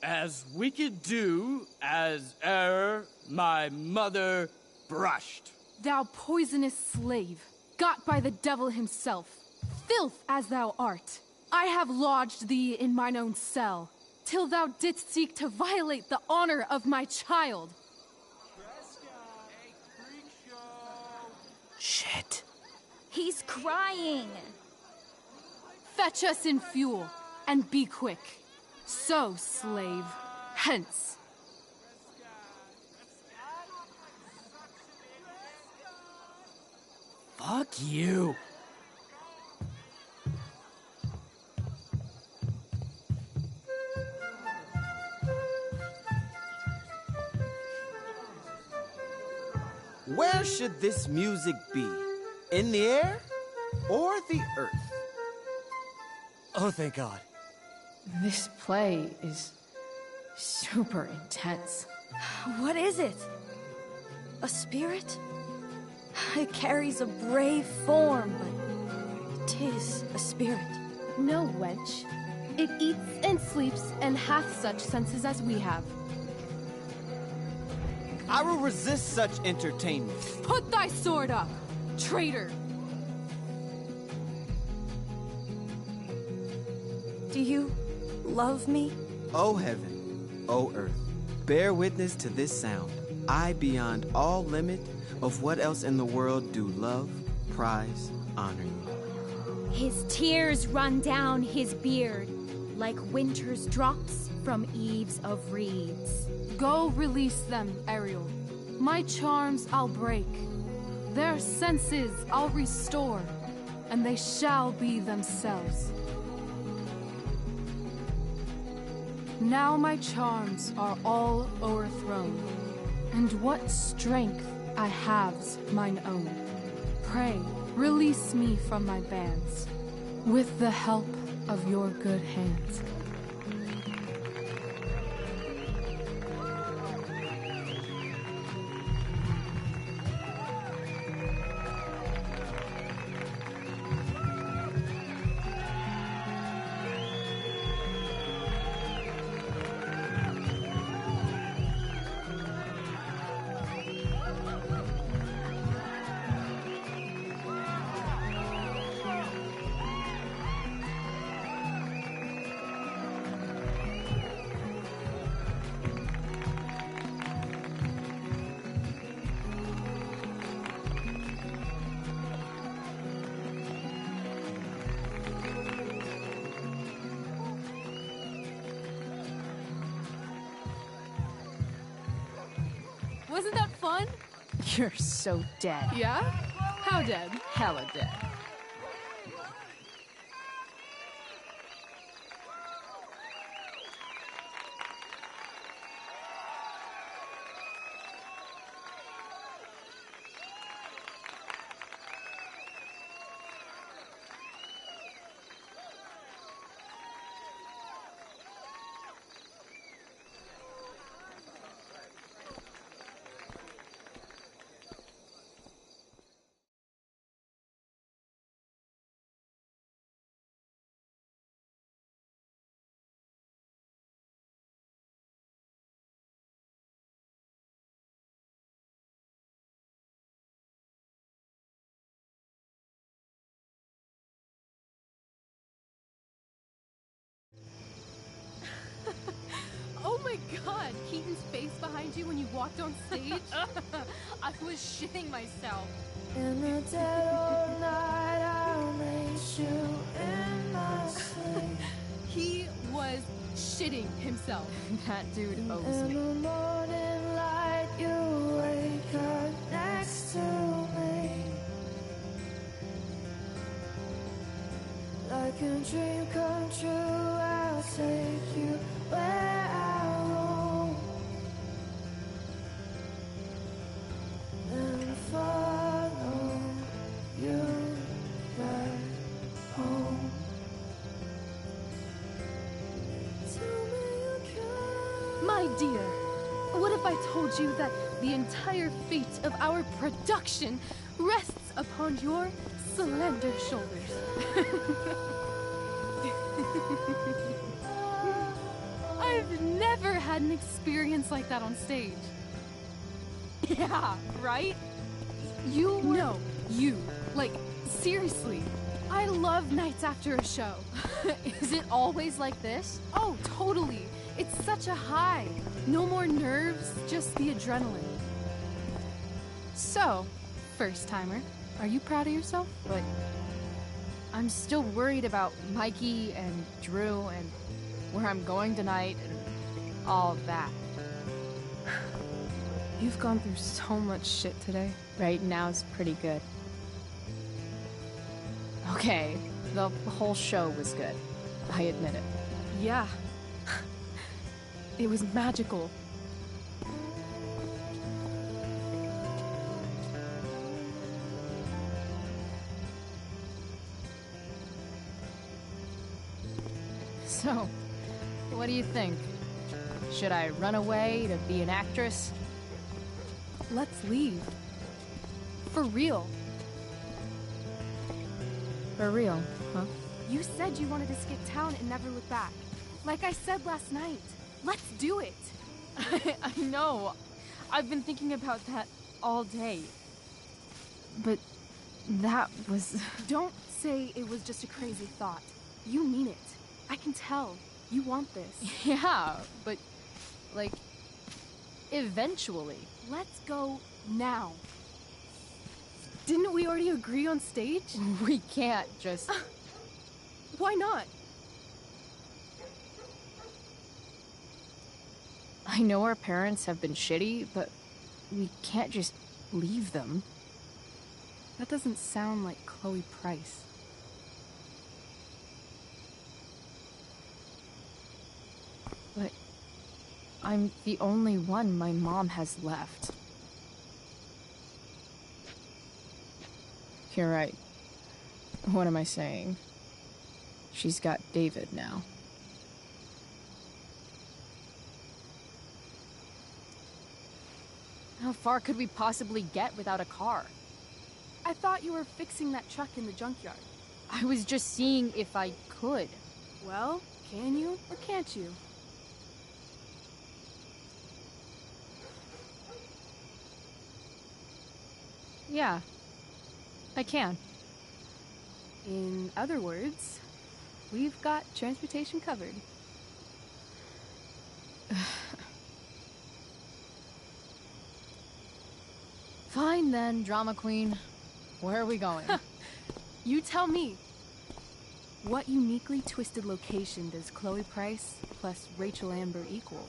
As we could do as e'er my mother brushed. Thou poisonous slave, got by the devil himself, filth as thou art, I have lodged thee in mine own cell, till thou didst seek to violate the honor of my child. Shit. He's crying. Fetch us in fuel, and be quick. So, slave, hence. Fuck you. Where should this music be? In the air or the earth? Oh, thank God. This play is super intense. What is it? A spirit? It carries a brave form, but 'tis a spirit. No, wench. It eats and sleeps and hath such senses as we have. I will resist such entertainment. Put thy sword up, traitor! Do you love me? O heaven, O earth, bear witness to this sound. I, beyond all limit of what else in the world do love, prize, honor you. His tears run down his beard like winter's drops from eaves of reeds. Go release them, Ariel. My charms I'll break. Their senses I'll restore, and they shall be themselves. Now my charms are all o'erthrown, and what strength I have's mine own. Pray, release me from my bands, with the help of your good hands. Wasn't that fun? You're so dead. Yeah? How dead? Hella dead. my god, Keaton's face behind you when you walked on stage? I was shitting myself. In the dead of night, I'll meet you in my sleep. He was shitting himself. That dude owes In me. the morning light, you wake up next to me. Like a dream come true, I'll take you where I roam. Then follow you back home. My dear, what if I told you that the entire fate of our production rests upon your slender shoulders? I've never had an experience like that on stage. Yeah, right? You were... No, you. Like, seriously. I love nights after a show. Is it always like this? Oh, totally. It's such a high. No more nerves, just the adrenaline. So, first timer, are you proud of yourself? But I'm still worried about Mikey and Drew and where I'm going tonight and all of that. You've gone through so much shit today. Right now it's pretty good. Okay, the whole show was good. I admit it. Yeah. It was magical. So, what do you think? Should I run away to be an actress? Let's leave. For real. For real, huh? You said you wanted to skip town and never look back. Like I said last night. Let's do it. I know. I've been thinking about that all day. But that was... Don't say it was just a crazy thought. You mean it. I can tell. You want this. Yeah, but, like, eventually. Let's go now. Didn't we already agree on stage? We can't just... Why not? I know our parents have been shitty, but we can't just leave them. That doesn't sound like Chloe Price. But I'm the only one my mom has left. You're right. What am I saying? She's got David now. How far could we possibly get without a car? I thought you were fixing that truck in the junkyard. I was just seeing if I could. Well, can you or can't you? Yeah, I can. In other words, we've got transportation covered. Fine then, drama queen. Where are we going? You tell me. What uniquely twisted location does Chloe Price plus Rachel Amber equal?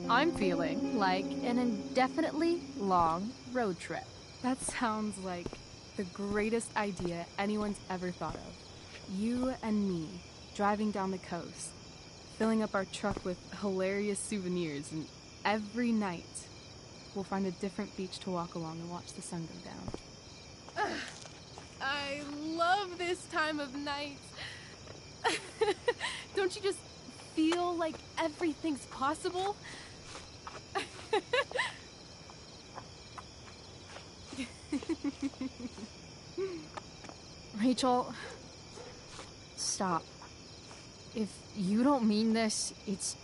I'm feeling like an indefinitely long road trip. That sounds like the greatest idea anyone's ever thought of. You and me, driving down the coast, filling up our truck with hilarious souvenirs, and every night we'll find a different beach to walk along and watch the sun go down. I love this time of night. Don't you just feel like everything's possible? Rachel, stop. If you don't mean this, it's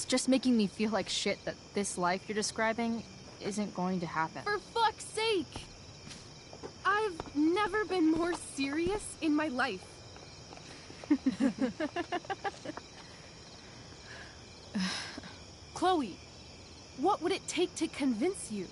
just making me feel like shit that this life you're describing isn't going to happen. For fuck's sake! I've never been more serious in my life. Chloe, what would it take to convince you?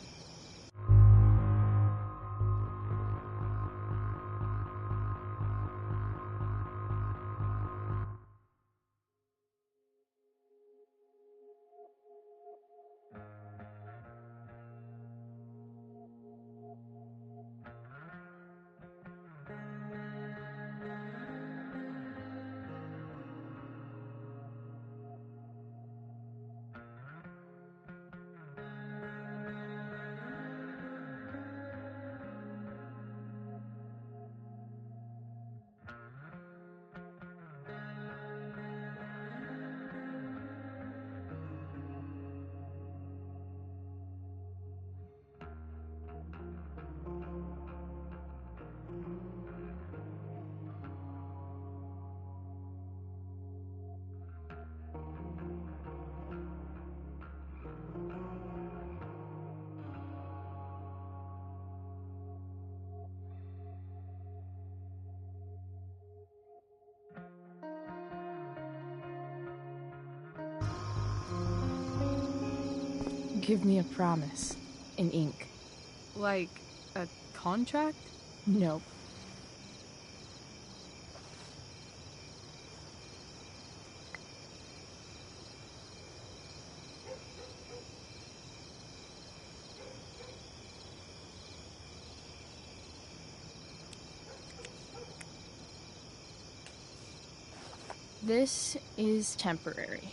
Give me a promise. In ink. Like a contract? Nope. This is temporary.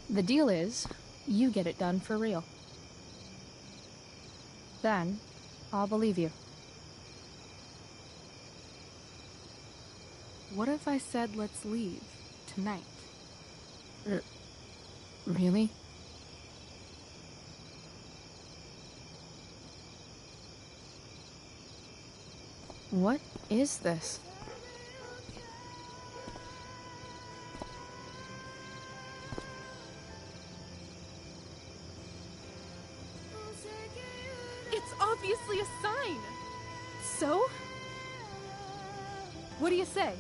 The deal is, you get it done for real. Then, I'll believe you. What if I said let's leave tonight? Really? What is this? It's obviously a sign! So? What do you say?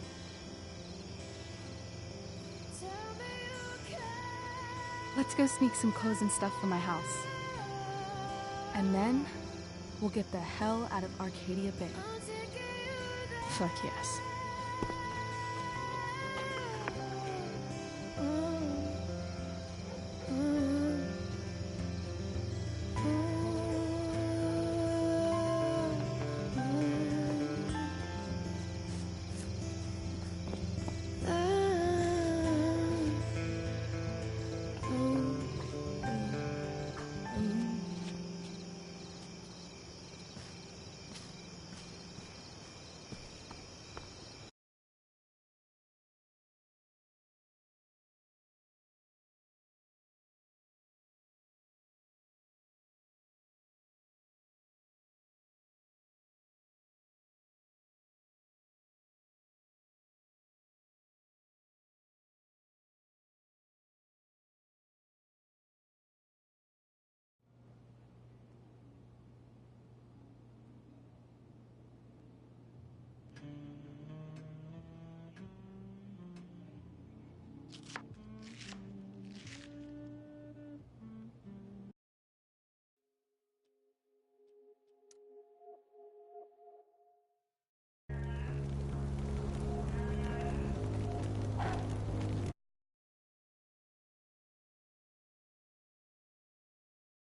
Let's go sneak some clothes and stuff from my house. And then, we'll get the hell out of Arcadia Bay. Fuck yes.